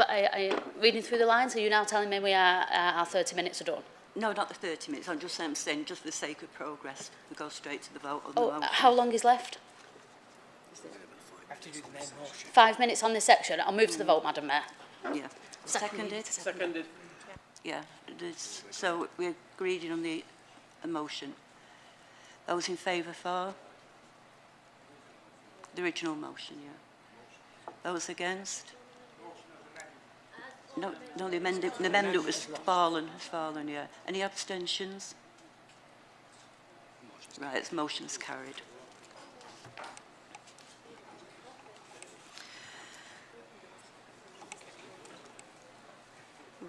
reading through the lines, are you now telling me our 30 minutes are done? No, not the 30 minutes. I'm just saying, just for the sake of progress, we go straight to the vote on the motion. How long is left? 5 minutes on this section. I'll move to the vote, Madam Mayor. Yeah. Seconded? Seconded. Yeah. So we're agreed on the motion. Those in favour for? The original motion, yeah. Those against? No, the amendment was fallen, yeah. Any abstentions? Right, the motion's carried.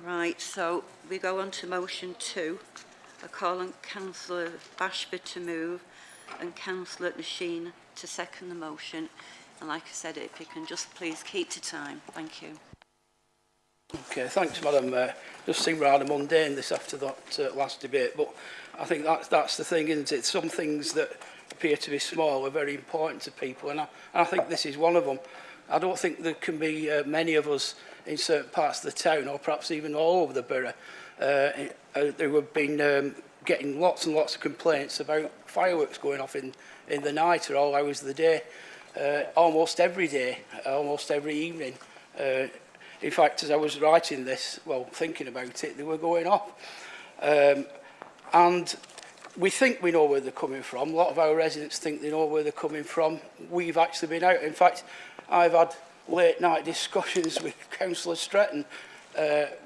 Right, so we go on to motion 2. I call on Councillor Bashford to move and Councillor Machine to second the motion. And like I said, if you can just please keep to time. Thank you. Okay, thanks, Madam Mayor. Just seemed rather mundane this after that last debate, but I think that's the thing, isn't it? Some things that appear to be small are very important to people, and I think this is one of them. I don't think there can be many of us in certain parts of the town, or perhaps even all over the borough, who have been getting lots and lots of complaints about fireworks going off in the night or all hours of the day, almost every day, almost every evening. In fact, as I was writing this, well, thinking about it, they were going off. And we think we know where they're coming from. A lot of our residents think they know where they're coming from. We've actually been out. In fact, I've had late night discussions with Councillor Stretton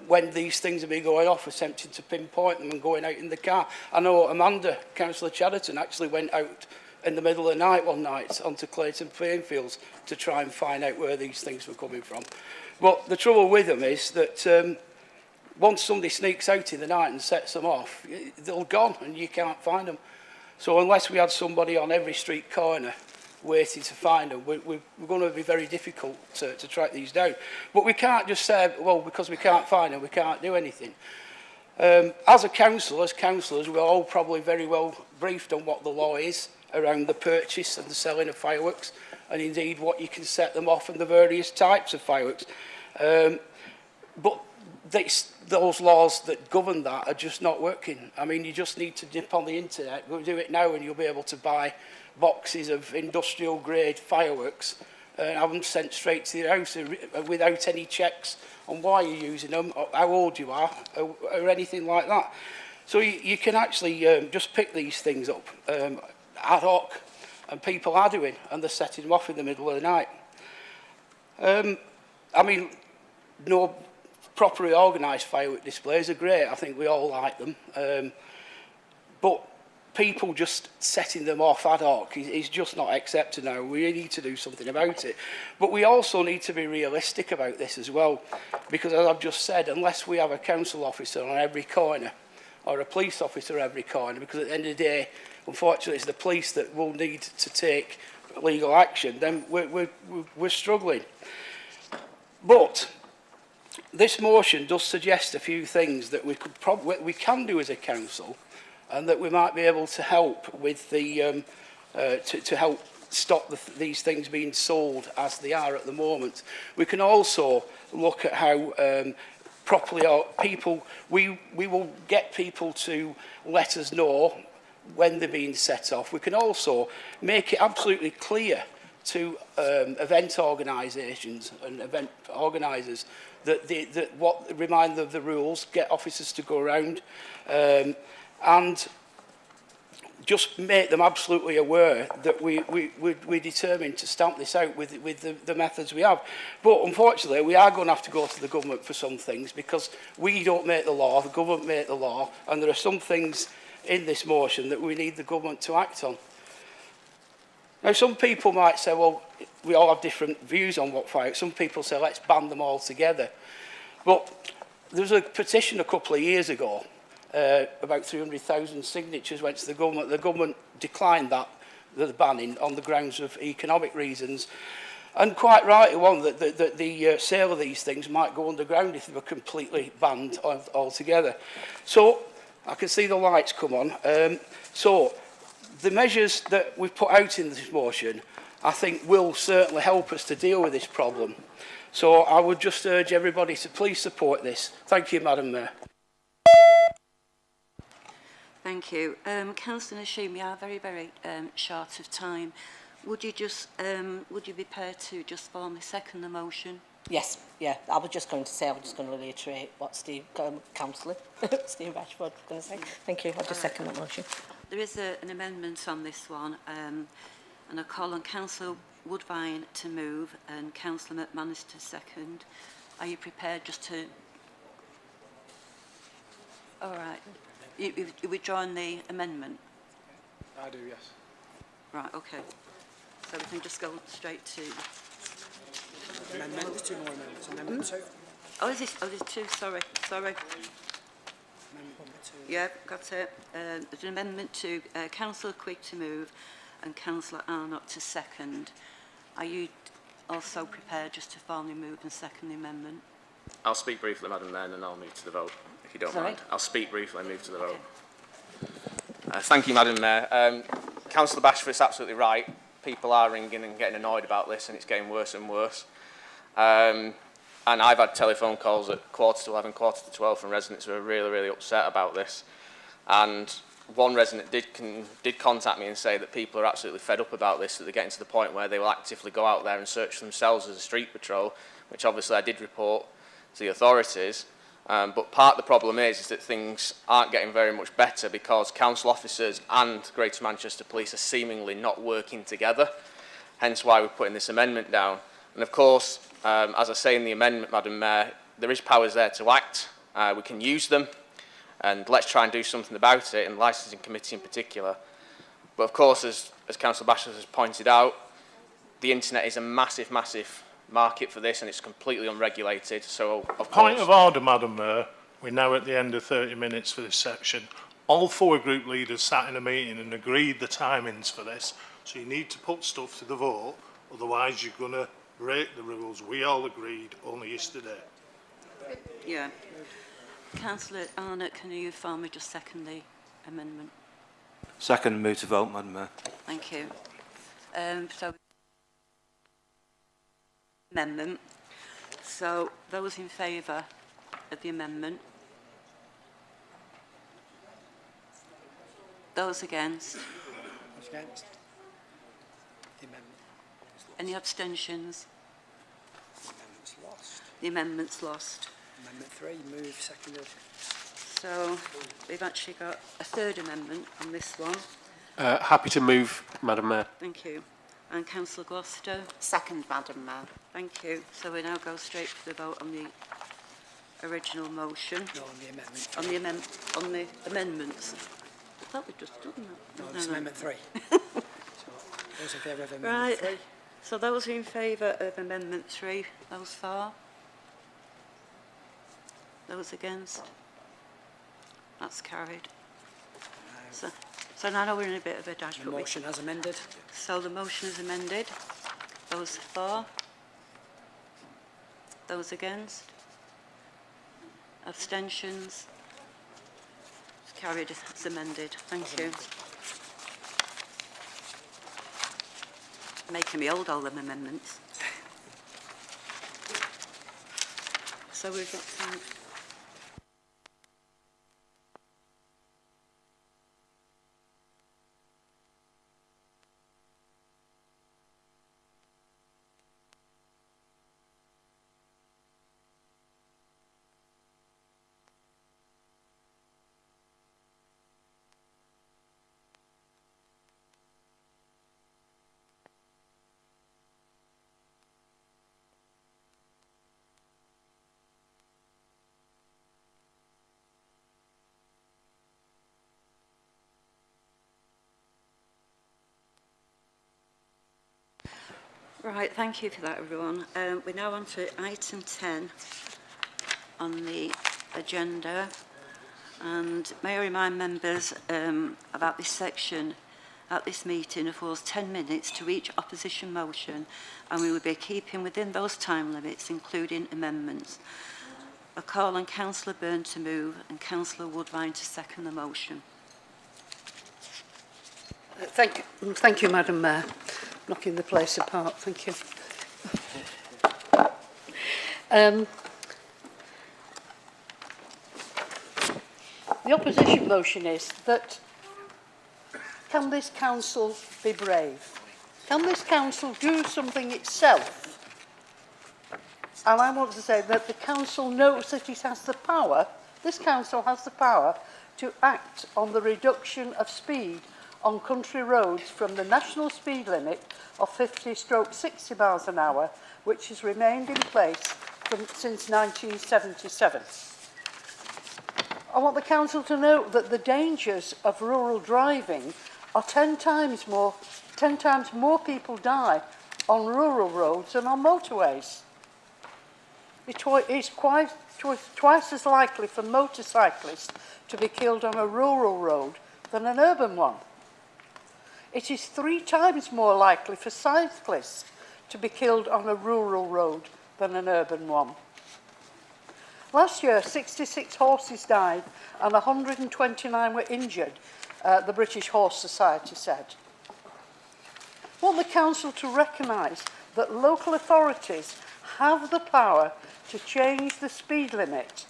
when these things have been going off, attempting to pinpoint them and going out in the car. I know Amanda, Councillor Chadderton, actually went out in the middle of the night one night onto Clayton Plainfields to try and find out where these things were coming from. But the trouble with them is that once somebody sneaks out in the night and sets them off, they're gone and you can't find them. So unless we had somebody on every street corner waiting to find them. We're going to be very difficult to track these down. But we can't just say, well, because we can't find them, we can't do anything. As a council, as councillors, we're all probably very well briefed on what the law is around the purchase and the selling of fireworks, and indeed what you can set them off and the various types of fireworks. But those laws that govern that are just not working. I mean, you just need to dip on the internet, go do it now, and you'll be able to buy boxes of industrial grade fireworks and have them sent straight to your house without any checks on why you're using them, or how old you are, or anything like that. So you can actually just pick these things up ad hoc, and people are doing, and they're setting them off in the middle of the night. I mean, no properly organised firework displays are great. I think we all like them. But people just setting them off ad hoc is just not accepted now. We need to do something about it. But we also need to be realistic about this as well, because as I've just said, unless we have a council officer on every corner or a police officer on every corner, because at the end of the day, unfortunately, it's the police that will need to take legal action, then we're struggling. But this motion does suggest a few things that we can do as a council, and that we might be able to help with the to help stop these things being sold as they are at the moment. We can also look at how we will get people to let us know when they're being set off. We can also make it absolutely clear to event organisations and event organisers that remind them of the rules, get officers to go around, and just make them absolutely aware that we're determined to stamp this out with the methods we have. But unfortunately, we are going to have to go to the government for some things, because we don't make the law, the government make the law, and there are some things in this motion that we need the government to act on. Now, some people might say, well, we all have different views on what fireworks. Some people say, let's ban them all together. But there was a petition a couple of years ago, about 300,000 signatures went to the government. The government declined the banning on the grounds of economic reasons. And quite right, it was that the sale of these things might go underground if they were completely banned altogether. So I can see the lights come on. So the measures that we've put out in this motion, I think, will certainly help us to deal with this problem. So I would just urge everybody to please support this. Thank you, Madam Mayor. Thank you. Councillor Nasheem, we are very, very short of time. Would you be prepared to just formally second the motion? Yes, yeah. I was just going to reiterate what Councillor Steve Bashford was going to say. Thank you. I'll just second that motion. There is an amendment on this one, and I call on Councillor Woodvine to move and Councillor McManus to second. Are you prepared just to... All right. You withdrawing the amendment? I do, yes. Right, okay. So we can just go straight to... Amendment, there's two more amendments. Amendment 2. Oh, there's two, sorry. Amendment 2. Yeah, got it. There's an amendment to Councillor Quigg to move and Councillor Arnott to second. Are you also prepared just to formally move and second the amendment? I'll speak briefly, Madam Mayor, and then I'll move to the vote, if you don't mind. I'll speak briefly and move to the vote. Thank you, Madam Mayor. Councillor Bashford's absolutely right. People are ringing and getting annoyed about this, and it's getting worse and worse. And I've had telephone calls at 11:15, 12:45 from residents who are really, really upset about this. And one resident did contact me and say that people are absolutely fed up about this, that they're getting to the point where they will actively go out there and search themselves as a street patrol, which obviously I did report to the authorities. But part of the problem is that things aren't getting very much better because council officers and Greater Manchester Police are seemingly not working together, hence why we're putting this amendment down. And of course, as I say in the amendment, Madam Mayor, there is powers there to act. We can use them, and let's try and do something about it, and the licensing committee in particular. But of course, as Councillor Bashford has pointed out, the internet is a massive, massive market for this, and it's completely unregulated. So, of course, Point of order, Madam Mayor. We're now at the end of 30 minutes for this section. all 4 group leaders sat in a meeting and agreed the timings for this. So you need to put stuff to the vote, otherwise you're going to break the rules we all agreed only yesterday. Yeah. Councillor Arnott, can you finally just second the amendment? Second, move to vote, Madam Mayor. Thank you. So, amendment. So, those in favour of the amendment? Those against? Those against? The amendment is lost. Any abstentions? The amendment's lost. The amendment's lost. Amendment 3, moved, seconded. So, we've actually got a third amendment on this one. Happy to move, Madam Mayor. Thank you. And Councillor Gloucester? Second, Madam Mayor. Thank you. So we now go straight to the vote on the original motion. No, on the amendment. On the amendments. I thought we'd just done that. No, it's Amendment 3. So, those in favour of Amendment 3? So those in favour of Amendment 3, those for? Those against? That's carried. So now we're in a bit of a dash. The motion as amended. So the motion is amended. Those for? Those against? Abstentions? It's carried as amended. Thank you. Making me old, all them amendments. So we've got some... Right, thank you for that, everyone. We're now on to item 10 on the agenda. And may I remind members about this section at this meeting affords 10 minutes to each opposition motion, and we will be keeping within those time limits, including amendments. I call on Councillor Byrne to move and Councillor Woodbine to second the motion. Thank you, Madam Mayor. Knocking the place apart. Thank you. The opposition motion is that can this council be brave? Can this council do something itself? And I want to say that the council knows that it has the power, this council has the power to act on the reduction of speed on country roads from the national speed limit of 50/60 miles an hour, which has remained in place since 1977. I want the council to note that the dangers of rural driving are 10 times more people die on rural roads than on motorways. It's twice as likely for motorcyclists to be killed on a rural road than an urban one. It is 3 times more likely for cyclists to be killed on a rural road than an urban one. Last year, 66 horses died and 129 were injured, the British Horse Society said. I want the council to recognise that local authorities have the power to change the speed limit,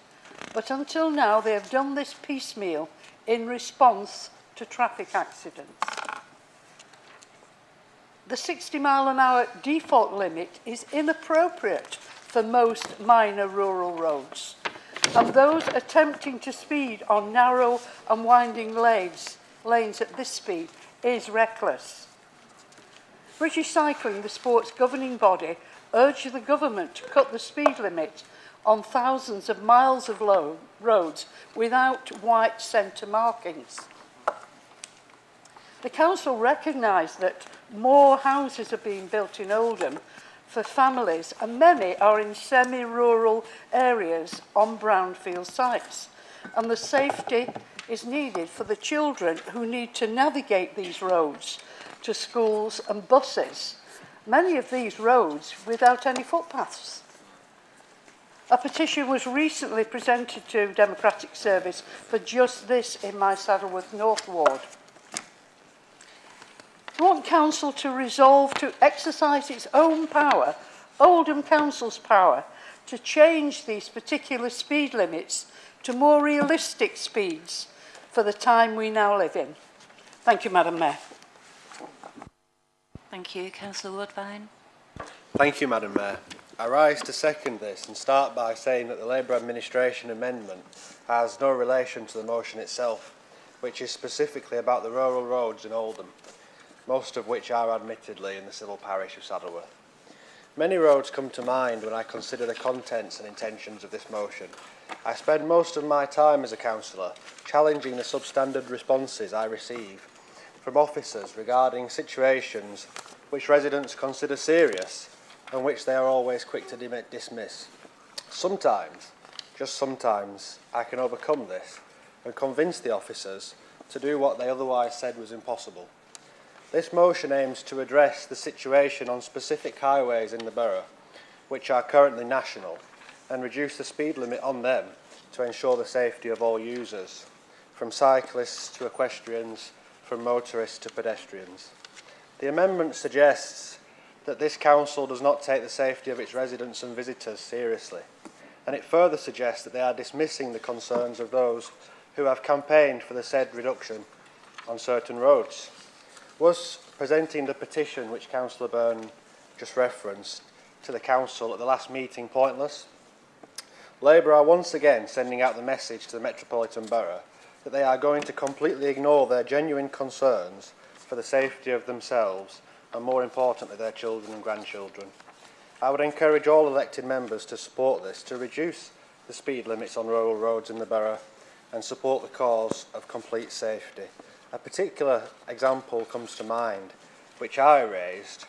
but until now they have done this piecemeal in response to traffic accidents. The 60 mile an hour default limit is inappropriate for most minor rural roads, and those attempting to speed on narrow and winding lanes at this speed is reckless. British Cycling, the sport's governing body, urged the government to cut the speed limit on thousands of miles of roads without white centre markings. The council recognised that more houses are being built in Oldham for families, and many are in semi-rural areas on brownfield sites. And the safety is needed for the children who need to navigate these roads to schools and buses. Many of these roads without any footpaths. A petition was recently presented to Democratic Service for just this in my Saddleworth North ward. I want Council to resolve to exercise its own power, Oldham Council's power, to change these particular speed limits to more realistic speeds for the time we now live in. Thank you, Madam Mayor. Thank you. Councillor Woodbine. Thank you, Madam Mayor. I rise to second this and start by saying that the Labour administration amendment has no relation to the motion itself, which is specifically about the rural roads in Oldham, most of which are admittedly in the civil parish of Saddleworth. Many roads come to mind when I consider the contents and intentions of this motion. I spend most of my time as a councillor challenging the substandard responses I receive from officers regarding situations which residents consider serious and which they are always quick to dismiss. Sometimes, just sometimes, I can overcome this and convince the officers to do what they otherwise said was impossible. This motion aims to address the situation on specific highways in the borough, which are currently national, and reduce the speed limit on them to ensure the safety of all users, from cyclists to equestrians, from motorists to pedestrians. The amendment suggests that this council does not take the safety of its residents and visitors seriously, and it further suggests that they are dismissing the concerns of those who have campaigned for the said reduction on certain roads. Was presenting the petition which Councillor Byrne just referenced to the council at the last meeting pointless? Labour are once again sending out the message to the Metropolitan Borough that they are going to completely ignore their genuine concerns for the safety of themselves and, more importantly, their children and grandchildren. I would encourage all elected members to support this, to reduce the speed limits on rural roads in the borough and support the cause of complete safety. A particular example comes to mind, which I raised,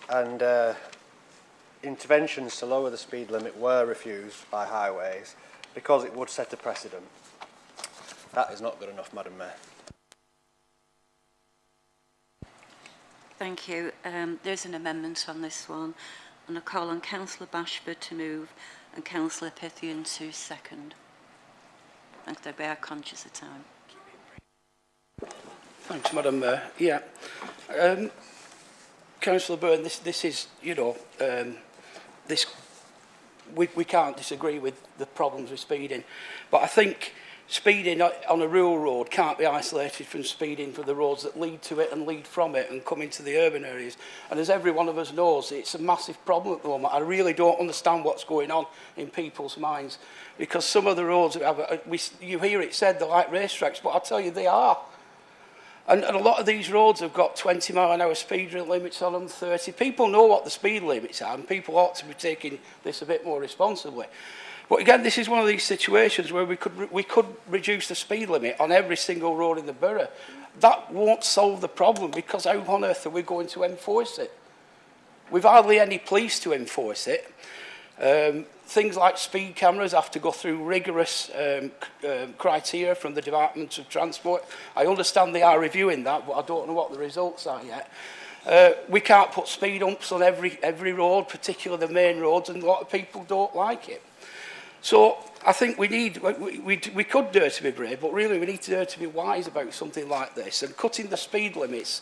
and interventions to lower the speed limit were refused by highways because it would set a precedent. That is not good enough, Madam Mayor. Thank you. There's an amendment on this one, and I call on Councillor Bashford to move and Councillor Pythian to second. And they are conscious of time. Thanks, Madam Mayor. Yeah. Councillor Byrne, this is, you know, we can't disagree with the problems with speeding, but I think speeding on a rural road can't be isolated from speeding for the roads that lead to it and lead from it and come into the urban areas. And as every one of us knows, it's a massive problem at the moment. I really don't understand what's going on in people's minds, because some of the roads, you hear it said they're like racetracks, but I'll tell you they are. And a lot of these roads have got 20-mile-an-hour speed limits on them, 30. People know what the speed limits are, and people ought to be taking this a bit more responsibly. But again, this is one of these situations where we could reduce the speed limit on every single road in the borough. That won't solve the problem, because how on earth are we going to enforce it? We've hardly any police to enforce it. Things like speed cameras have to go through rigorous criteria from the Department of Transport. I understand they are reviewing that, but I don't know what the results are yet. We can't put speed humps on every road, particularly the main roads, and a lot of people don't like it. So I think we could dare to be brave, but really we need to dare to be wise about something like this. And cutting the speed limits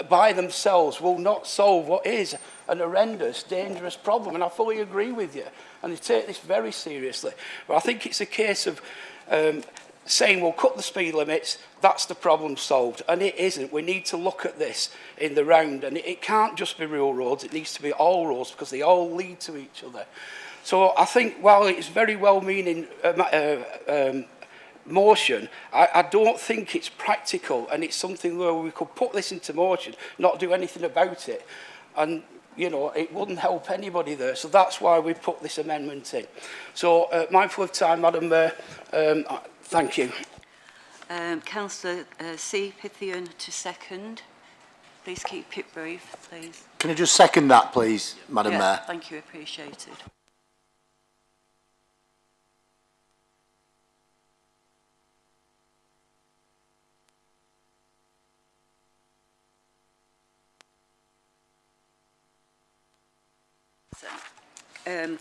by themselves will not solve what is an horrendous, dangerous problem. And I fully agree with you, and they take this very seriously. But I think it's a case of saying, well, cut the speed limits, that's the problem solved. And it isn't. We need to look at this in the round. And it can't just be rural roads, it needs to be all roads, because they all lead to each other. So I think while it's very well-meaning motion, I don't think it's practical, and it's something where we could put this into motion, not do anything about it, and you know, it wouldn't help anybody there. So that's why we put this amendment in. So mindful of time, Madam Mayor, thank you. Councillor C. Pythian to second. Please keep it brief, please. Can I just second that, please, Madam Mayor? Thank you, appreciated.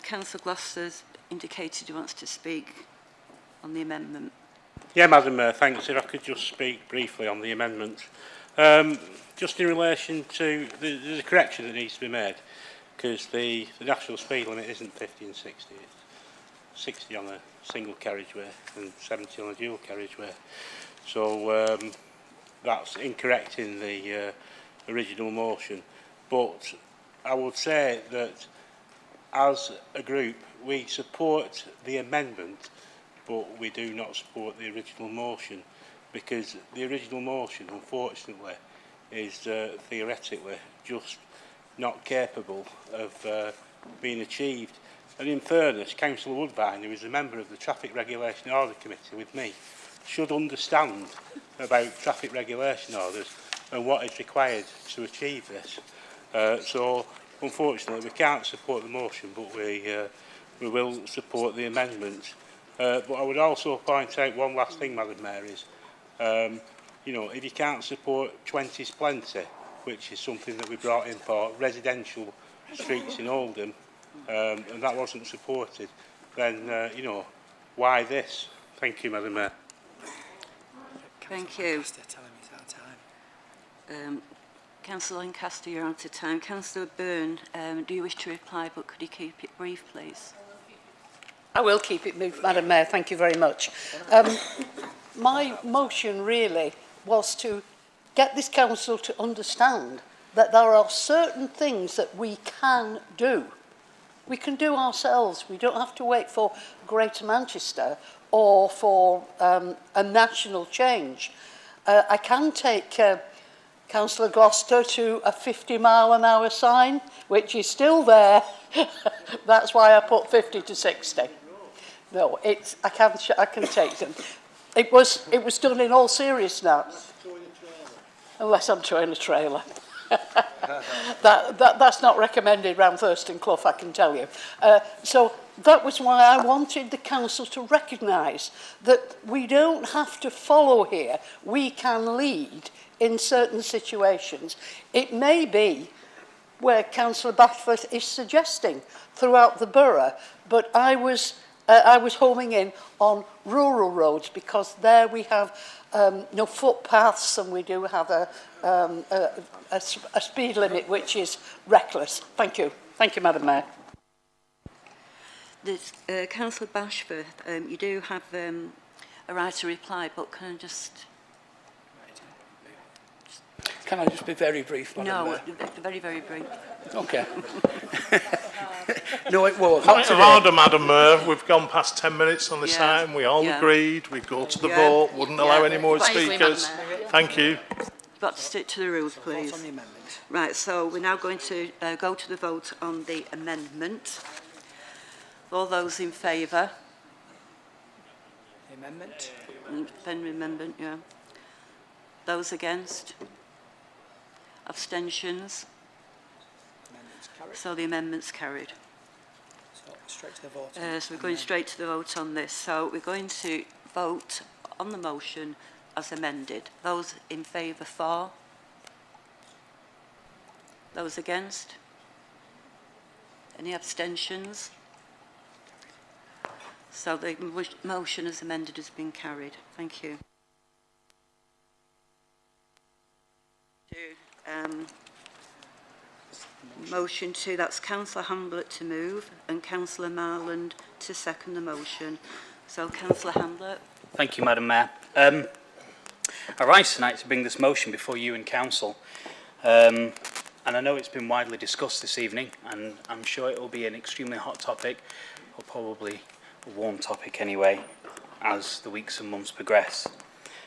Councillor Gloucester's indicated he wants to speak on the amendment. Yeah, Madam Mayor, thanks. If I could just speak briefly on the amendment. Just in relation to, there's a correction that needs to be made, because the national speed limit isn't 50 and 60, it's 60 on a single carriageway and 70 on a dual carriageway. So that's incorrect in the original motion. But I would say that as a group, we support the amendment, but we do not support the original motion, because the original motion, unfortunately, is theoretically just not capable of being achieved. And in fairness, Councillor Woodbine, who is a member of the Traffic Regulation Order Committee with me, should understand about traffic regulation orders and what is required to achieve this. So, unfortunately, we can't support the motion, but we will support the amendment. But I would also point out one last thing, Madam Mayor, is, you know, if you can't support 20's plenty, which is something that we brought in for residential streets in Oldham, and that wasn't supported, then, you know, why this? Thank you, Madam Mayor. Thank you. Councillor Lancaster, you're out of time. Councillor Byrne, do you wish to reply, but could you keep it brief, please? I will keep it brief, Madam Mayor. Thank you very much. My motion really was to get this council to understand that there are certain things that we can do. We can do ourselves. We don't have to wait for Greater Manchester or for a national change. I can take Councillor Gloucester to a 50-mile-an-hour sign, which is still there. That's why I put 50 to 60. No, I can take them. It was done in all seriousness, unless I'm towing a trailer. That's not recommended round Thurston Clough, I can tell you. So that was why I wanted the council to recognise that we don't have to follow here. We can lead in certain situations. It may be where Councillor Bashford is suggesting throughout the borough, but I was homing in on rural roads, because there we have no footpaths, and we do have a speed limit which is reckless. Thank you. Thank you, Madam Mayor. Councillor Bashford, you do have a right to reply, but can I just... Can I just be very brief, Madam Mayor? No, very, very brief. Okay. No, it won't. Point of order, Madam Mayor. We've gone past 10 minutes on this item. We all Yeah. agreed. We'd go to the vote. Wouldn't allow any more speakers. Thank you. You've got to stick to the rules, please. On the amendment. Right, so we're now going to go to the vote on the amendment. All those in favour? The amendment. Amendment, yeah. Those against? Abstentions? Amendment's carried. So the amendment's carried. So straight to the vote. So we're going straight to the vote on this. So we're going to vote on the motion as amended. Those in favour for? Those against? Any abstentions? So the motion as amended has been carried. Thank you. Motion 2, that's Councillor Hamblett to move and Councillor Marland to second the motion. So Councillor Hamblett. Thank you, Madam Mayor. I rise tonight to bring this motion before you and Council. And I know it's been widely discussed this evening, and I'm sure it will be an extremely hot topic, or probably a warm topic anyway, as the weeks and months progress.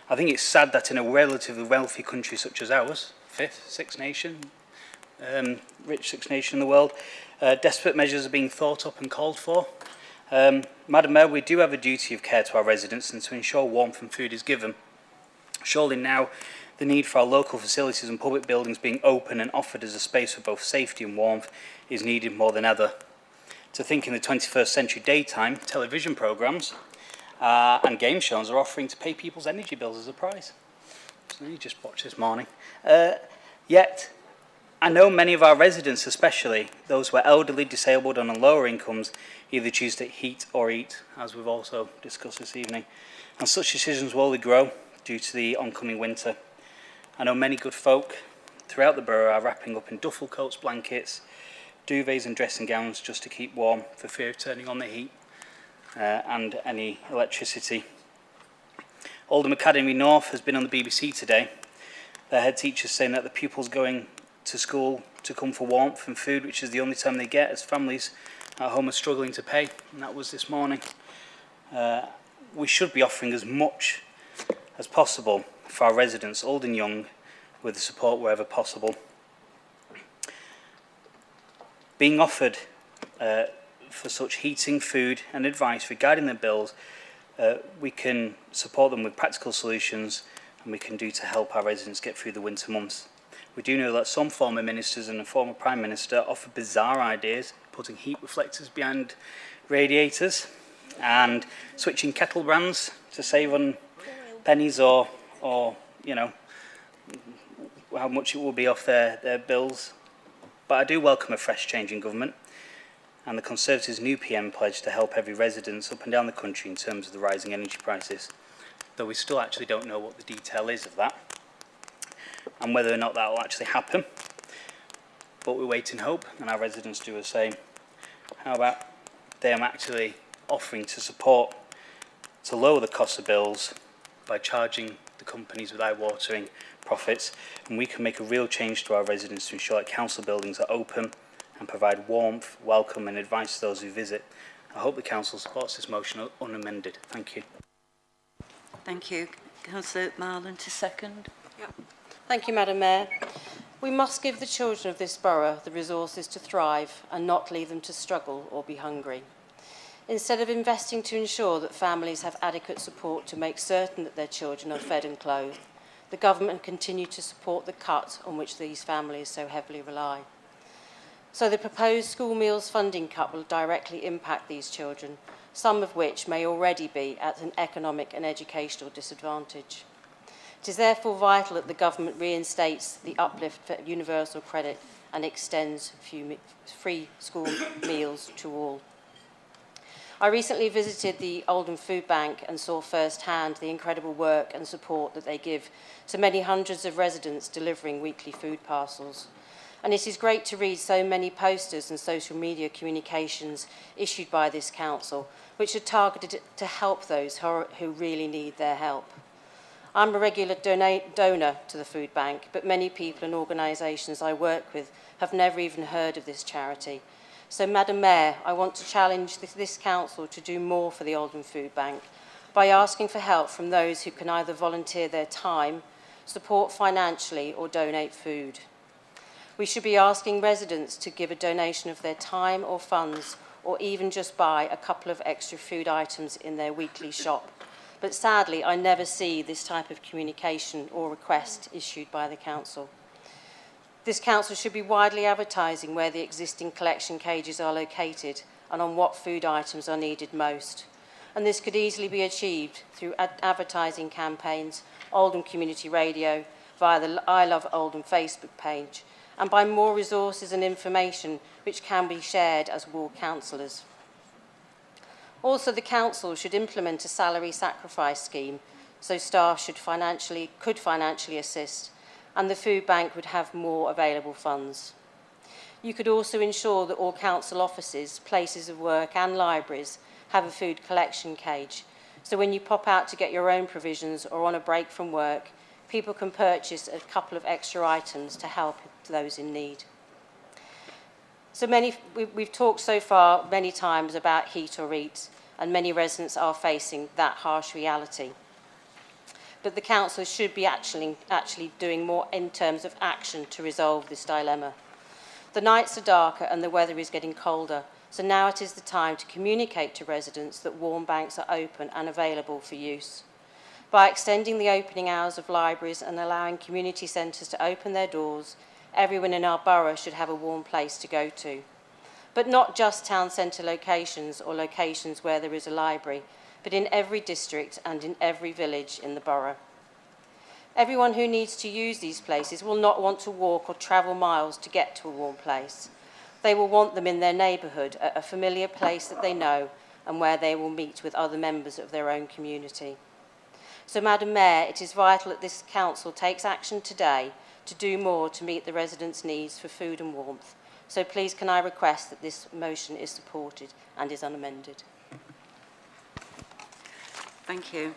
I think it's sad that in a relatively wealthy country such as ours, sixth nation, rich sixth nation in the world, desperate measures are being thought up and called for. Madam Mayor, we do have a duty of care to our residents and to ensure warmth and food is given. Surely now the need for our local facilities and public buildings being open and offered as a space for both safety and warmth is needed more than ever. To think in the 21st century daytime, television programmes and game shows are offering to pay people's energy bills as a prize. So you just watched this morning. Yet, I know many of our residents, especially those who are elderly, disabled and on lower incomes, either choose to heat or eat, as we've also discussed this evening. And such decisions will only grow due to the oncoming winter. I know many good folk throughout the borough are wrapping up in duffel coats, blankets, duvets and dressing gowns just to keep warm for fear of turning on the heat and any electricity. Oldham Academy North has been on the BBC today. Their head teacher's saying that the pupils going to school to come for warmth and food, which is the only time they get, as families at home are struggling to pay, and that was this morning. We should be offering as much as possible for our residents, old and young, with the support wherever possible. Being offered for such heating, food and advice regarding their bills, we can support them with practical solutions, and we can do to help our residents get through the winter months. We do know that some former ministers and a former Prime Minister offer bizarre ideas, putting heat reflectors behind radiators and switching kettle brands to save on pennies or you know, how much it will be off their bills. But I do welcome a fresh change in government and the Conservatives' new PM pledge to help every resident up and down the country in terms of the rising energy prices, though we still actually don't know what the detail is of that and whether or not that will actually happen. But we wait in hope, and our residents do the same. How about them actually offering to support to lower the cost of bills by charging the companies with eye-watering profits, and we can make a real change to our residents to ensure that council buildings are open and provide warmth, welcome and advice to those who visit. I hope the council supports this motion unamended. Thank you. Thank you. Councillor Marland to second. Thank you, Madam Mayor. We must give the children of this borough the resources to thrive and not leave them to struggle or be hungry. Instead of investing to ensure that families have adequate support to make certain that their children are fed and clothed, the government continue to support the cut on which these families so heavily rely. So the proposed school meals funding cut will directly impact these children, some of which may already be at an economic and educational disadvantage. It is therefore vital that the government reinstates the uplift for universal credit and extends free school meals to all. I recently visited the Oldham Food Bank and saw firsthand the incredible work and support that they give to many hundreds of residents delivering weekly food parcels. And it is great to read so many posters and social media communications issued by this council, which are targeted to help those who really need their help. I'm a regular donor to the food bank, but many people and organisations I work with have never even heard of this charity. So, Madam Mayor, I want to challenge this council to do more for the Oldham Food Bank by asking for help from those who can either volunteer their time, support financially or donate food. We should be asking residents to give a donation of their time or funds, or even just buy a couple of extra food items in their weekly shop. But sadly, I never see this type of communication or request issued by the council. This council should be widely advertising where the existing collection cages are located and on what food items are needed most. And this could easily be achieved through advertising campaigns, Oldham Community Radio, via the I Love Oldham Facebook page, and by more resources and information which can be shared as ward councillors. Also, the council should implement a salary sacrifice scheme so staff could financially assist, and the food bank would have more available funds. You could also ensure that all council offices, places of work and libraries have a food collection cage, so when you pop out to get your own provisions or on a break from work, people can purchase a couple of extra items to help those in need. So we've talked so far many times about heat or eat, and many residents are facing that harsh reality. But the council should be actually doing more in terms of action to resolve this dilemma. The nights are darker and the weather is getting colder, so now it is the time to communicate to residents that warm banks are open and available for use. By extending the opening hours of libraries and allowing community centres to open their doors, everyone in our borough should have a warm place to go to. But not just town centre locations or locations where there is a library, but in every district and in every village in the borough. Everyone who needs to use these places will not want to walk or travel miles to get to a warm place. They will want them in their neighbourhood, at a familiar place that they know and where they will meet with other members of their own community. So, Madam Mayor, it is vital that this council takes action today to do more to meet the residents' needs for food and warmth. So please can I request that this motion is supported and is unamended. Thank you.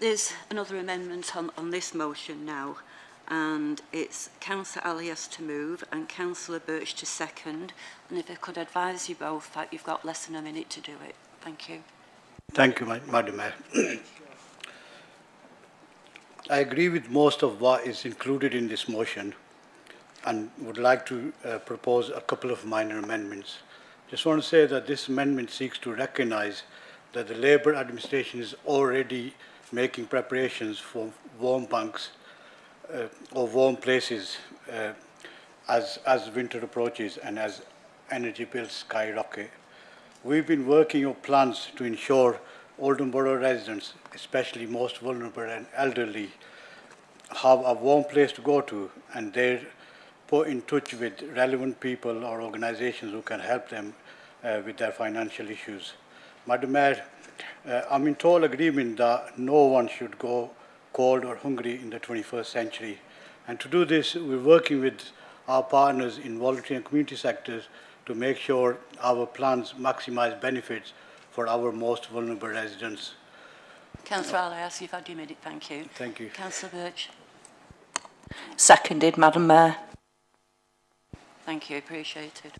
There's another amendment on this motion now, and it's Councillor Alias to move and Councillor Birch to second. And if I could advise you both that you've got less than a minute to do it. Thank you. Thank you, Madam Mayor. I agree with most of what is included in this motion and would like to propose a couple of minor amendments. Just want to say that this amendment seeks to recognise that the Labour administration is already making preparations for warm banks or warm places as winter approaches and as energy bills skyrocket. We've been working on plans to ensure Oldham Borough residents, especially most vulnerable and elderly, have a warm place to go to, and they're put in touch with relevant people or organisations who can help them with their financial issues. Madam Mayor, I'm in total agreement that no one should go cold or hungry in the 21st century. And to do this, we're working with our partners in voluntary and community sectors to make sure our plans maximise benefits for our most vulnerable residents. Councillor Alias, you've had your minute. Thank you. Thank you. Councillor Birch. Seconded, Madam Mayor. Thank you. Appreciated.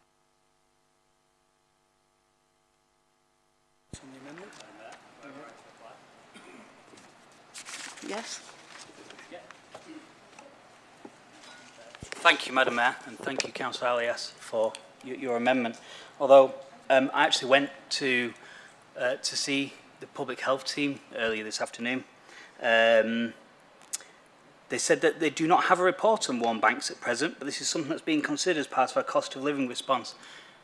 Yes. Thank you, Madam Mayor, and thank you, Councillor Alias, for your amendment. Although I actually went to see the public health team earlier this afternoon. They said that they do not have a report on warm banks at present, but this is something that's being considered as part of our cost of living response.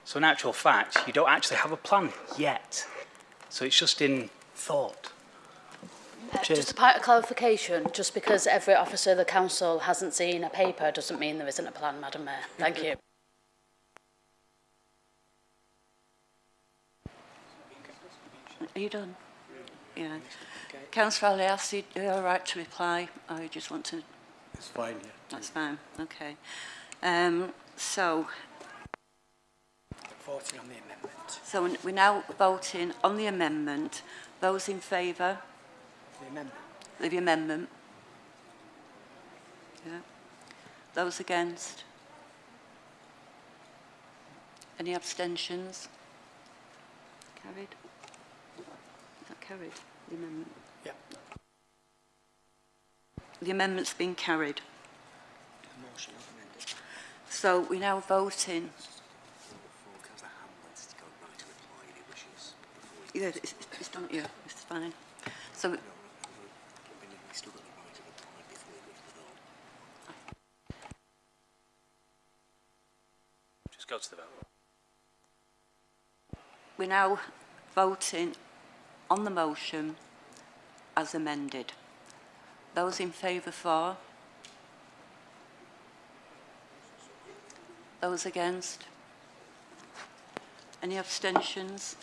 So in actual fact, you don't actually have a plan yet. So it's just in thought. Just a point of clarification, just because every officer of the council hasn't seen a paper doesn't mean there isn't a plan, Madam Mayor. Thank you. Are you done? Yeah. Councillor Alias, you're all right to reply? Or you just want to... It's fine, yeah. That's fine, okay. So... Voting on the amendment. So we're now voting on the amendment. Those in favour? The amendment. Of the amendment? Yeah. Those against? Any abstentions? Carried? Is that carried, the amendment? Yeah. The amendment's been carried. The motion is amended. So we're now voting. Yeah, it's done, yeah, it's fine. So Just go to the vote. we're now voting on the motion as amended. Those in favour for? Those against? Any abstentions?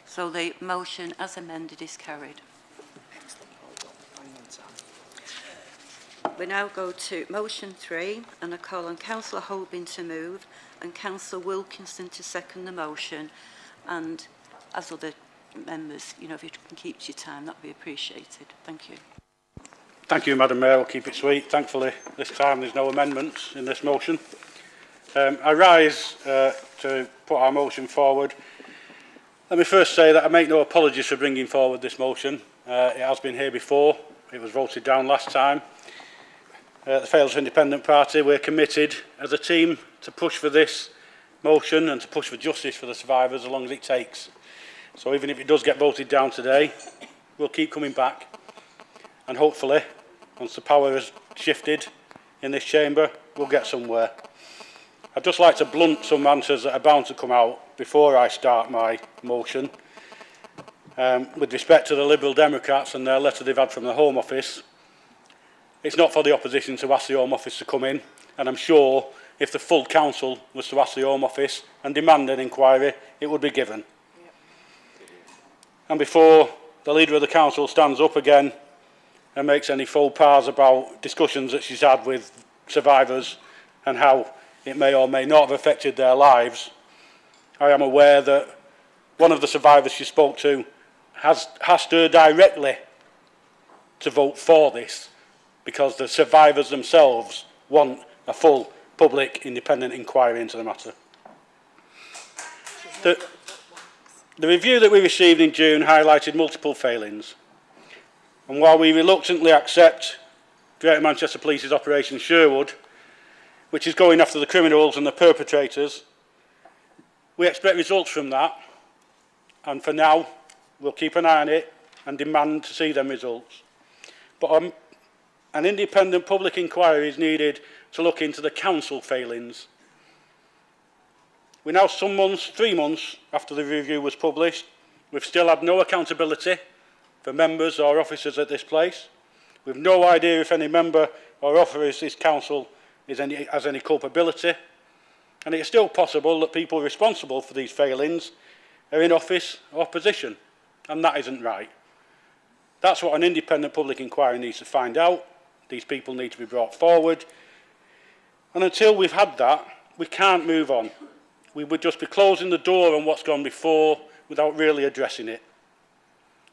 So the motion as amended is carried. We now go to motion 3, and I call on Councillor Holbein to move and Councillor Wilkinson to second the motion. And as other members, you know, if you can keep to your time, that would be appreciated. Thank you. Thank you, Madam Mayor. We'll keep it sweet. Thankfully, this time there's no amendments in this motion. I rise to put our motion forward. Let me first say that I make no apologies for bringing forward this motion. It has been here before. It was voted down last time. The Fails Independent Party, we're committed as a team to push for this motion and to push for justice for the survivors as long as it takes. So even if it does get voted down today, we'll keep coming back. And hopefully, once the power has shifted in this chamber, we'll get somewhere. I'd just like to blunt some answers that are bound to come out before I start my motion. with respect to the Liberal Democrats and their letter they've had from the Home Office, it's not for the opposition to ask the Home Office to come in, and I'm sure if the full council was to ask the Home Office and demand an inquiry, it would be given. Yep. And before the Leader of the Council stands up again and makes any faux pas about discussions that she's had with survivors and how it may or may not have affected their lives, I am aware that one of the survivors she spoke to has asked her directly to vote for this because the survivors themselves want a full public independent inquiry into the matter. The review that we received in June highlighted multiple failings, and while we reluctantly accept Greater Manchester Police's Operation Sherwood, which is going after the criminals and the perpetrators, we expect results from that, and for now we'll keep an eye on it and demand to see them results. But an independent public inquiry is needed to look into the council failings. We're now some months, 3 months after the review was published. We've still had no accountability for members or officers at this place. We've no idea if any member or officer of this council has any culpability. And it's still possible that people responsible for these failings are in office or position, and that isn't right. That's what an independent public inquiry needs to find out. These people need to be brought forward. And until we've had that, we can't move on. We would just be closing the door on what's gone before without really addressing it.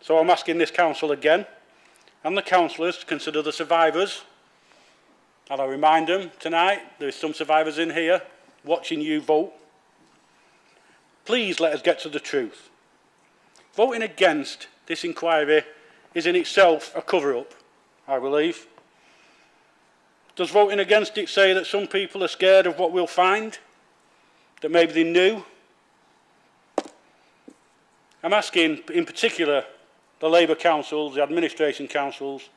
So I'm asking this council again, and the councillors, to consider the survivors. And I'll remind them tonight, there is some survivors in here watching you vote. Please let us get to the truth. Voting against this inquiry is in itself a cover-up, I believe. Does voting against it say that some people are scared of what we'll find? That maybe they knew? I'm asking, in particular, the Labour councils, the administration councils,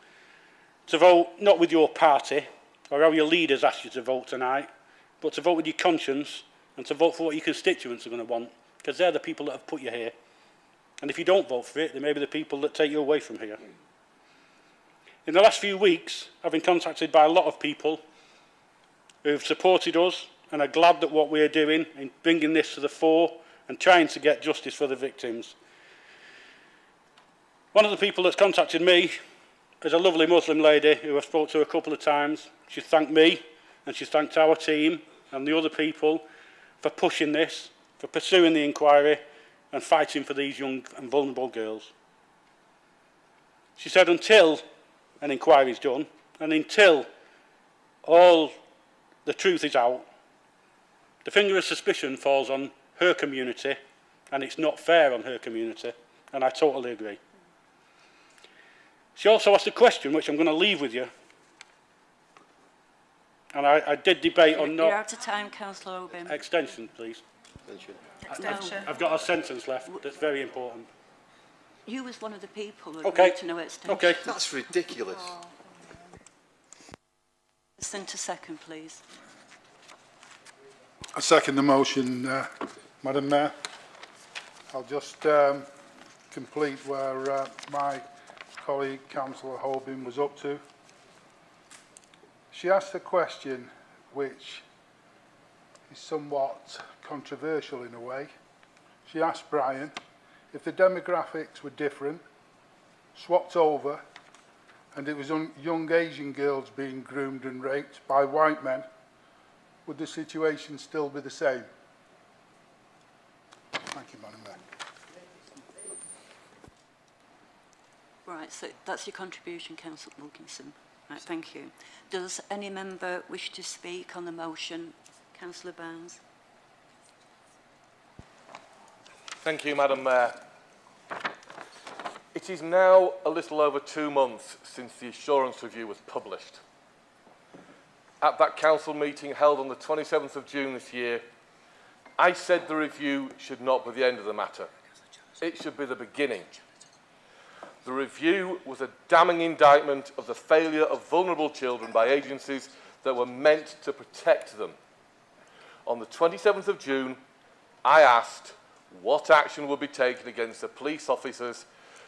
to vote not with your party or how your leaders ask you to vote tonight, but to vote with your conscience and to vote for what your constituents are going to want, because they're the people that have put you here. And if you don't vote for it, they may be the people that take you away from here. In the last few weeks, I've been contacted by a lot of people who have supported us and are glad that what we are doing in bringing this to the fore and trying to get justice for the victims. One of the people that's contacted me is a lovely Muslim lady who I've spoken to a couple of times. She thanked me and she thanked our team and the other people for pushing this, for pursuing the inquiry and fighting for these young and vulnerable girls. She said until an inquiry is done and until all the truth is out, the finger of suspicion falls on her community and it's not fair on her community, and I totally agree. She also asked a question which I'm going to leave with you, and I did debate on not... You're out of time, Councillor Oldham. Extension, please. Extension. I've got a sentence left that's very important. You was one of the people who okay. agreed to no extension. Okay. That's ridiculous. Listen to second, please. I second the motion, Madam Mayor. I'll just complete where my colleague, Councillor Holbin, was up to. She asked a question which is somewhat controversial in a way. She asked Brian if the demographics were different, swapped over, and it was young Asian girls being groomed and raped by white men, would the situation still be the same? Thank you, Madam Mayor. Right, so that's your contribution, Councillor Wilkinson. Right, thank you. Does any member wish to speak on the motion? Councillor Barnes. Thank you, Madam Mayor. It is now a little over 2 months since the assurance review was published. At that council meeting held on the 27th of June this year, I said the review should not be the end of the matter. It should be the beginning. The review was a damning indictment of the failure of vulnerable children by agencies that were meant to protect them. On the 27th of June, I asked what action would be taken against the police officers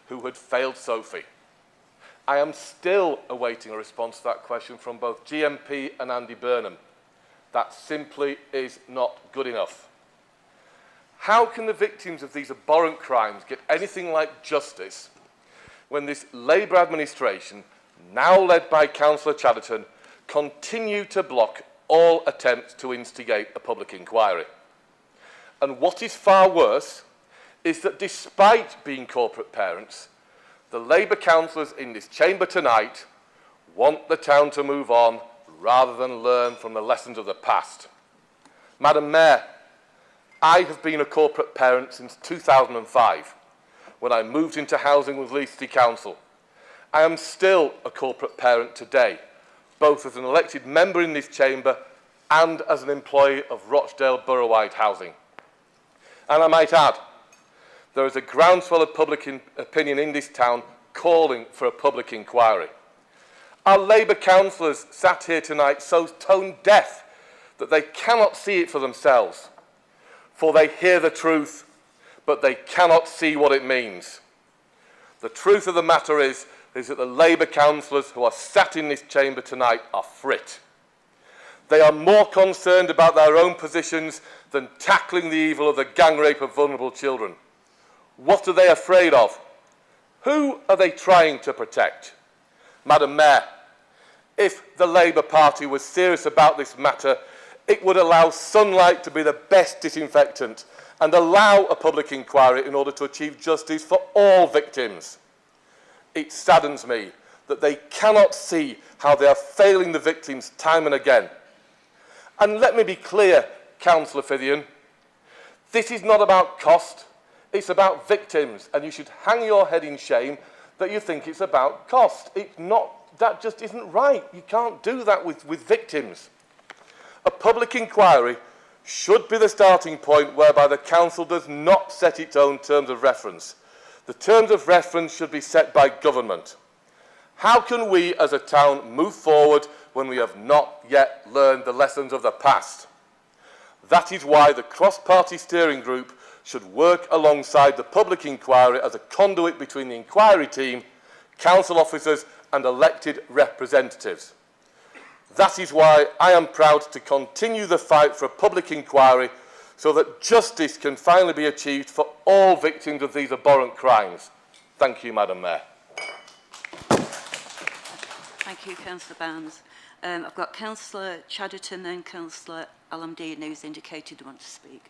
who had failed Sophie. I am still awaiting a response to that question from both GMP and Andy Burnham. That simply is not good enough. How can the victims of these abhorrent crimes get anything like justice when this Labour administration, now led by Councillor Chatterton, continue to block all attempts to instigate a public inquiry? And what is far worse is that despite being corporate parents, the Labour councillors in this chamber tonight want the town to move on rather than learn from the lessons of the past. Madam Mayor, I have been a corporate parent since 2005, when I moved into housing with Leeds City Council. I am still a corporate parent today, both as an elected member in this chamber and as an employee of Rochdale Borough-wide Housing. And I might add, there is a groundswell of public opinion in this town calling for a public inquiry. Our Labour councillors sat here tonight so tone deaf that they cannot see it for themselves. For they hear the truth, but they cannot see what it means. The truth of the matter is that the Labour councillors who are sat in this chamber tonight are frit. They are more concerned about their own positions than tackling the evil of the gang rape of vulnerable children. What are they afraid of? Who are they trying to protect? Madam Mayor, if the Labour Party was serious about this matter, it would allow sunlight to be the best disinfectant and allow a public inquiry in order to achieve justice for all victims. It saddens me that they cannot see how they are failing the victims time and again. And let me be clear, Councillor Fithian, this is not about cost, it's about victims, and you should hang your head in shame that you think it's about cost. It's not, that just isn't right. You can't do that with victims. A public inquiry should be the starting point whereby the council does not set its own terms of reference. The terms of reference should be set by government. How can we as a town move forward when we have not yet learned the lessons of the past? That is why the cross-party steering group should work alongside the public inquiry as a conduit between the inquiry team, council officers and elected representatives. That is why I am proud to continue the fight for a public inquiry so that justice can finally be achieved for all victims of these abhorrent crimes. Thank you, Madam Mayor. Thank you, Councillor Barnes. I've got Councillor Chatterton and Councillor Alamdine who's indicated they want to speak.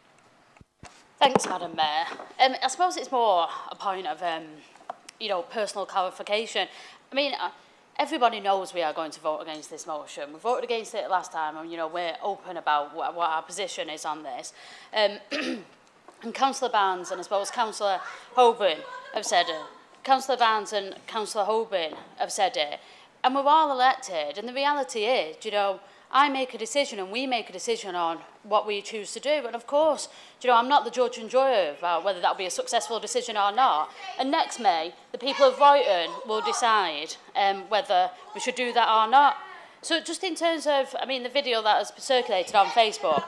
Thanks, Madam Mayor. I suppose it's more a point of, personal clarification. I mean, everybody knows we are going to vote against this motion. We voted against it last time, and, we're open about what our position is on this. And Councillor Barnes and I suppose Councillor Holborn have said it. Councillor Barnes and Councillor Holborn have said it. And we're all elected, and the reality is, I make a decision and we make a decision on what we choose to do. And of course, I'm not the judge and jury about whether that will be a successful decision or not. And next May, the people of Royton will decide whether we should do that or not. So just in terms of, the video that has circulated on Facebook.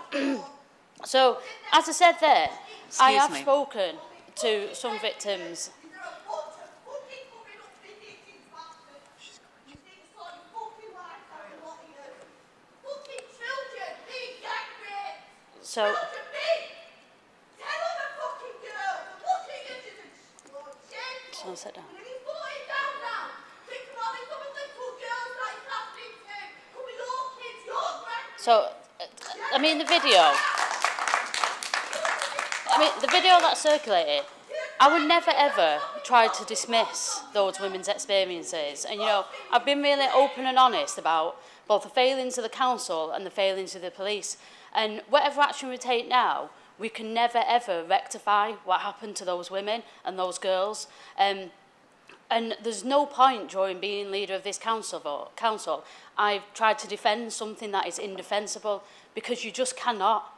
So, as I said there, I have spoken to some victims. So, sit down. So, the video that circulated, I would never ever try to dismiss those women's experiences. And, I've been really open and honest about both the failings of the council and the failings of the police. And whatever action we take now, we can never ever rectify what happened to those women and those girls. And there's no point during being leader of this council, I've tried to defend something that is indefensible, because you just cannot.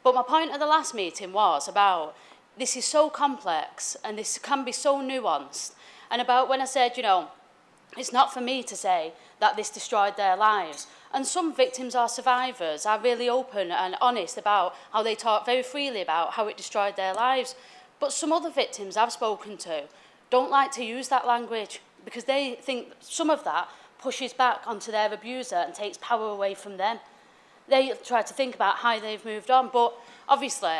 But my point at the last meeting was about this is so complex and this can be so nuanced. And about when I said, it's not for me to say that this destroyed their lives. And some victims are survivors, are really open and honest about how they talk very freely about how it destroyed their lives. But some other victims I've spoken to don't like to use that language because they think some of that pushes back onto their abuser and takes power away from them. They try to think about how they've moved on, but obviously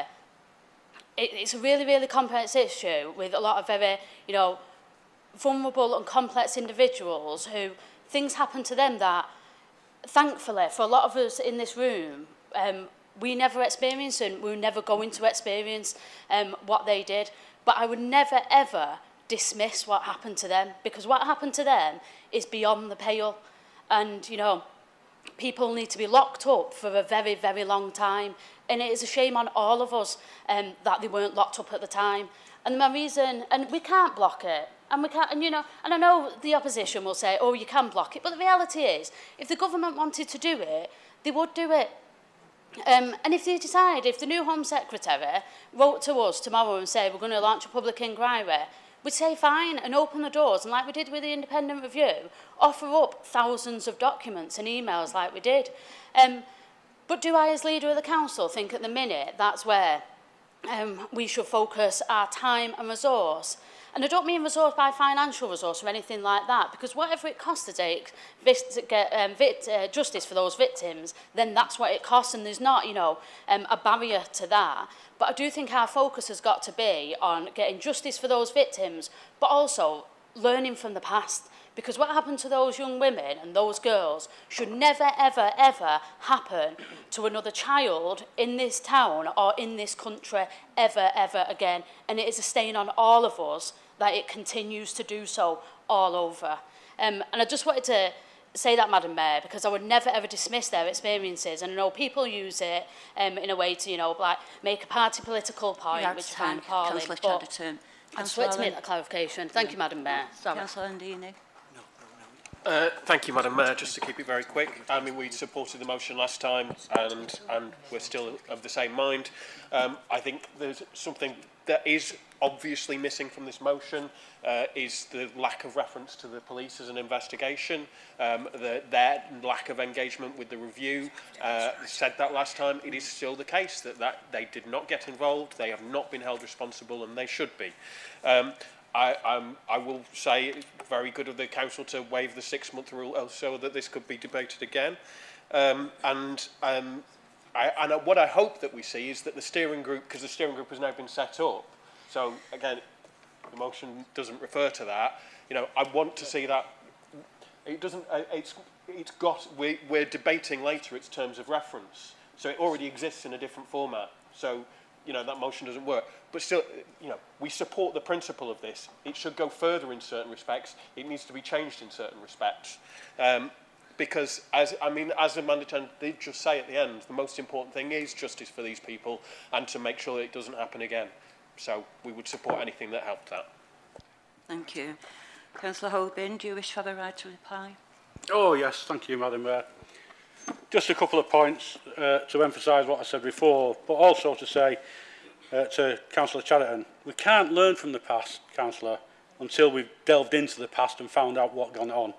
it's a really, really complex issue with a lot of very, you know, vulnerable and complex individuals who things happen to them that, thankfully, for a lot of us in this room, we never experience and we're never going to experience what they did. But I would never, ever dismiss what happened to them, because what happened to them is beyond the pale. And, you know, people need to be locked up for a very, very long time. And it is a shame on all of us that they weren't locked up at the time. And my reason, and we can't block it. And we can't, and you know, and I know the opposition will say, oh, you can block it. But the reality is, if the government wanted to do it, they would do it. And if they decide, if the new Home Secretary wrote to us tomorrow and said, we're going to launch a public inquiry, we'd say fine and open the doors. And like we did with the independent review, offer up thousands of documents and emails like we did. But do I, as leader of the council, think at the minute that's where we should focus our time and resource? And I don't mean resource by financial resource or anything like that, because whatever it costs to get justice for those victims, then that's what it costs, and there's not, you know, a barrier to that. But I do think our focus has got to be on getting justice for those victims, but also learning from the past. Because what happened to those young women and those girls should never, ever, ever happen to another child in this town or in this country ever, ever again. And it is a stain on all of us that it continues to do so all over. And I just wanted to say that, Madam Mayor, because I would never, ever dismiss their experiences. And I know people use it in a way to, you know, like make a party political point, which I find appalling. But I just wanted to make that clarification. Thank you, Madam Mayor. Sorry. Councillor Andini. Thank you, Madam Mayor. Just to keep it very quick, I mean, we supported the motion last time and we're still of the same mind. I think there's something that is obviously missing from this motion is the lack of reference to the police as an investigation, their lack of engagement with the review. Said that last time. It is still the case that they did not get involved, they have not been held responsible, and they should be. I will say it's very good of the council to waive the 6-month rule so that this could be debated again. What I hope that we see is that the steering group, because the steering group has now been set up, so again, the motion doesn't refer to that. You know, I want to see that. It doesn't. It's got. We're debating later its terms of reference, so it already exists in a different format. So, you know, that motion doesn't work. But still, you know, we support the principle of this. It should go further in certain respects. It needs to be changed in certain respects. Because, as Amanda Chen did just say at the end, the most important thing is justice for these people and to make sure that it doesn't happen again. So we would support anything that helped that. Thank you. Councillor Holbin, do you wish to have a right to reply? Oh, yes, thank you, Madam Mayor. Just a couple of points to emphasise what I said before, but also to say to Councillor Chatterton, we can't learn from the past, Councillor, until we've delved into the past and found out what gone on.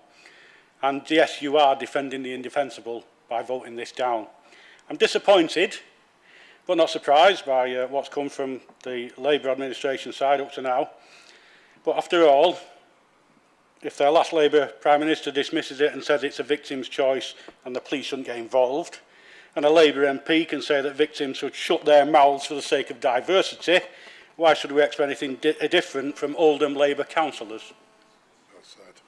And yes, you are defending the indefensible by voting this down. I'm disappointed, but not surprised by what's come from the Labour administration side up to now. But after all, if their last Labour Prime Minister dismisses it and says it's a victim's choice and the police shouldn't get involved, and a Labour MP can say that victims should shut their mouths for the sake of diversity, why should we expect anything different from Oldham Labour councillors? Well said.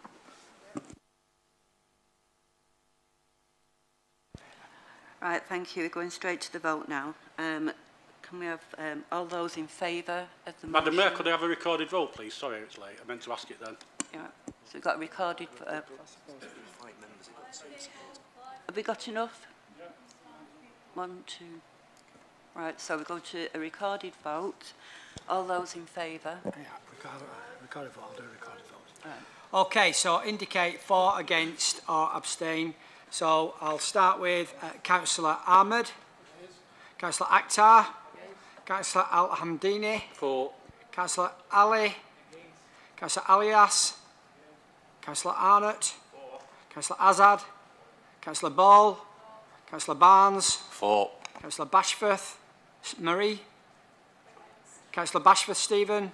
Right, thank you. We're going straight to the vote now. Can we have all those in favour of the motion? Madam Mayor, could I have a recorded vote, please? Sorry, it's late. I meant to ask it then. Yeah. So we've got a recorded... have we got enough? 1, 2... Right, so we go to a recorded vote. All those in favour? Yeah, recorded vote. I'll do a recorded vote. Right. Okay, so indicate for, against or abstain. So I'll start with Councillor Ahmed, Councillor Akhtar, Councillor Al-Hamdini, for, Councillor Ali, Councillor Alias, Councillor Arnott, Councillor Azad, Councillor Ball, Councillor Barnes, for, Councillor Bashforth Marie, Councillor Bashforth Stephen,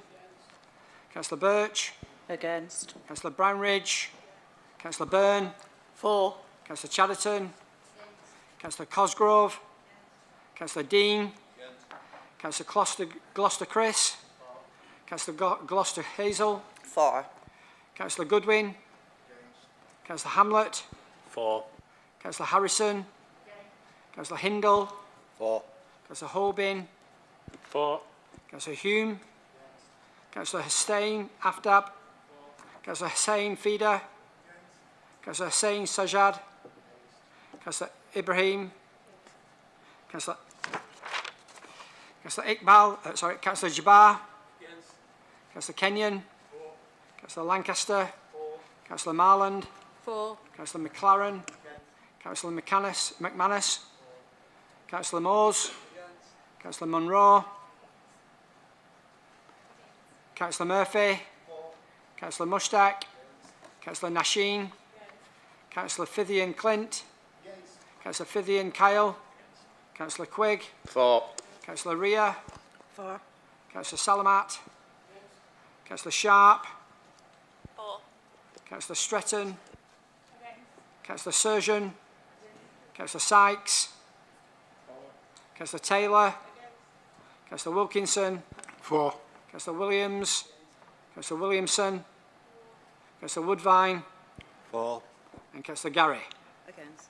Councillor Birch. Against. Councillor Brownridge. Councillor Byrne. For. Councillor Chatterton. Councillor Cosgrove. Councillor Dean. Councillor Gloucester Chris. Councillor Gloucester Hazel. For. Councillor Goodwin. Councillor Hamlet. For. Councillor Harrison. Councillor Hindle. For. Councillor Holbein. For. Councillor Hume. Councillor Hussain Aftab. Councillor Hussain Fida. Councillor Hussain Sajad. Councillor Ibrahim. Councillor Iqbal, Councillor Jabbar. Councillor Kenyon. Councillor Lancaster. Councillor Marland. For. Councillor McLaren. Councillor McManus. Councillor Moores. Councillor Munro. Councillor Murphy. Councillor Mushtaq. Councillor Nasheen. Councillor Fithian Clint. Councillor Fithian Kyle. Councillor Quigg. For. Councillor Ria. For. Councillor Salamat. Councillor Sharp. For. Councillor Stretton. Councillor Surgeon. Councillor Sykes. Councillor Taylor. Councillor Wilkinson. For. Councillor Williams. Councillor Williamson. Councillor Woodvine. For. And Councillor Gary. Against.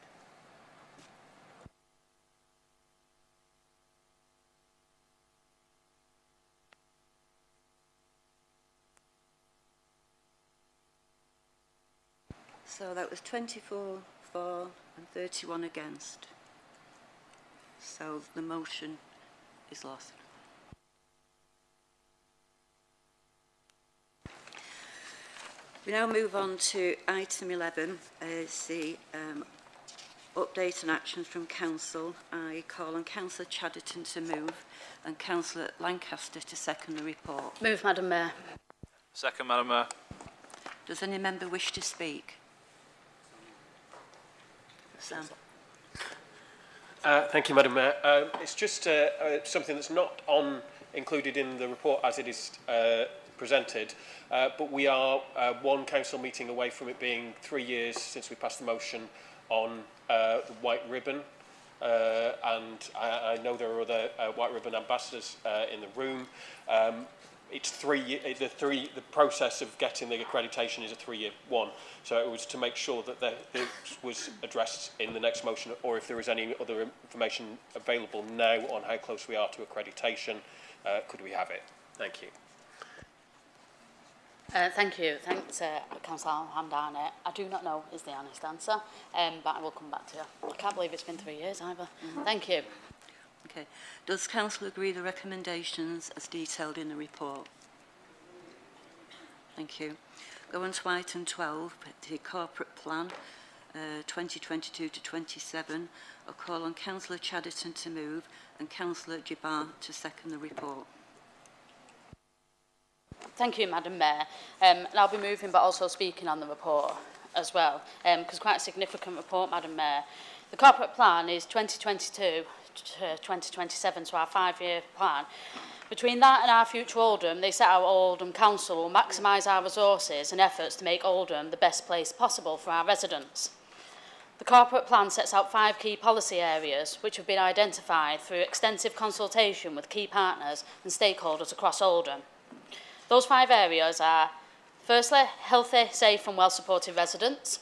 So that was 24 for and 31 against. So the motion is lost. We now move on to item 11, is the update and actions from Council. I call on Councillor Chatterton to move and Councillor Lancaster to second the report. Move, Madam Mayor. Second, Madam Mayor. Does any member wish to speak? Sam. Thank you, Madam Mayor. It's just something that's not included in the report as it is presented, but we are one council meeting away from it being 3 years since we passed the motion on the white ribbon, and I know there are other white ribbon ambassadors in the room. It's the process of getting the accreditation is a 3-year one. So it was to make sure that this was addressed in the next motion, or if there is any other information available now on how close we are to accreditation, could we have it? Thank you. Thank you. Thanks, Councillor Hamdani. I do not know is the honest answer, but I will come back to you. I can't believe it's been 3 years either. Thank you. Okay. Does Council agree the recommendations as detailed in the report? Thank you. Go on to item 12, the corporate plan 2022 to 27. I'll call on Councillor Chatterton to move and Councillor Jabbar to second the report. Thank you, Madam Mayor. And I'll be moving but also speaking on the report as well, because quite a significant report, Madam Mayor. The corporate plan is 2022 to 2027, so our 5-year plan. Between that and our future Oldham, they set out Oldham Council will maximise our resources and efforts to make Oldham the best place possible for our residents. The corporate plan sets out 5 key policy areas which have been identified through extensive consultation with key partners and stakeholders across Oldham. Those 5 areas are, firstly, healthy, safe and well-supported residents.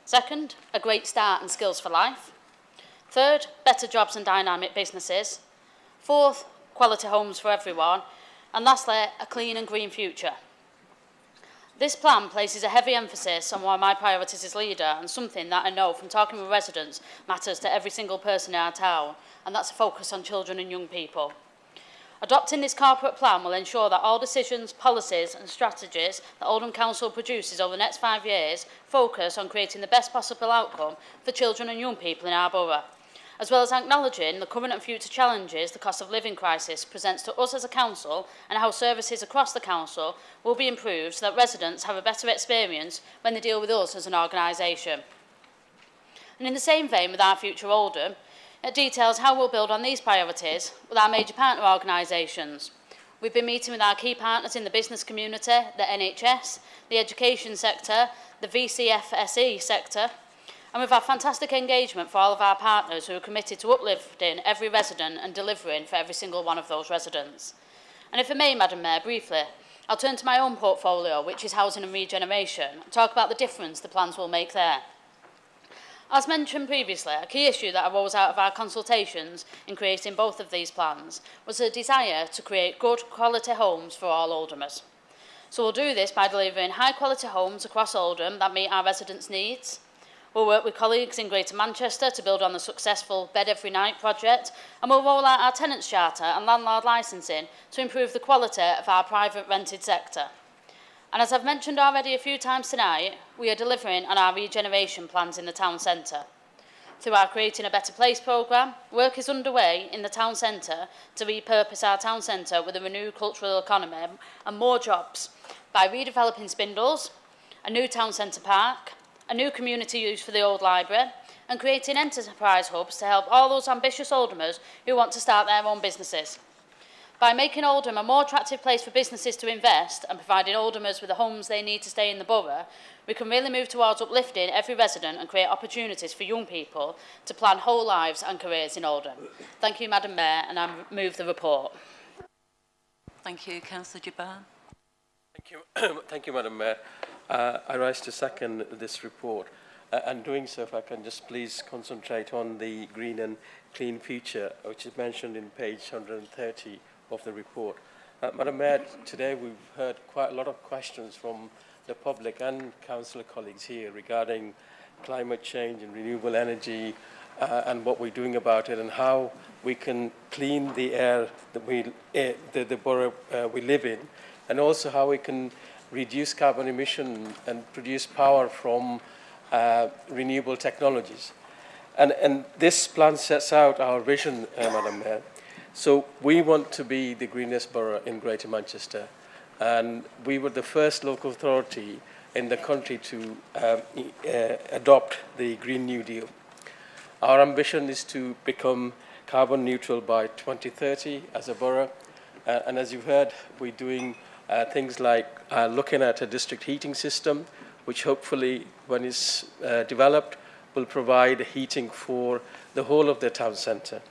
Second, a great start and skills for life. Third, better jobs and dynamic businesses. Fourth, quality homes for everyone. And lastly, a clean and green future. This plan places a heavy emphasis on one of my priorities as leader and something that I know from talking with residents matters to every single person in our town, and that's a focus on children and young people. Adopting this corporate plan will ensure that all decisions, policies and strategies that Oldham Council produces over the next 5 years focus on creating the best possible outcome for children and young people in our borough, as well as acknowledging the current and future challenges the cost of living crisis presents to us as a council and how services across the council will be improved so that residents have a better experience when they deal with us as an organisation. And in the same vein with our future Oldham, it details how we'll build on these priorities with our major partner organisations. We've been meeting with our key partners in the business community, the NHS, the education sector, the VCFSE sector, and we've had fantastic engagement for all of our partners who are committed to uplifting every resident and delivering for every single one of those residents. And if I may, Madam Mayor, briefly, I'll turn to my own portfolio, which is housing and regeneration, and talk about the difference the plans will make there. As mentioned previously, a key issue that arose out of our consultations in creating both of these plans was a desire to create good quality homes for all Oldhamers. So we'll do this by delivering high quality homes across Oldham that meet our residents' needs. We'll work with colleagues in Greater Manchester to build on the successful Bed Every Night project, and we'll roll out our tenants charter and landlord licensing to improve the quality of our private rented sector. And as I've mentioned already a few times tonight, we are delivering on our regeneration plans in the town centre. Through our Creating a Better Place programme, work is underway in the town centre to repurpose our town centre with a renewed cultural economy and more jobs by redeveloping Spindles, a new town centre park, a new community use for the old library, and creating enterprise hubs to help all those ambitious Oldhamers who want to start their own businesses. By making Oldham a more attractive place for businesses to invest and providing Oldhamers with the homes they need to stay in the borough, we can really move towards uplifting every resident and create opportunities for young people to plan whole lives and careers in Oldham. Thank you, Madam Mayor, and I move the report. Thank you, Councillor Jabbar. Thank you, Madam Mayor. I rise to second this report. And doing so, if I can just please concentrate on the green and clean future, which is mentioned in page 130 of the report. Madam Mayor, today we've heard quite a lot of questions from the public and councillor colleagues here regarding climate change and renewable energy and what we're doing about it and how we can clean the air that the borough we live in, and also how we can reduce carbon emission and produce power from renewable technologies. And this plan sets out our vision, Madam Mayor. So we want to be the greenest borough in Greater Manchester, and we were the first local authority in the country to adopt the Green New Deal. Our ambition is to become carbon neutral by 2030 as a borough, and as you've heard, we're doing things like looking at a district heating system, which hopefully, when it's developed, will provide heating for the whole of the town centre.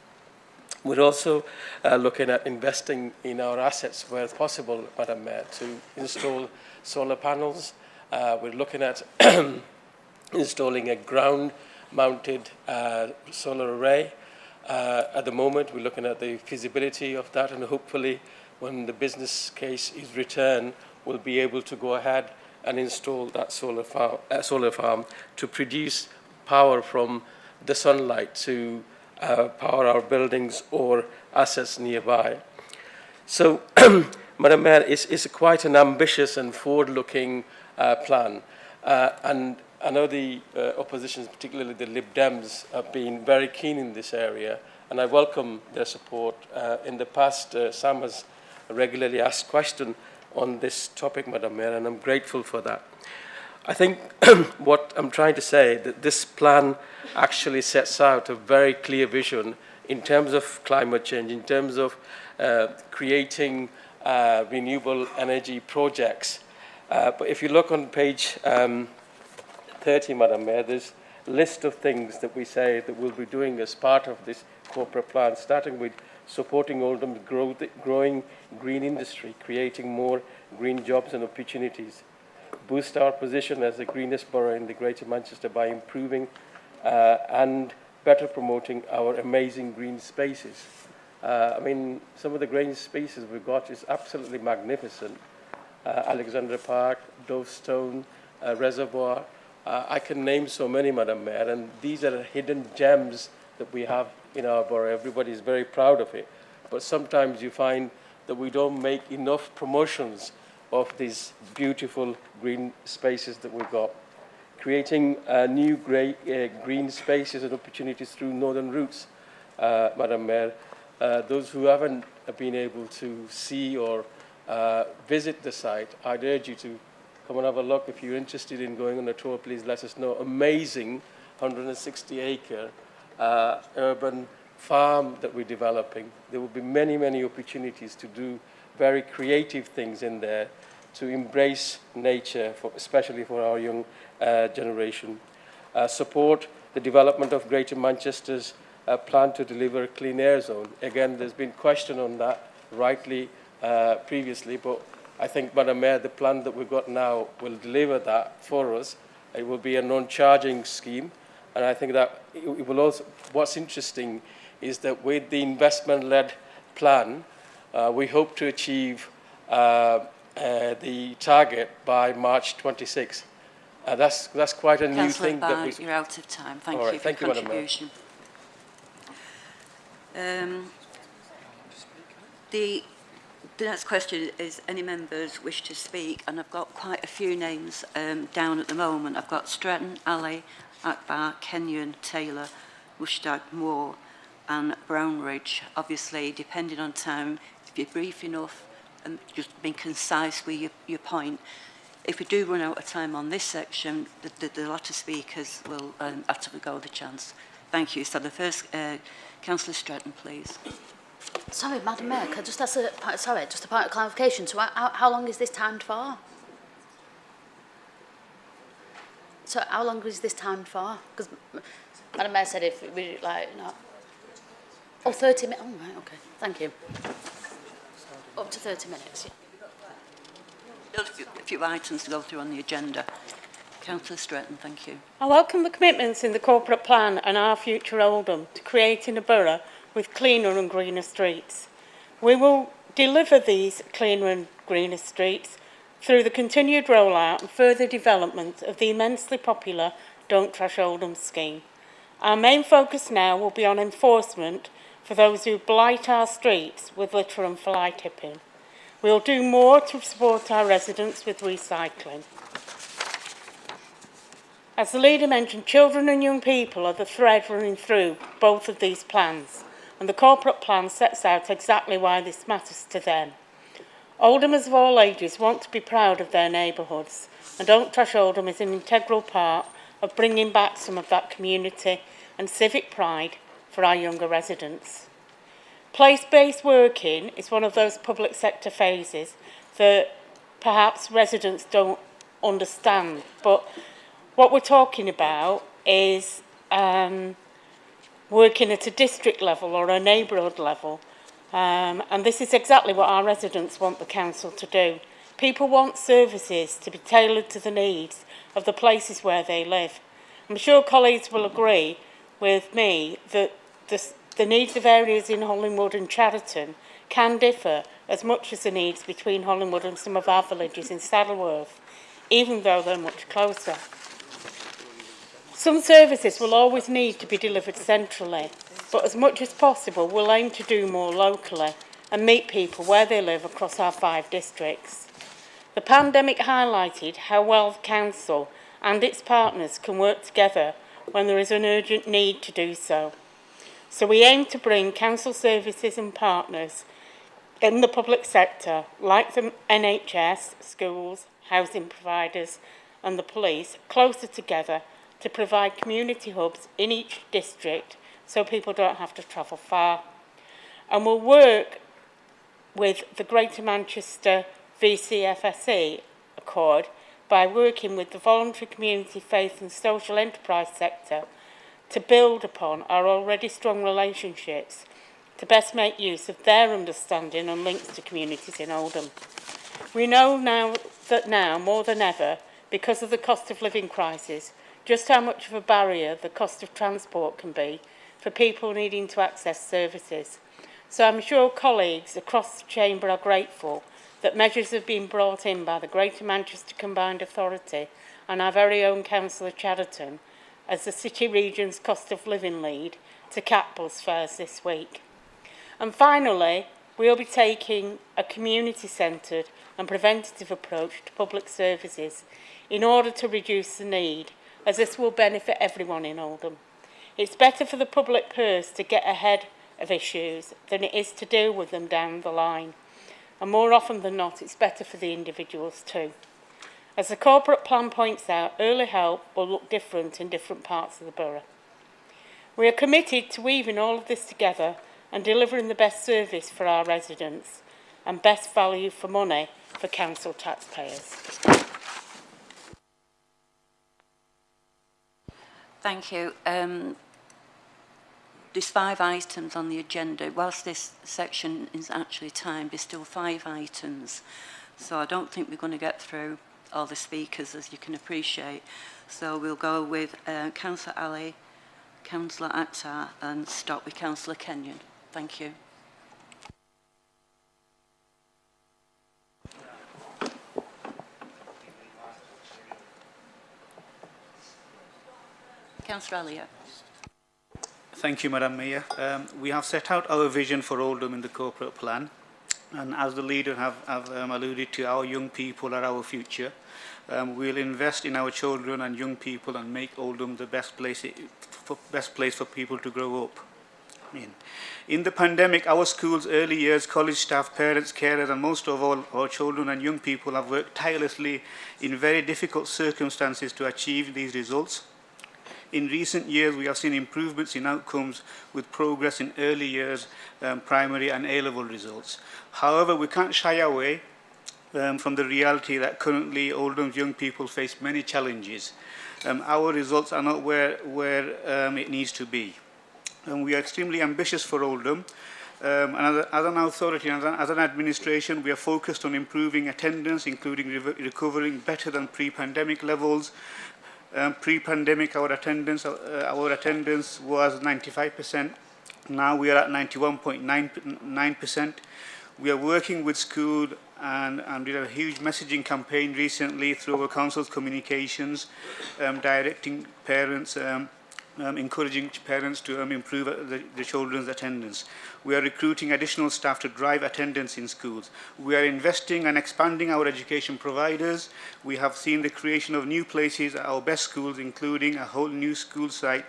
We're also looking at investing in our assets where possible, Madam Mayor, to install solar panels. We're looking at installing a ground-mounted solar array. At the moment, we're looking at the feasibility of that, and hopefully, when the business case is returned, we'll be able to go ahead and install that solar farm to produce power from the sunlight to power our buildings or assets nearby. So, Madam Mayor, it's quite an ambitious and forward-looking plan. And I know the opposition, particularly the Lib Dems, have been very keen in this area, and I welcome their support. In the past, Sam has regularly asked questions on this topic, Madam Mayor, and I'm grateful for that. I think what I'm trying to say, that this plan actually sets out a very clear vision in terms of climate change, in terms of creating renewable energy projects. But if you look on page 30, Madam Mayor, there's a list of things that we say that we'll be doing as part of this corporate plan, starting with supporting Oldham's growing green industry, creating more green jobs and opportunities, boost our position as the greenest borough in the Greater Manchester by improving and better promoting our amazing green spaces. I mean, some of the green spaces we've got is absolutely magnificent. Alexandra Park, Dovestone, Reservoir. I can name so many, Madam Mayor, and these are hidden gems that we have in our borough. Everybody is very proud of it. But sometimes you find that we don't make enough promotions of these beautiful green spaces that we've got. Creating new green spaces and opportunities through northern routes, Madam Mayor. Those who haven't been able to see or visit the site, I'd urge you to come and have a look. If you're interested in going on a tour, please let us know. Amazing 160-acre urban farm that we're developing. There will be many, many opportunities to do very creative things in there to embrace nature, especially for our young generation. Support the development of Greater Manchester's plan to deliver a clean air zone. Again, there's been question on that rightly previously, but I think, Madam Mayor, the plan that we've got now will deliver that for us. It will be a non-charging scheme, and I think that it will also, what's interesting is that with the investment-led plan, we hope to achieve the target by March 26. That's quite a new thing. That you're out of time. Thank you for your contribution. The next question is, any members wish to speak? And I've got quite a few names down at the moment. I've got Stretton, Ali, Akbar, Kenyon, Taylor, Mushtaq, Moore and Brownridge. Obviously, depending on time, if you're brief enough and just being concise with your point, if we do run out of time on this section, the latter speakers will after we go the chance. Thank you. So the first, Councillor Stretton, please. Sorry, Madam Mayor, can I just ask just a point of clarification. So how long is this timed for? So how long is this timed for? Because Madam Mayor said if we like not. Oh, 30 minutes. Oh, right, okay. Thank you. Up to 30 minutes. Yeah. Just a few items to go through on the agenda. Councillor Stretton, thank you. I welcome the commitments in the corporate plan and our future Oldham to creating a borough with cleaner and greener streets. We will deliver these cleaner and greener streets through the continued rollout and further development of the immensely popular Don't Trash Oldham scheme. Our main focus now will be on enforcement for those who blight our streets with litter and fly tipping. We'll do more to support our residents with recycling. As the leader mentioned, children and young people are the thread running through both of these plans, and the corporate plan sets out exactly why this matters to them. Oldhamers of all ages want to be proud of their neighbourhoods, and Don't Trash Oldham is an integral part of bringing back some of that community and civic pride for our younger residents. Place-based working is one of those public sector phases that perhaps residents don't understand, but what we're talking about is working at a district level or a neighbourhood level, and this is exactly what our residents want the council to do. People want services to be tailored to the needs of the places where they live. I'm sure colleagues will agree with me that the needs of areas in Hollingwood and Chadderton can differ as much as the needs between Hollingwood and some of our villages in Saddleworth, even though they're much closer. Some services will always need to be delivered centrally, but as much as possible we'll aim to do more locally and meet people where they live across our 5 districts. The pandemic highlighted how well the council and its partners can work together when there is an urgent need to do so. So we aim to bring council services and partners in the public sector, like the NHS, schools, housing providers and the police, closer together to provide community hubs in each district so people don't have to travel far. And we'll work with the Greater Manchester VCFSE Accord by working with the voluntary community, faith and social enterprise sector to build upon our already strong relationships to best make use of their understanding and links to communities in Oldham. We know now more than ever, because of the cost of living crisis, just how much of a barrier the cost of transport can be for people needing to access services. So I'm sure colleagues across the chamber are grateful that measures have been brought in by the Greater Manchester Combined Authority and our very own Councillor Chadderton as the City Region's cost of living lead to cap bus fares this week. And finally, we'll be taking a community-centred and preventative approach to public services in order to reduce the need, as this will benefit everyone in Oldham. It's better for the public purse to get ahead of issues than it is to deal with them down the line. And more often than not, it's better for the individuals too. As the corporate plan points out, early help will look different in different parts of the borough. We are committed to weaving all of this together and delivering the best service for our residents. and best value for money for council taxpayers. Thank you. There's 5 items on the agenda. Whilst this section is actually timed, there's still 5 items. So I don't think we're going to get through all the speakers, as you can appreciate. So we'll go with Councillor Ali, Councillor Akhtar, and stop with Councillor Kenyon. Thank you. Councillor Elliott. Thank you, Madam Mayor. We have set out our vision for Oldham in the corporate plan, and as the leader have alluded to, our young people are our future. We'll invest in our children and young people and make Oldham the best place for people to grow up in. In the pandemic, our schools, early years, college staff, parents, carers, and most of all, our children and young people have worked tirelessly in very difficult circumstances to achieve these results. In recent years, we have seen improvements in outcomes with progress in early years, primary and A-level results. However, we can't shy away from the reality that currently Oldham's young people face many challenges. Our results are not where it needs to be. We are extremely ambitious for Oldham. And as an authority and as an administration, we are focused on improving attendance, including recovering better than pre-pandemic levels. Pre-pandemic, our attendance was 95%. Now we are at 91.9%. We are working with school and did a huge messaging campaign recently through our council's communications, directing parents, encouraging parents to improve the children's attendance. We are recruiting additional staff to drive attendance in schools. We are investing and expanding our education providers. We have seen the creation of new places at our best schools, including a whole new school site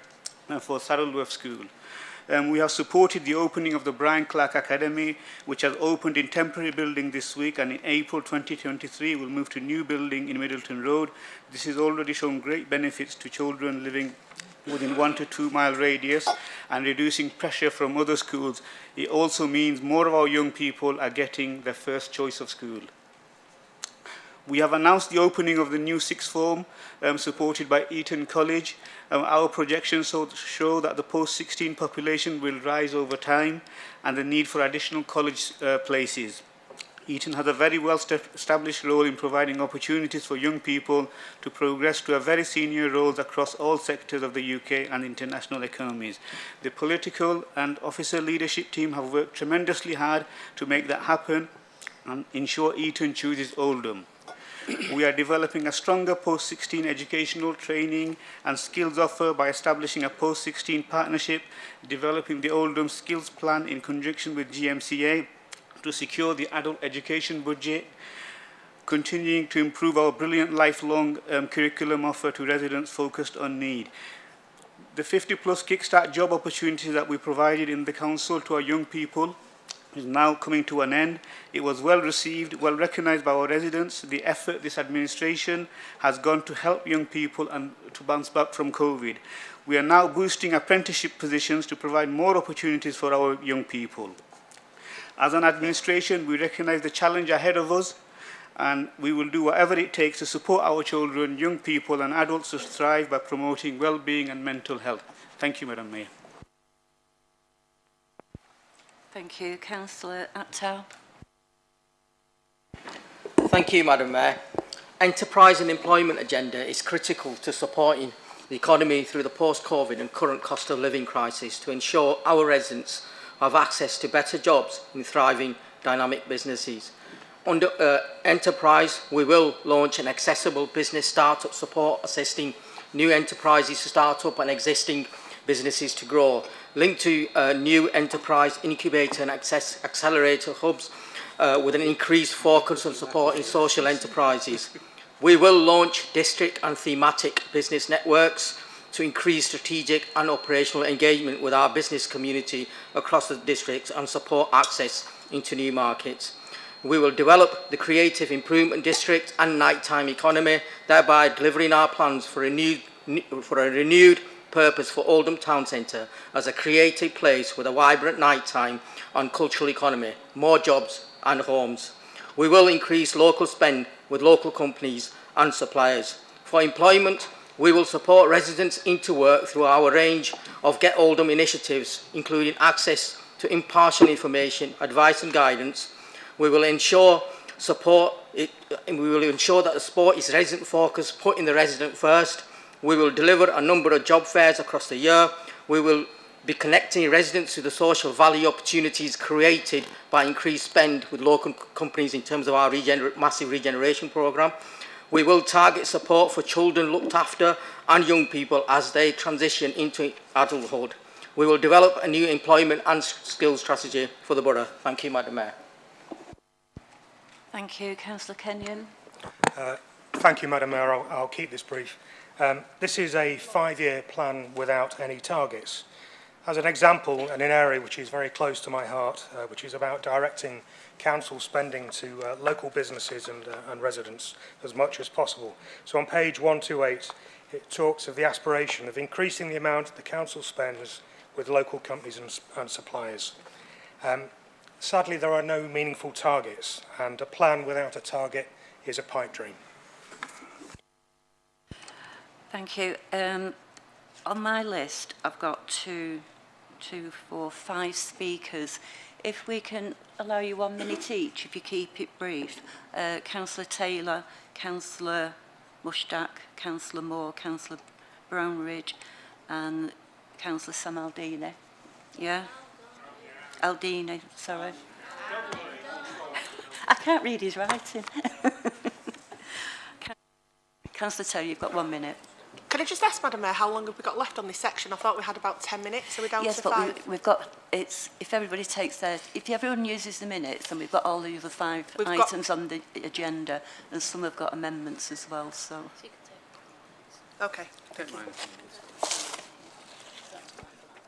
for Saddleworth School. We have supported the opening of the Brian Clark Academy, which has opened in temporary building this week, and in April 2023 will move to new building in Middleton Road. This has already shown great benefits to children living within 1 to 2 mile radius and reducing pressure from other schools. It also means more of our young people are getting their first choice of school. We have announced the opening of the new sixth form supported by Eton College. Our projections show that the post-16 population will rise over time and the need for additional college places. Eton has a very well-established role in providing opportunities for young people to progress to a very senior roles across all sectors of the UK and international economies. The political and officer leadership team have worked tremendously hard to make that happen and ensure Eton chooses Oldham. We are developing a stronger post-16 educational training and skills offer by establishing a post-16 partnership, developing the Oldham Skills Plan in conjunction with GMCA, to secure the adult education budget, continuing to improve our brilliant lifelong curriculum offer to residents focused on need. The 50-plus Kickstart job opportunities that we provided in the council to our young people is now coming to an end. It was well received, well recognised by our residents. The effort this administration has gone to help young people and to bounce back from COVID. We are now boosting apprenticeship positions to provide more opportunities for our young people. As an administration, we recognise the challenge ahead of us, and we will do whatever it takes to support our children, young people and adults to thrive by promoting well-being and mental health. Thank you, Madam Mayor. Thank you. Councillor Akhtar. Thank you, Madam Mayor. Enterprise and employment agenda is critical to supporting the economy through the post-COVID and current cost of living crisis to ensure our residents have access to better jobs in thriving dynamic businesses. Under Enterprise, we will launch an accessible business startup support assisting new enterprises to start up and existing businesses to grow, linked to new enterprise incubator and accelerator hubs with an increased focus on supporting social enterprises. We will launch district and thematic business networks to increase strategic and operational engagement with our business community across the districts and support access into new markets. We will develop the creative improvement district and nighttime economy, thereby delivering our plans for a renewed purpose for Oldham Town Centre as a creative place with a vibrant nighttime and cultural economy, more jobs and homes. We will increase local spend with local companies and suppliers. For employment, we will support residents into work through our range of Get Oldham initiatives, including access to impartial information, advice and guidance. We will ensure that the support is resident focused, putting the resident first. We will deliver a number of job fairs across the year. We will be connecting residents to the social value opportunities created by increased spend with local companies in terms of our massive regeneration programme. We will target support for children looked after and young people as they transition into adulthood. We will develop a new employment and skills strategy for the borough. Thank you, Madam Mayor. Thank you. Councillor Kenyon. Thank you, Madam Mayor. I'll keep this brief. This is a 5-year plan without any targets. As an example, in an area which is very close to my heart, which is about directing council spending to local businesses and residents as much as possible. So on page 128, it talks of the aspiration of increasing the amount the council spends with local companies and suppliers. Sadly, there are no meaningful targets, and a plan without a target is a pipe dream. Thank you. On my list, I've got 5 speakers. If we can allow you 1 minute each, if you keep it brief. Councillor Taylor, Councillor Mushtaq, Councillor Moore, Councillor Brownridge, and Councillor Sam Aldini. Yeah? Aldini, sorry. I can't read his writing. Councillor Taylor, you've got 1 minute. Can I just ask, Madam Mayor, how long have we got left on this section? I thought we had about 10 minutes. Are we down to 5? Yes, but we've got, if everybody takes their, if everyone uses the minutes, and we've got all the other 5 items on the agenda, and some have got amendments as well, so. Okay.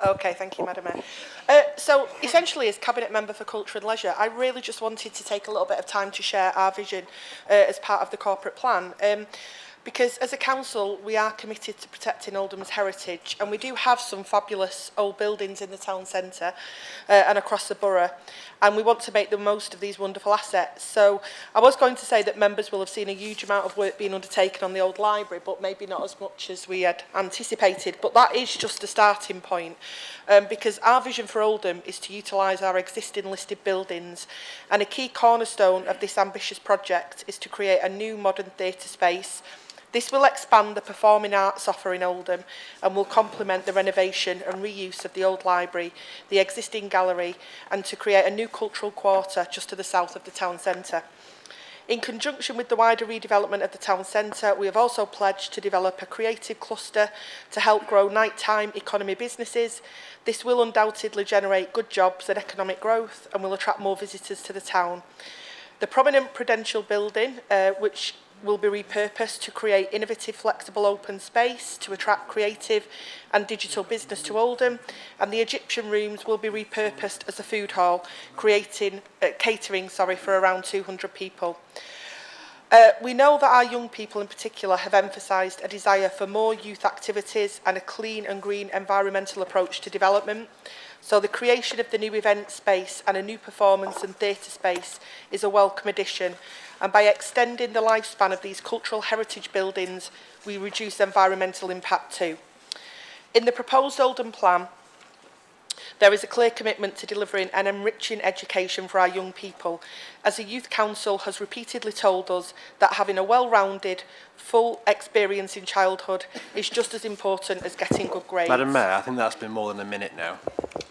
Okay, thank you, Madam Mayor. So, essentially, as Cabinet Member for Culture and Leisure, I really just wanted to take a little bit of time to share our vision as part of the corporate plan. Because as a council, we are committed to protecting Oldham's heritage, and we do have some fabulous old buildings in the town centre and across the borough, and we want to make the most of these wonderful assets. So I was going to say that members will have seen a huge amount of work being undertaken on the old library, but maybe not as much as we had anticipated. But that is just a starting point, because our vision for Oldham is to utilise our existing listed buildings, and a key cornerstone of this ambitious project is to create a new modern theatre space. This will expand the performing arts offer in Oldham and will complement the renovation and reuse of the old library, the existing gallery, and to create a new cultural quarter just to the south of the town centre. In conjunction with the wider redevelopment of the town centre, we have also pledged to develop a creative cluster to help grow nighttime economy businesses. This will undoubtedly generate good jobs and economic growth and will attract more visitors to the town. The prominent Prudential building, which will be repurposed to create innovative, flexible open space to attract creative and digital business to Oldham, and the Egyptian rooms will be repurposed as a food hall, catering for around 200 people. We know that our young people in particular have emphasised a desire for more youth activities and a clean and green environmental approach to development. So the creation of the new event space and a new performance and theatre space is a welcome addition. And by extending the lifespan of these cultural heritage buildings, we reduce environmental impact too. In the proposed Oldham plan, there is a clear commitment to delivering an enriching education for our young people, as the Youth Council has repeatedly told us that having a well-rounded, full experience in childhood is just as important as getting good grades. Madam Mayor, I think that's been more than a minute now.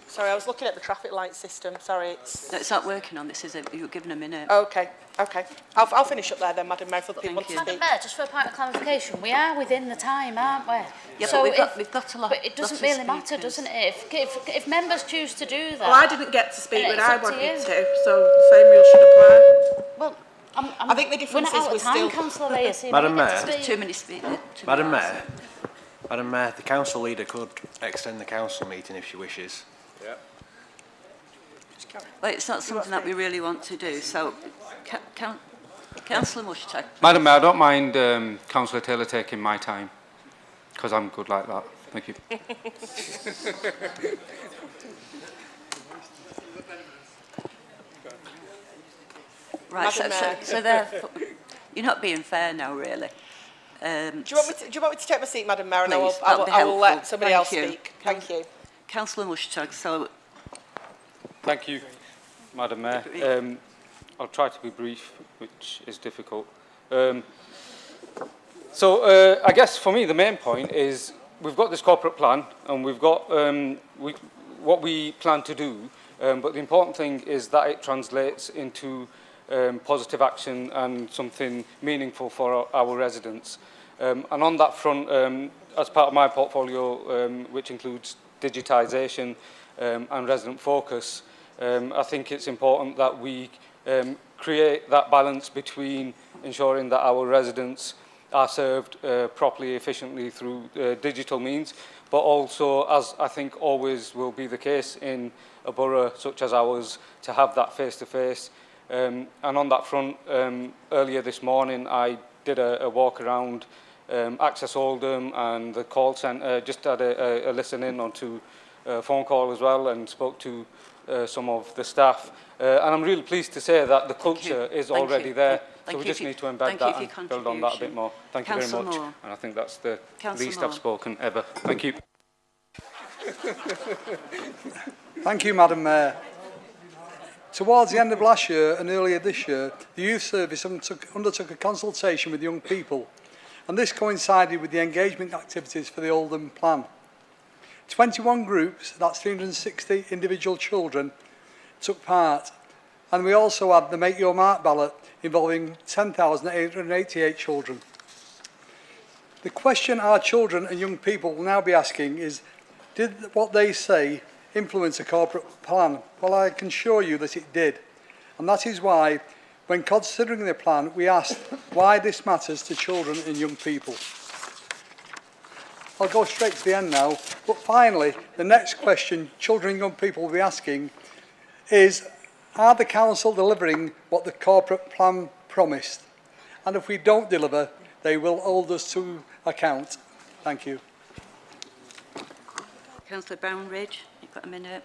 Sorry, I was looking at the traffic light system. Sorry, No, it's not working on this, is it? You're given a minute. Okay. I'll finish up there then, Madam Mayor, for the people to speak. Madam Mayor, just for a point of clarification, we are within the time, aren't we? Yeah, so but we've got a lot. But it doesn't really matter, doesn't it? If members choose to do that. Well, I didn't get to speak when I wanted to, so the same rules should apply. Well, I think the difference is we're still... Councillor Leah, so Madam Mayor. There's too many speakers. Madam Mayor. Madam Mayor, the council leader could extend the council meeting if she wishes. Yeah. Well, it's not something that we really want to do, so Councillor Mushtaq. Madam Mayor, I don't mind Councillor Taylor taking my time, because I'm good like that. Thank you. Right, Madam Mayor. so therefore, you're not being fair now, really. Do you want me to take my seat, Madam Mayor, and Please, I will let somebody else you. speak? Thank you. Councillor Mushtag, so... Thank you, Madam Mayor. I'll try to be brief, which is difficult. I guess for me the main point is we've got this corporate plan and we've got what we plan to do, but the important thing is that it translates into positive action and something meaningful for our residents. And on that front, as part of my portfolio, which includes digitisation and resident focus, I think it's important that we create that balance between ensuring that our residents are served properly, efficiently through digital means, but also, as I think always will be the case in a borough such as ours, to have that face-to-face. And on that front, earlier this morning, I did a walk around Access Oldham and the call centre, just had a listen in onto a phone call as well and spoke to some of the staff. And I'm really pleased to say that the culture is already there. So we just need to embed that and build on that a bit more. Thank you very much. And I think that's the least I've spoken ever. Thank you. Thank you, Madam Mayor. Towards the end of last year and earlier this year, the Youth Service undertook a consultation with young people, and this coincided with the engagement activities for the Oldham plan. 21 groups, that's 360 individual children, took part, and we also had the Make Your Mark ballot involving 10,888 children. The question our children and young people will now be asking is, did what they say influence a corporate plan? Well, I can assure you that it did. And that is why, when considering the plan, we asked why this matters to children and young people. I'll go straight to the end now. But finally, the next question children and young people will be asking is, are the council delivering what the corporate plan promised? And if we don't deliver, they will hold us to account. Thank you. Councillor Brownridge, you've got a minute.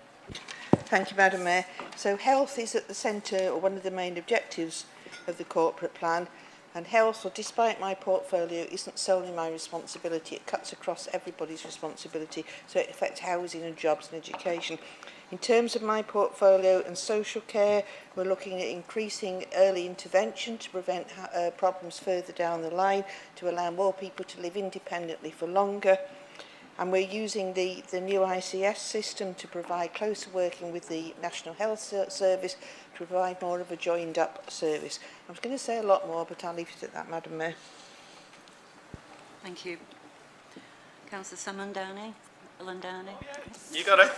Thank you, Madam Mayor. So health is at the centre, or one of the main objectives of the corporate plan, and health, well, despite my portfolio, isn't solely my responsibility. It cuts across everybody's responsibility, so it affects housing and jobs and education. In terms of my portfolio and social care, we're looking at increasing early intervention to prevent problems further down the line, to allow more people to live independently for longer. And we're using the new ICS system to provide closer working with the National Health Service to provide more of a joined-up service. I was going to say a lot more, but I'll leave it at that, Madam Mayor. Thank you. Councillor Samandani. You got it.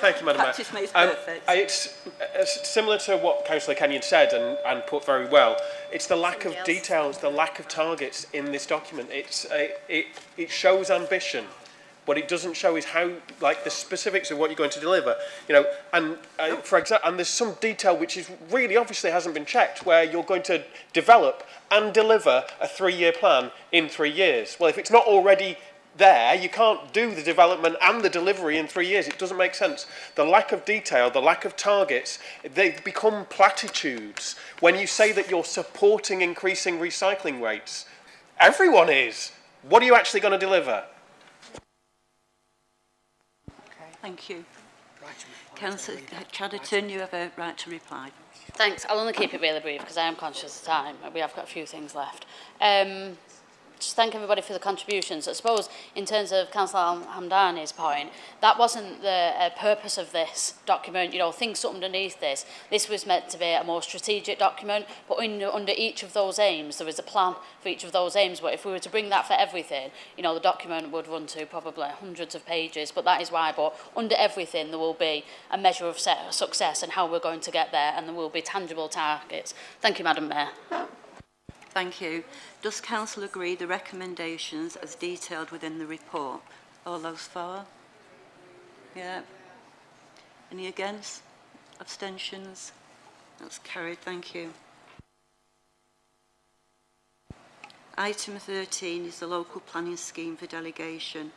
Thank you, Madam Mayor. Practice makes perfect. It's similar to what Councillor Kenyon said and put very well. It's the lack of details, the lack of targets in this document. It shows ambition. What it doesn't show is how, like, the specifics of what you're going to deliver. You know, and for example, and there's some detail which is really obviously hasn't been checked, where you're going to develop and deliver a 3-year plan in 3 years. Well, if it's not already there, you can't do the development and the delivery in 3 years. It doesn't make sense. The lack of detail, the lack of targets, they become platitudes. When you say that you're supporting increasing recycling rates, everyone is. What are you actually going to deliver? Thank you. Councillor Chadderton, you have a right to reply. Thanks. I'll only keep it really brief because I am conscious of time. We have got a few things left. Just thank everybody for the contributions. I suppose in terms of Councillor Hamdani's point, that wasn't the purpose of this document. You know, things underneath this. This was meant to be a more strategic document, but under each of those aims, there is a plan for each of those aims. But if we were to bring that for everything, you know, the document would run to probably hundreds of pages. But that is why. But under everything, there will be a measure of success and how we're going to get there, and there will be tangible targets. Thank you, Madam Mayor. Thank you. Does Council agree the recommendations as detailed within the report? All those for? Yeah. Any against? Abstentions? That's carried. Thank you. Item 13 is the local planning scheme for delegation.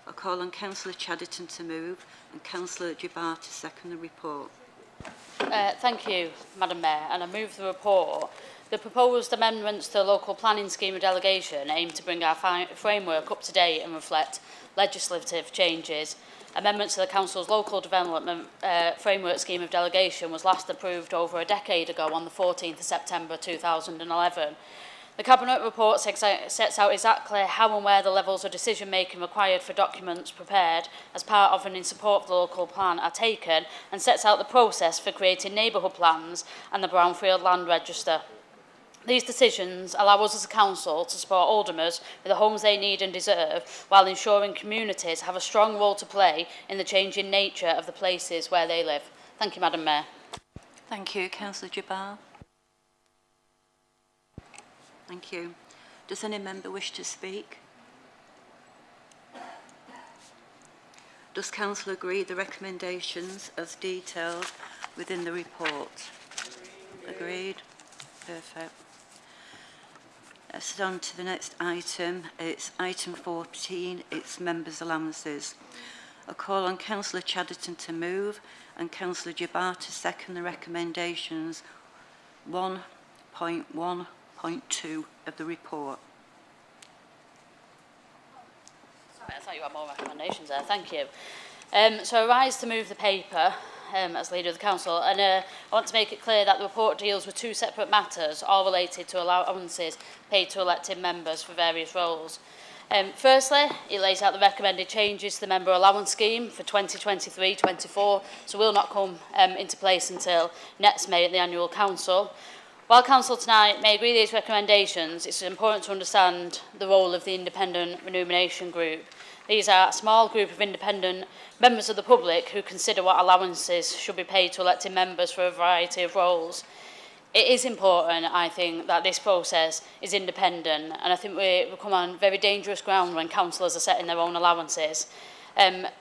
I call on Councillor Chadderton to move and Councillor Jabbar to second the report. Thank you, Madam Mayor, and I move the report. The proposed amendments to the local planning scheme of delegation aim to bring our framework up to date and reflect legislative changes. Amendments to the Council's local development framework scheme of delegation was last approved over a decade ago on the 14th of September 2011. The Cabinet report sets out exactly how and where the levels of decision-making required for documents prepared as part of and in support of the local plan are taken, and sets out the process for creating neighbourhood plans and the Brownfield Land Register. These decisions allow us as a council to support Oldhamers with the homes they need and deserve, while ensuring communities have a strong role to play in the changing nature of the places where they live. Thank you, Madam Mayor. Thank you. Councillor Jabbar. Thank you. Does any member wish to speak? Does Council agree the recommendations as detailed within the report? Agreed. Perfect. Let's on to the next item. It's item 14. It's members' allowances. I call on Councillor Chatterton to move and Councillor Jabbar to second the recommendations 1.1.2 of the report. Sorry, I thought you had more recommendations there. Thank you. So I rise to move the paper as Leader of the Council, and I want to make it clear that the report deals with two separate matters, all related to allowances paid to elected members for various roles. Firstly, it lays out the recommended changes to the member allowance scheme for 2023-24, so will not come into place until next May at the annual council. While Council tonight may agree with these recommendations, it's important to understand the role of the Independent Remuneration Group. These are a small group of independent members of the public who consider what allowances should be paid to elected members for a variety of roles. It is important, I think, that this process is independent, and I think we come on very dangerous ground when councillors are setting their own allowances.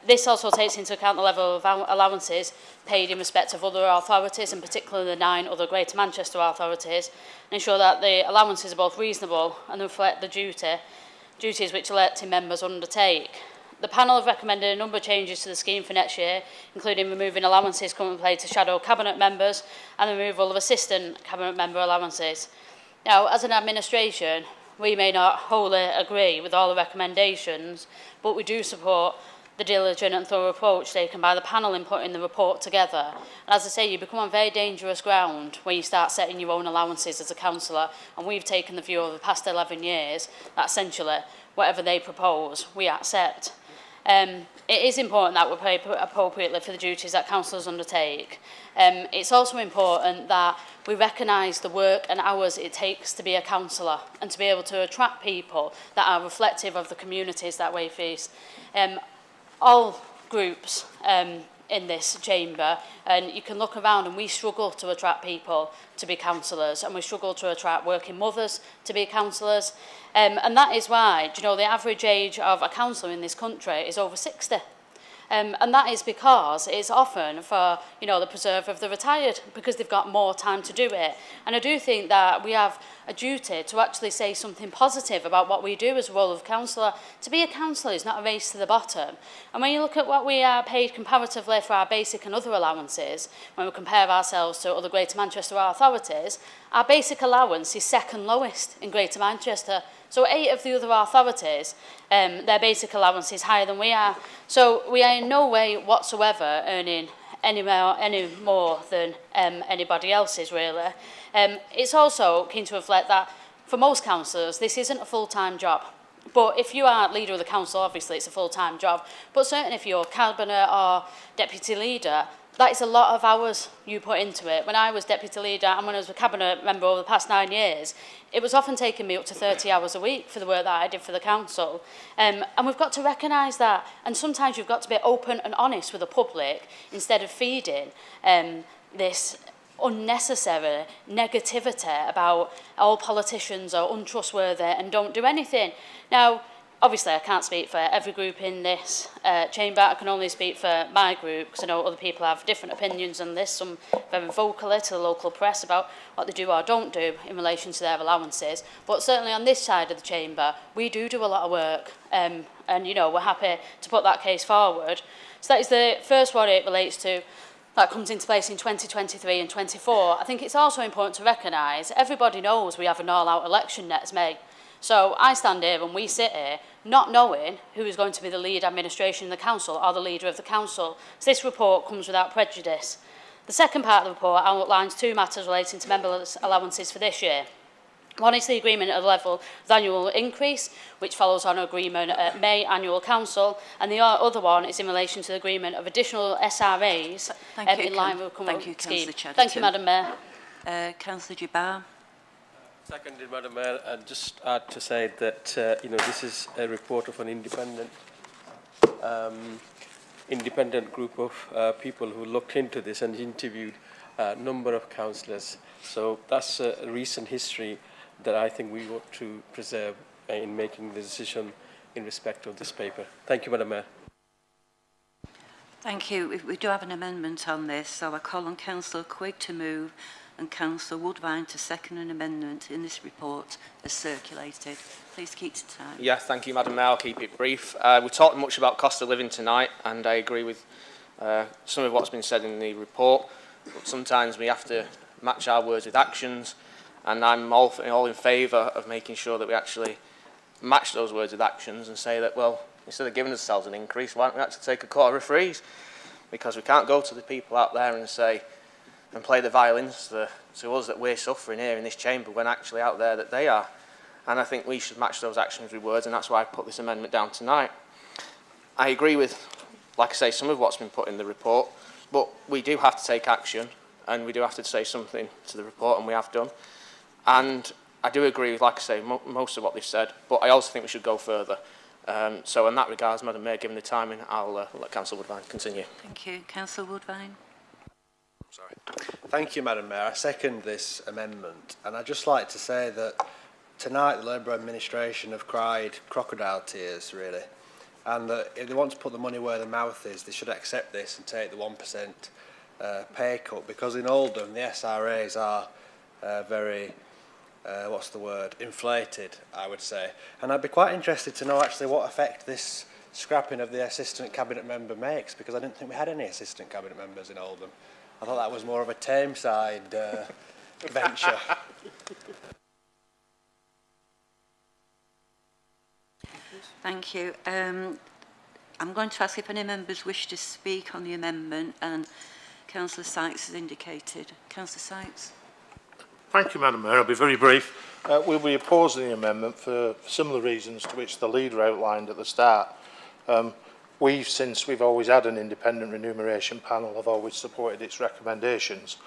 This also takes into account the level of allowances paid in respect of other authorities, and particularly the 9 other Greater Manchester authorities, and ensure that the allowances are both reasonable and reflect the duties which elected members undertake. The panel have recommended a number of changes to the scheme for next year, including removing allowances currently paid to shadow cabinet members and the removal of assistant cabinet member allowances. Now, as an administration, we may not wholly agree with all the recommendations, but we do support the diligent and thorough approach taken by the panel in putting the report together. And as I say, you become on very dangerous ground when you start setting your own allowances as a councillor, and we've taken the view over the past 11 years that essentially whatever they propose, we accept. It is important that we pay appropriately for the duties that councillors undertake. It's also important that we recognise the work and hours it takes to be a councillor and to be able to attract people that are reflective of the communities that we face. All groups in this chamber, and you can look around, and we struggle to attract people to be councillors, and we struggle to attract working mothers to be councillors, and that is why, do you know, the average age of a councillor in this country is over 60. And that is because it's often for, you know, the preserve of the retired, because they've got more time to do it. And I do think that we have a duty to actually say something positive about what we do as a role of councillor. To be a councillor is not a race to the bottom. And when you look at what we are paid comparatively for our basic and other allowances, when we compare ourselves to other Greater Manchester authorities, our basic allowance is second lowest in Greater Manchester. So 8 of the other authorities, their basic allowance is higher than we are. So we are in no way whatsoever earning any more than anybody else is, really. It's also keen to reflect that for most councillors, this isn't a full-time job. But if you are leader of the council, obviously it's a full-time job. But certainly if you're cabinet or deputy leader, that is a lot of hours you put into it. When I was deputy leader and when I was a cabinet member over the past 9 years, it was often taking me up to 30 hours a week for the work that I did for the council. And we've got to recognise that. And sometimes you've got to be open and honest with the public instead of feeding this unnecessary negativity about all politicians are untrustworthy and don't do anything. Now, obviously, I can't speak for every group in this chamber. I can only speak for my group, because I know other people have different opinions on this, some very vocally to the local press about what they do or don't do in relation to their allowances. But certainly on this side of the chamber, we do a lot of work, and, you know, we're happy to put that case forward. So that is the first one. It relates to that comes into place in 2023 and 24, I think it's also important to recognise everybody knows we have an all-out election next May. So I stand here and we sit here not knowing who is going to be the lead administration in the council or the leader of the council. So this report comes without prejudice. The second part of the report outlines two matters relating to member allowances for this year. One is the agreement at the level of the annual increase, which follows on an agreement at May annual council, and the other one is in relation to the agreement of additional SRAs in line with the current scheme. Thank you, Madam Mayor. Councillor Jabbar. Seconded, Madam Mayor, and just add to say that this is a report of an independent group of people who looked into this and interviewed a number of councillors. So that's a recent history that I think we ought to preserve in making the decision in respect of this paper. Thank you, Madam Mayor. Thank you. We do have an amendment on this, so I call on Councillor Quigg to move and Councillor Woodvine to second an amendment in this report as circulated. Please keep to time. Yes, thank you, Madam Mayor. I'll keep it brief. We talked much about cost of living tonight, and I agree with some of what's been said in the report. But sometimes we have to match our words with actions, and I'm all in favour of making sure that we actually match those words with actions and say that, well, instead of giving ourselves an increase, why don't we actually take a quarter of a freeze? Because we can't go to the people out there and say, and play the violins to us that we're suffering here in this chamber when actually out there that they are. And I think we should match those actions with words, and that's why I put this amendment down tonight. I agree with, like I say, some of what's been put in the report, but we do have to take action, and we do have to say something to the report, and we have done. And I do agree with, like I say, most of what they've said, but I also think we should go further. So in that regards, Madam Mayor, given the timing, I'll let Councillor Woodvine continue. Thank you. Councillor Woodvine. Sorry. Thank you, Madam Mayor. I second this amendment, and I'd just like to say that tonight the Labour administration have cried crocodile tears, really, and that if they want to put the money where their mouth is, they should accept this and take the 1% pay cut, because in Oldham the SRAs are very, inflated, I would say. And I'd be quite interested to know actually what effect this scrapping of the assistant cabinet member makes, because I didn't think we had any assistant cabinet members in Oldham. I thought that was more of a Tameside venture. Thank you. I'm going to ask if any members wish to speak on the amendment, and Councillor Sykes has indicated. Councillor Sykes. Thank you, Madam Mayor. I'll be very brief. We'll be opposing the amendment for similar reasons to which the leader outlined at the start. Since we've always had an independent remuneration panel, have always supported its recommendations.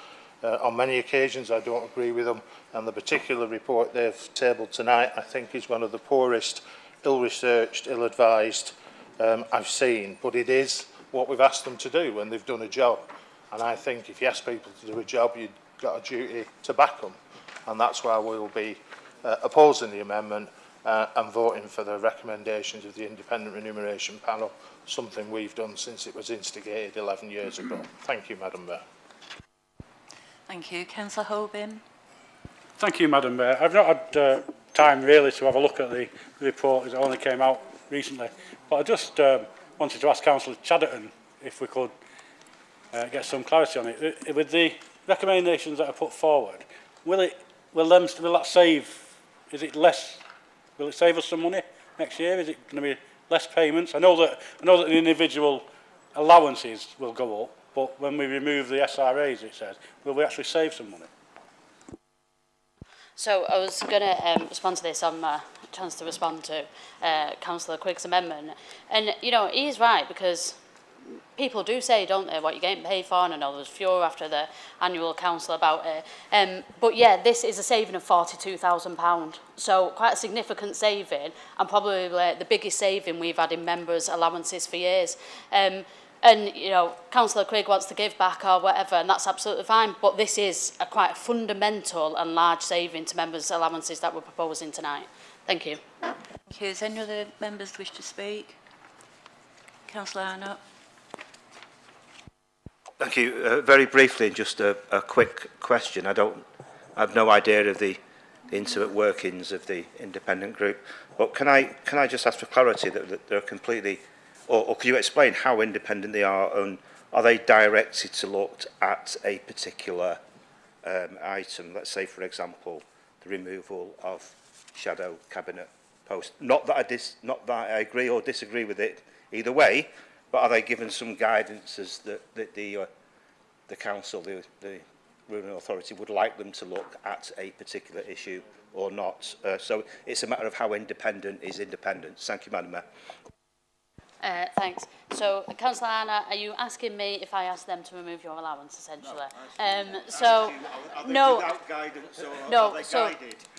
On many occasions I don't agree with them, and the particular report they've tabled tonight I think is one of the poorest, ill-researched, ill-advised I've seen, but it is what we've asked them to do when they've done a job, and I think if you ask people to do a job you've got a duty to back them, and that's why we'll be opposing the amendment and voting for the recommendations of the Independent Remuneration Panel, something we've done since it was instigated 11 years ago. Thank you, Madam Mayor. Thank you. Councillor Hobin. Thank you, Madam Mayor. I've not had time really to have a look at the report, as it only came out recently, but I just wanted to ask Councillor Chatterton if we could get some clarity on it. With the recommendations that are put forward, will that save? Is it less? Will it save us some money next year? Is it going to be less payments? I know that the individual allowances will go up, but when we remove the SRAs, it says, will we actually save some money? So I was going to respond to this on my chance to respond to Councillor Quigg's amendment. And, you know, he's right, because people do say, don't they, what you're getting paid for, and I know there was furore after the annual council about it. But yeah, this is a saving of £42,000. So quite a significant saving, and probably the biggest saving we've had in members' allowances for years. And, you know, Councillor Quigg wants to give back or whatever, and that's absolutely fine. But this is a quite fundamental and large saving to members' allowances that we're proposing tonight. Thank you. Thank you. Does any other members wish to speak? Councillor Arnott. Thank you. Very briefly, just a quick question. I have no idea of the intimate workings of the independent group, but can I just ask for clarity that they're completely, or could you explain how independent they are and are they directed to look at a particular item? Let's say, for example, the removal of shadow cabinet posts. Not that I agree or disagree with it either way, but are they given some guidance as that the council, the ruling authority, would like them to look at a particular issue or not? So it's a matter of how independent is independence. Thank you, Madam Mayor. Thanks. So, Councillor Anna, are you asking me if I ask them to remove your allowance, essentially? So, no,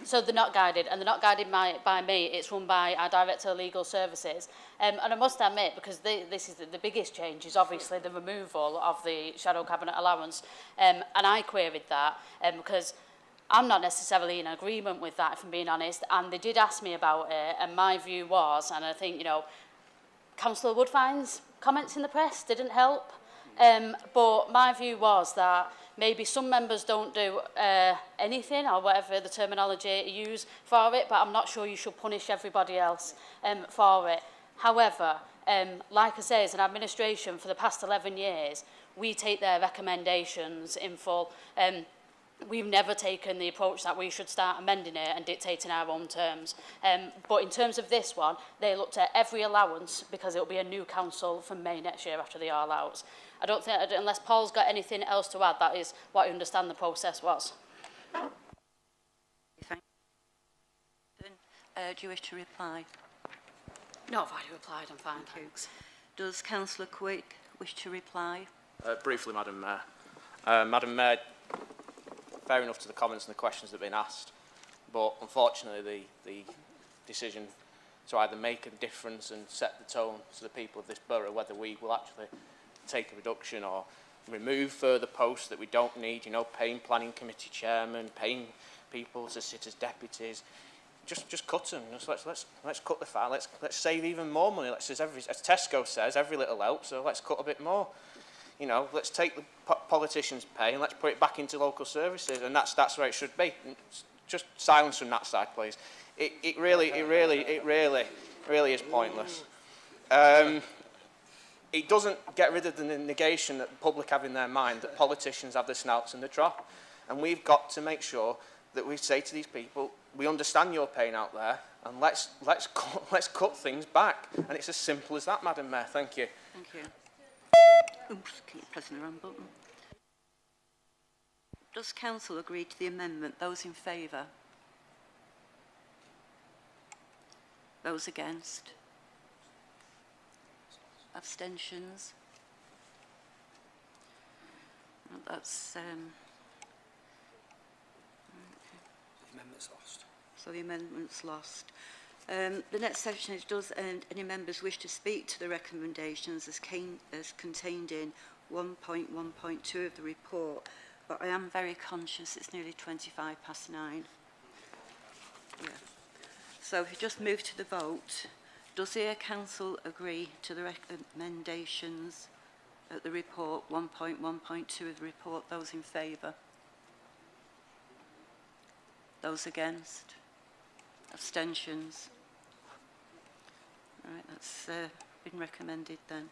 so they're not guided, and they're not guided by me. It's run by our Director of Legal Services. And I must admit, because this is the biggest change, is obviously the removal of the shadow cabinet allowance. And I queried that because I'm not necessarily in agreement with that, if I'm being honest. And they did ask me about it, and my view was, and I think, you know, Councillor Woodfine's comments in the press didn't help. But my view was that maybe some members don't do anything, or whatever the terminology you use for it, but I'm not sure you should punish everybody else for it. However, like I say, as an administration for the past 11 years, we take their recommendations in full. We've never taken the approach that we should start amending it and dictating our own terms. But in terms of this one, they looked at every allowance because it'll be a new council from May next year after the all-outs. I don't think, unless Paul's got anything else to add, that is what I understand the process was. Thank you. Do you wish to reply? No, I've already replied, I'm fine, thanks. Does Councillor Quick wish to reply? Briefly, Madam Mayor. Madam Mayor, fair enough to the comments and the questions that have been asked, but unfortunately the decision to either make a difference and set the tone to the people of this borough, whether we will actually take a reduction or remove further posts that we don't need, you know, paying planning committee chairmen, paying people to sit as deputies, just cut them. Just let's cut the fat. Let's save even more money. As Tesco says, every little helps. So let's cut a bit more. You know, let's take the politicians' pay and let's put it back into local services, and that's where it should be. Just silence from that side, please. It really is pointless. It doesn't get rid of the negation that the public have in their mind that politicians have the snouts in the trough, and we've got to make sure that we say to these people, we understand your pain out there, and let's cut things back. And it's as simple as that, Madam Mayor. Thank you. Thank you. Oops, keep pressing the wrong button. Does Council agree to the amendment? Those in favour? Those against? Abstentions? That's the amendment's lost. So the amendment's lost. The next section is, does any members wish to speak to the recommendations as contained in 1.1.2 of the report? But I am very conscious it's nearly 9:25. Yeah. So if you just move to the vote, does the Council agree to the recommendations at the report 1.1.2 of the report? Those in favour? Those against? Abstentions? Right, that's been recommended then.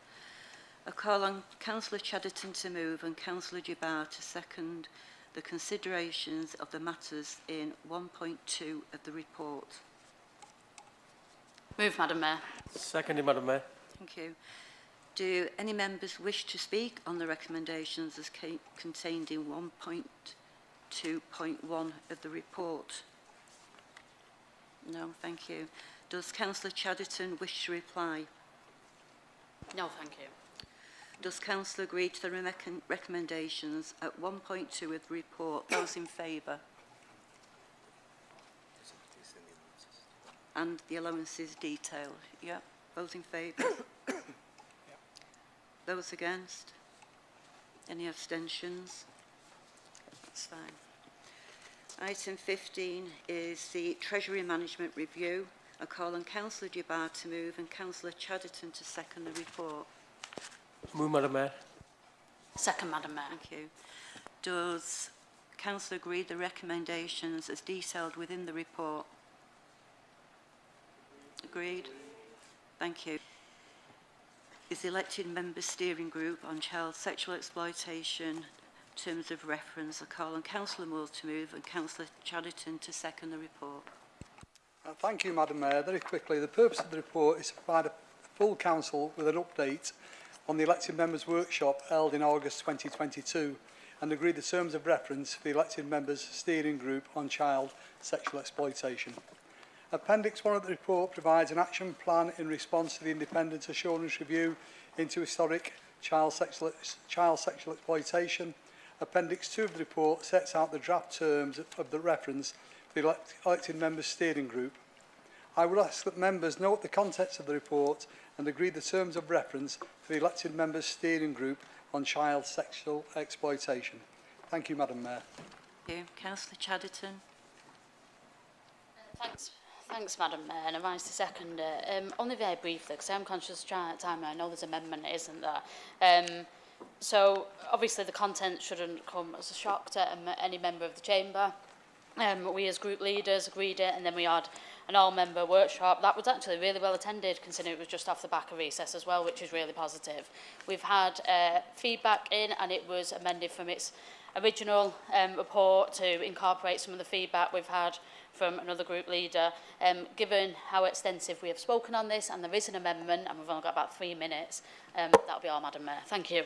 I call on Councillor Chadderton to move and Councillor Jabbar to second the considerations of the matters in 1.2 of the report. Move, Madam Mayor. Seconded, Madam Mayor. Thank you. Do any members wish to speak on the recommendations as contained in 1.2.1 of the report? No, thank you. Does Councillor Chadderton wish to reply? No, thank you. Does Council agree to the recommendations at 1.2 of the report? Those in favour? And the allowances detailed. Yep. Those in favour? Yep. Those against? Any abstentions? That's fine. Item 15 is the Treasury Management Review. I call on Councillor Jabbar to move and Councillor Chadderton to second the report. Move, Madam Mayor. Second, Madam Mayor. Thank you. Does Council agree the recommendations as detailed within the report? Agreed. Thank you. is the elected members' steering group on child sexual exploitation terms of reference. I call on Councillor Moore to move and Councillor Chatterton to second the report. Thank you, Madam Mayor. Very quickly, the purpose of the report is to provide a full council with an update on the elected members' workshop held in August 2022 and agree the terms of reference for the elected members' steering group on child sexual exploitation. Appendix 1 of the report provides an action plan in response to the independent assurance review into historic child sexual exploitation. Appendix 2 of the report sets out the draft terms of the reference for the elected members' steering group. I would ask that members note the contents of the report and agree the terms of reference for the elected members' steering group on child sexual exploitation. Thank you, Madam Mayor. Thank you. Councillor Chatterton. Thanks, Madam Mayor, and I'm nice to second it. Only very briefly, because I'm conscious of time, I know there's an amendment, isn't there? So, obviously, the content shouldn't come as a shock to any member of the chamber. We as group leaders agreed it, and then we had an all-member workshop. That was actually really well attended, considering it was just off the back of recess as well, which is really positive. We've had feedback in, and it was amended from its original report to incorporate some of the feedback we've had from another group leader. Given how extensive we have spoken on this, and there is an amendment, and we've only got about 3 minutes, that'll be all, Madam Mayor. Thank you.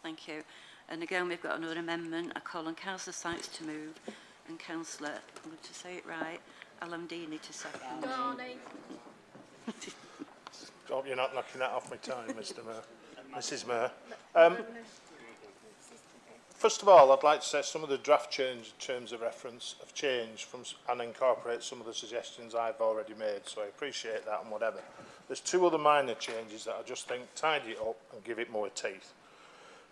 Thank you. And again, we've got another amendment. I call on Councillor Sykes to move and Councillor, I'm going to say it right, Alamdini to second. Hope you're not knocking that off my time, Mr. Mayor. Mrs. Mayor. First of all, I'd like to say some of the draft terms of reference have changed and incorporate some of the suggestions I've already made, so I appreciate that and whatever. There's 2 other minor changes that I just think tidy it up and give it more teeth.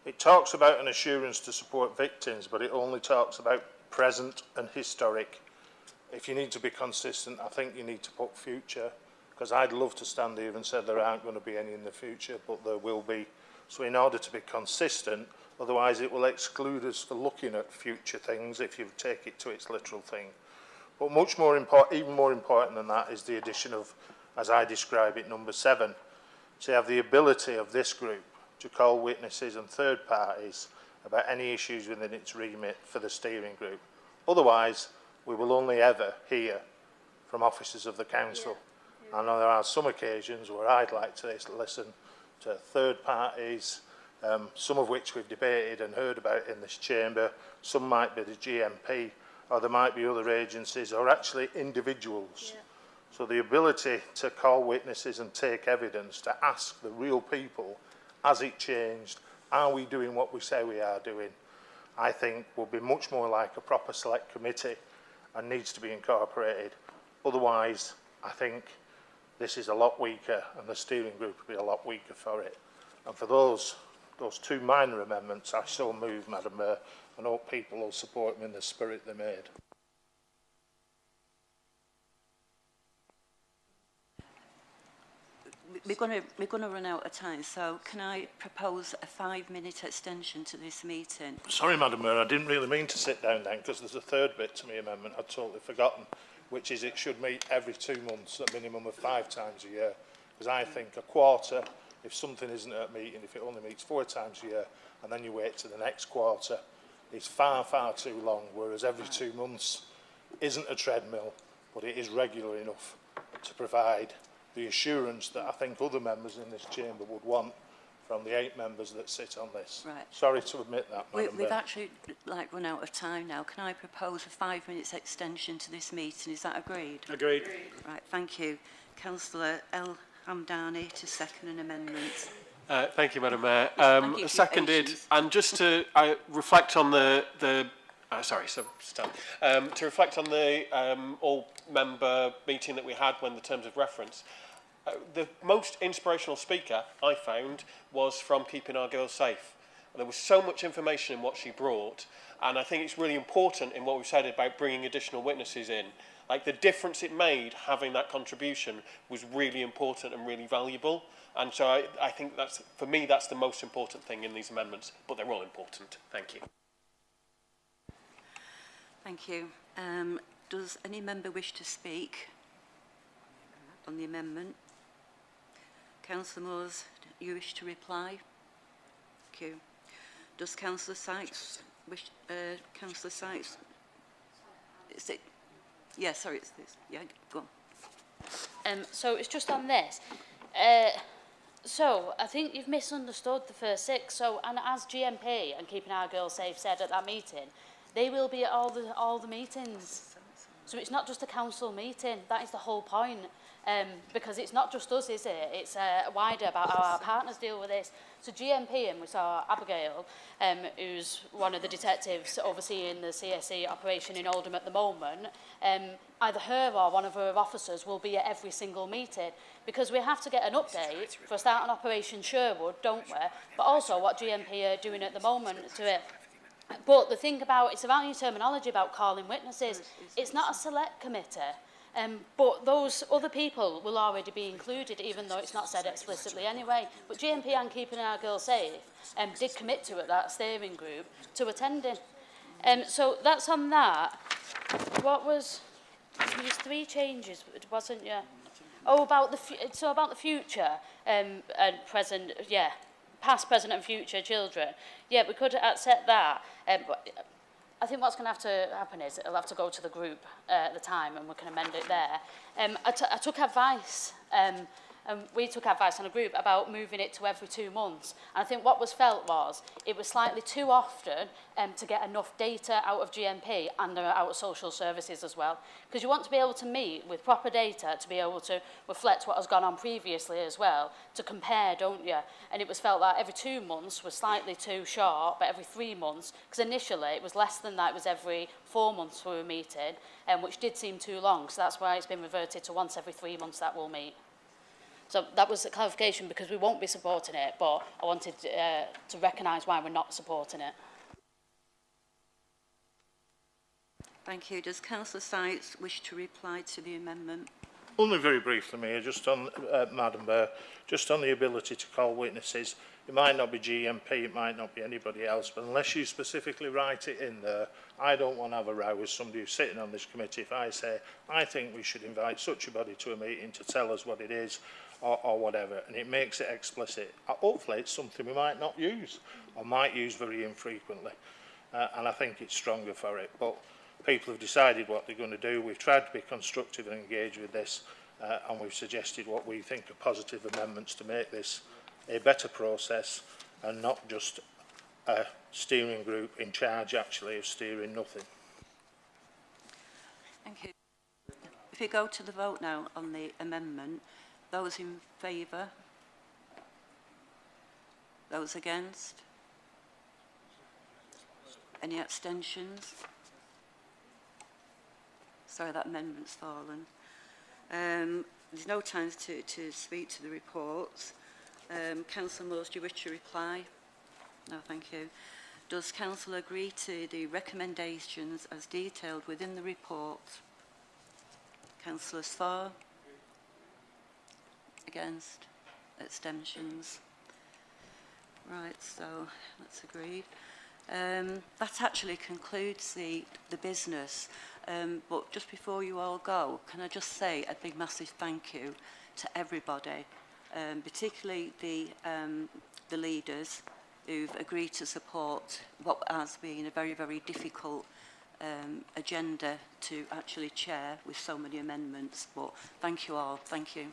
It talks about an assurance to support victims, but it only talks about present and historic. If you need to be consistent, I think you need to put future, because I'd love to stand here and say there aren't going to be any in the future, but there will be. So in order to be consistent, otherwise it will exclude us for looking at future things if you take it to its literal thing. But much more important, even more important than that, is the addition of, as I describe it, number 7, to have the ability of this group to call witnesses and third parties about any issues within its remit for the steering group. Otherwise, we will only ever hear from officers of the council. I know there are some occasions where I'd like to listen to third parties, some of which we've debated and heard about in this chamber. Some might be the GMP, or there might be other agencies, or actually individuals. Yeah. So the ability to call witnesses and take evidence, to ask the real people, has it changed? Are we doing what we say we are doing? I think will be much more like a proper select committee and needs to be incorporated. Otherwise, I think this is a lot weaker and the steering group will be a lot weaker for it. And for those 2 minor amendments, I so move, Madam Mayor, and hope people will support them in the spirit they made. We're going to run out of time, so can I propose a 5-minute extension to this meeting? Sorry, Madam Mayor, I didn't really mean to sit down then, because there's a 3rd bit to my amendment I'd totally forgotten, which is it should meet every 2 months, a minimum of 5 times a year. Because I think a quarter, if something isn't at a meeting, if it only meets 4 times a year, and then you wait to the next quarter, it's far, far too long, whereas every 2 months isn't a treadmill, but it is regular enough to provide the assurance that I think other members in this chamber would want from the 8 members that sit on this. Right. Sorry to admit that, Madam We've Mayor. actually run out of time now. Can I propose a 5-minute extension to this meeting? Is that agreed? Agreed. Right, thank you. Councillor El Hamdani to second an amendment. Thank you, Madam Mayor. Thank you for Seconded, and just to reflect on to reflect on the all-member meeting that we had when the terms of reference. The most inspirational speaker I found was from Keeping Our Girls Safe. There was so much information in what she brought, and I think it's really important in what we've said about bringing additional witnesses in. Like, the difference it made having that contribution was really important and really valuable. And so I think that's, for me, that's the most important thing in these amendments, but they're all important. Thank you. Thank you. Does any member wish to speak on the amendment? Councillor Moore's you wish to reply? Thank you. Does Councillor Sykes wish, Councillor Sykes, is it, yeah, sorry, it's this, yeah, go on. So it's just on this. So I think you've misunderstood the first 6. So, and as GMP and Keeping Our Girls Safe said at that meeting, they will be at all the meetings. So it's not just a council meeting. That is the whole point. Because it's not just us, is it? It's wider about how our partners deal with this. So GMP, and we saw Abigail, who's one of the detectives overseeing the CSE operation in Oldham at the moment, either her or one of her officers will be at every single meeting, because we have to get an update for a start on Operation Sherwood, don't we? But also what GMP are doing at the moment to it. But the thing about, it's about your terminology about calling witnesses. It's not a select committee. But those other people will already be included, even though it's not said explicitly anyway. But GMP and Keeping Our Girls Safe did commit to at that steering group to attending. So that's on that. What was... There was 3 changes, wasn't there? Oh, about the future and present, yeah. Past, present and future children. Yeah, we could accept that. But I think what's going to have to happen is it'll have to go to the group at the time, and we can amend it there. I took advice, and we took advice on a group about moving it to every 2 months. And I think what was felt was it was slightly too often to get enough data out of GMP and out of social services as well. Because you want to be able to meet with proper data to be able to reflect what has gone on previously as well, to compare, don't you? And it was felt that every 2 months was slightly too short, but every 3 months, because initially it was less than that, it was every 4 months we were meeting, which did seem too long. So that's why it's been reverted to once every 3 months that we'll meet. So that was a clarification, because we won't be supporting it, but I wanted to recognise why we're not supporting it. Thank you. Does Councillor Sykes wish to reply to the amendment? Only very briefly, Mayor, just on, Madam Mayor, just on the ability to call witnesses. It might not be GMP, it might not be anybody else, but unless you specifically write it in there, I don't want to have a row with somebody who's sitting on this committee if I say, I think we should invite such a body to a meeting to tell us what it is, or whatever, and it makes it explicit. Hopefully it's something we might not use, or might use very infrequently, and I think it's stronger for it. But people have decided what they're going to do. We've tried to be constructive and engage with this, and we've suggested what we think are positive amendments to make this a better process, and not just a steering group in charge actually of steering nothing. Thank you. If you go to the vote now on the amendment, those in favour? Those against? Any abstentions? Sorry, that amendment's fallen. There's no time to speak to the reports. Councillor Moores, do you wish to reply? No, thank you. Does Council agree to the recommendations as detailed within the report? Councillors for? Against? Abstentions? Right, so that's agreed. That actually concludes the business. But just before you all go, can I just say a big massive thank you to everybody, particularly the leaders who've agreed to support what has been a very, very difficult agenda to actually chair with so many amendments. But thank you all. Thank you.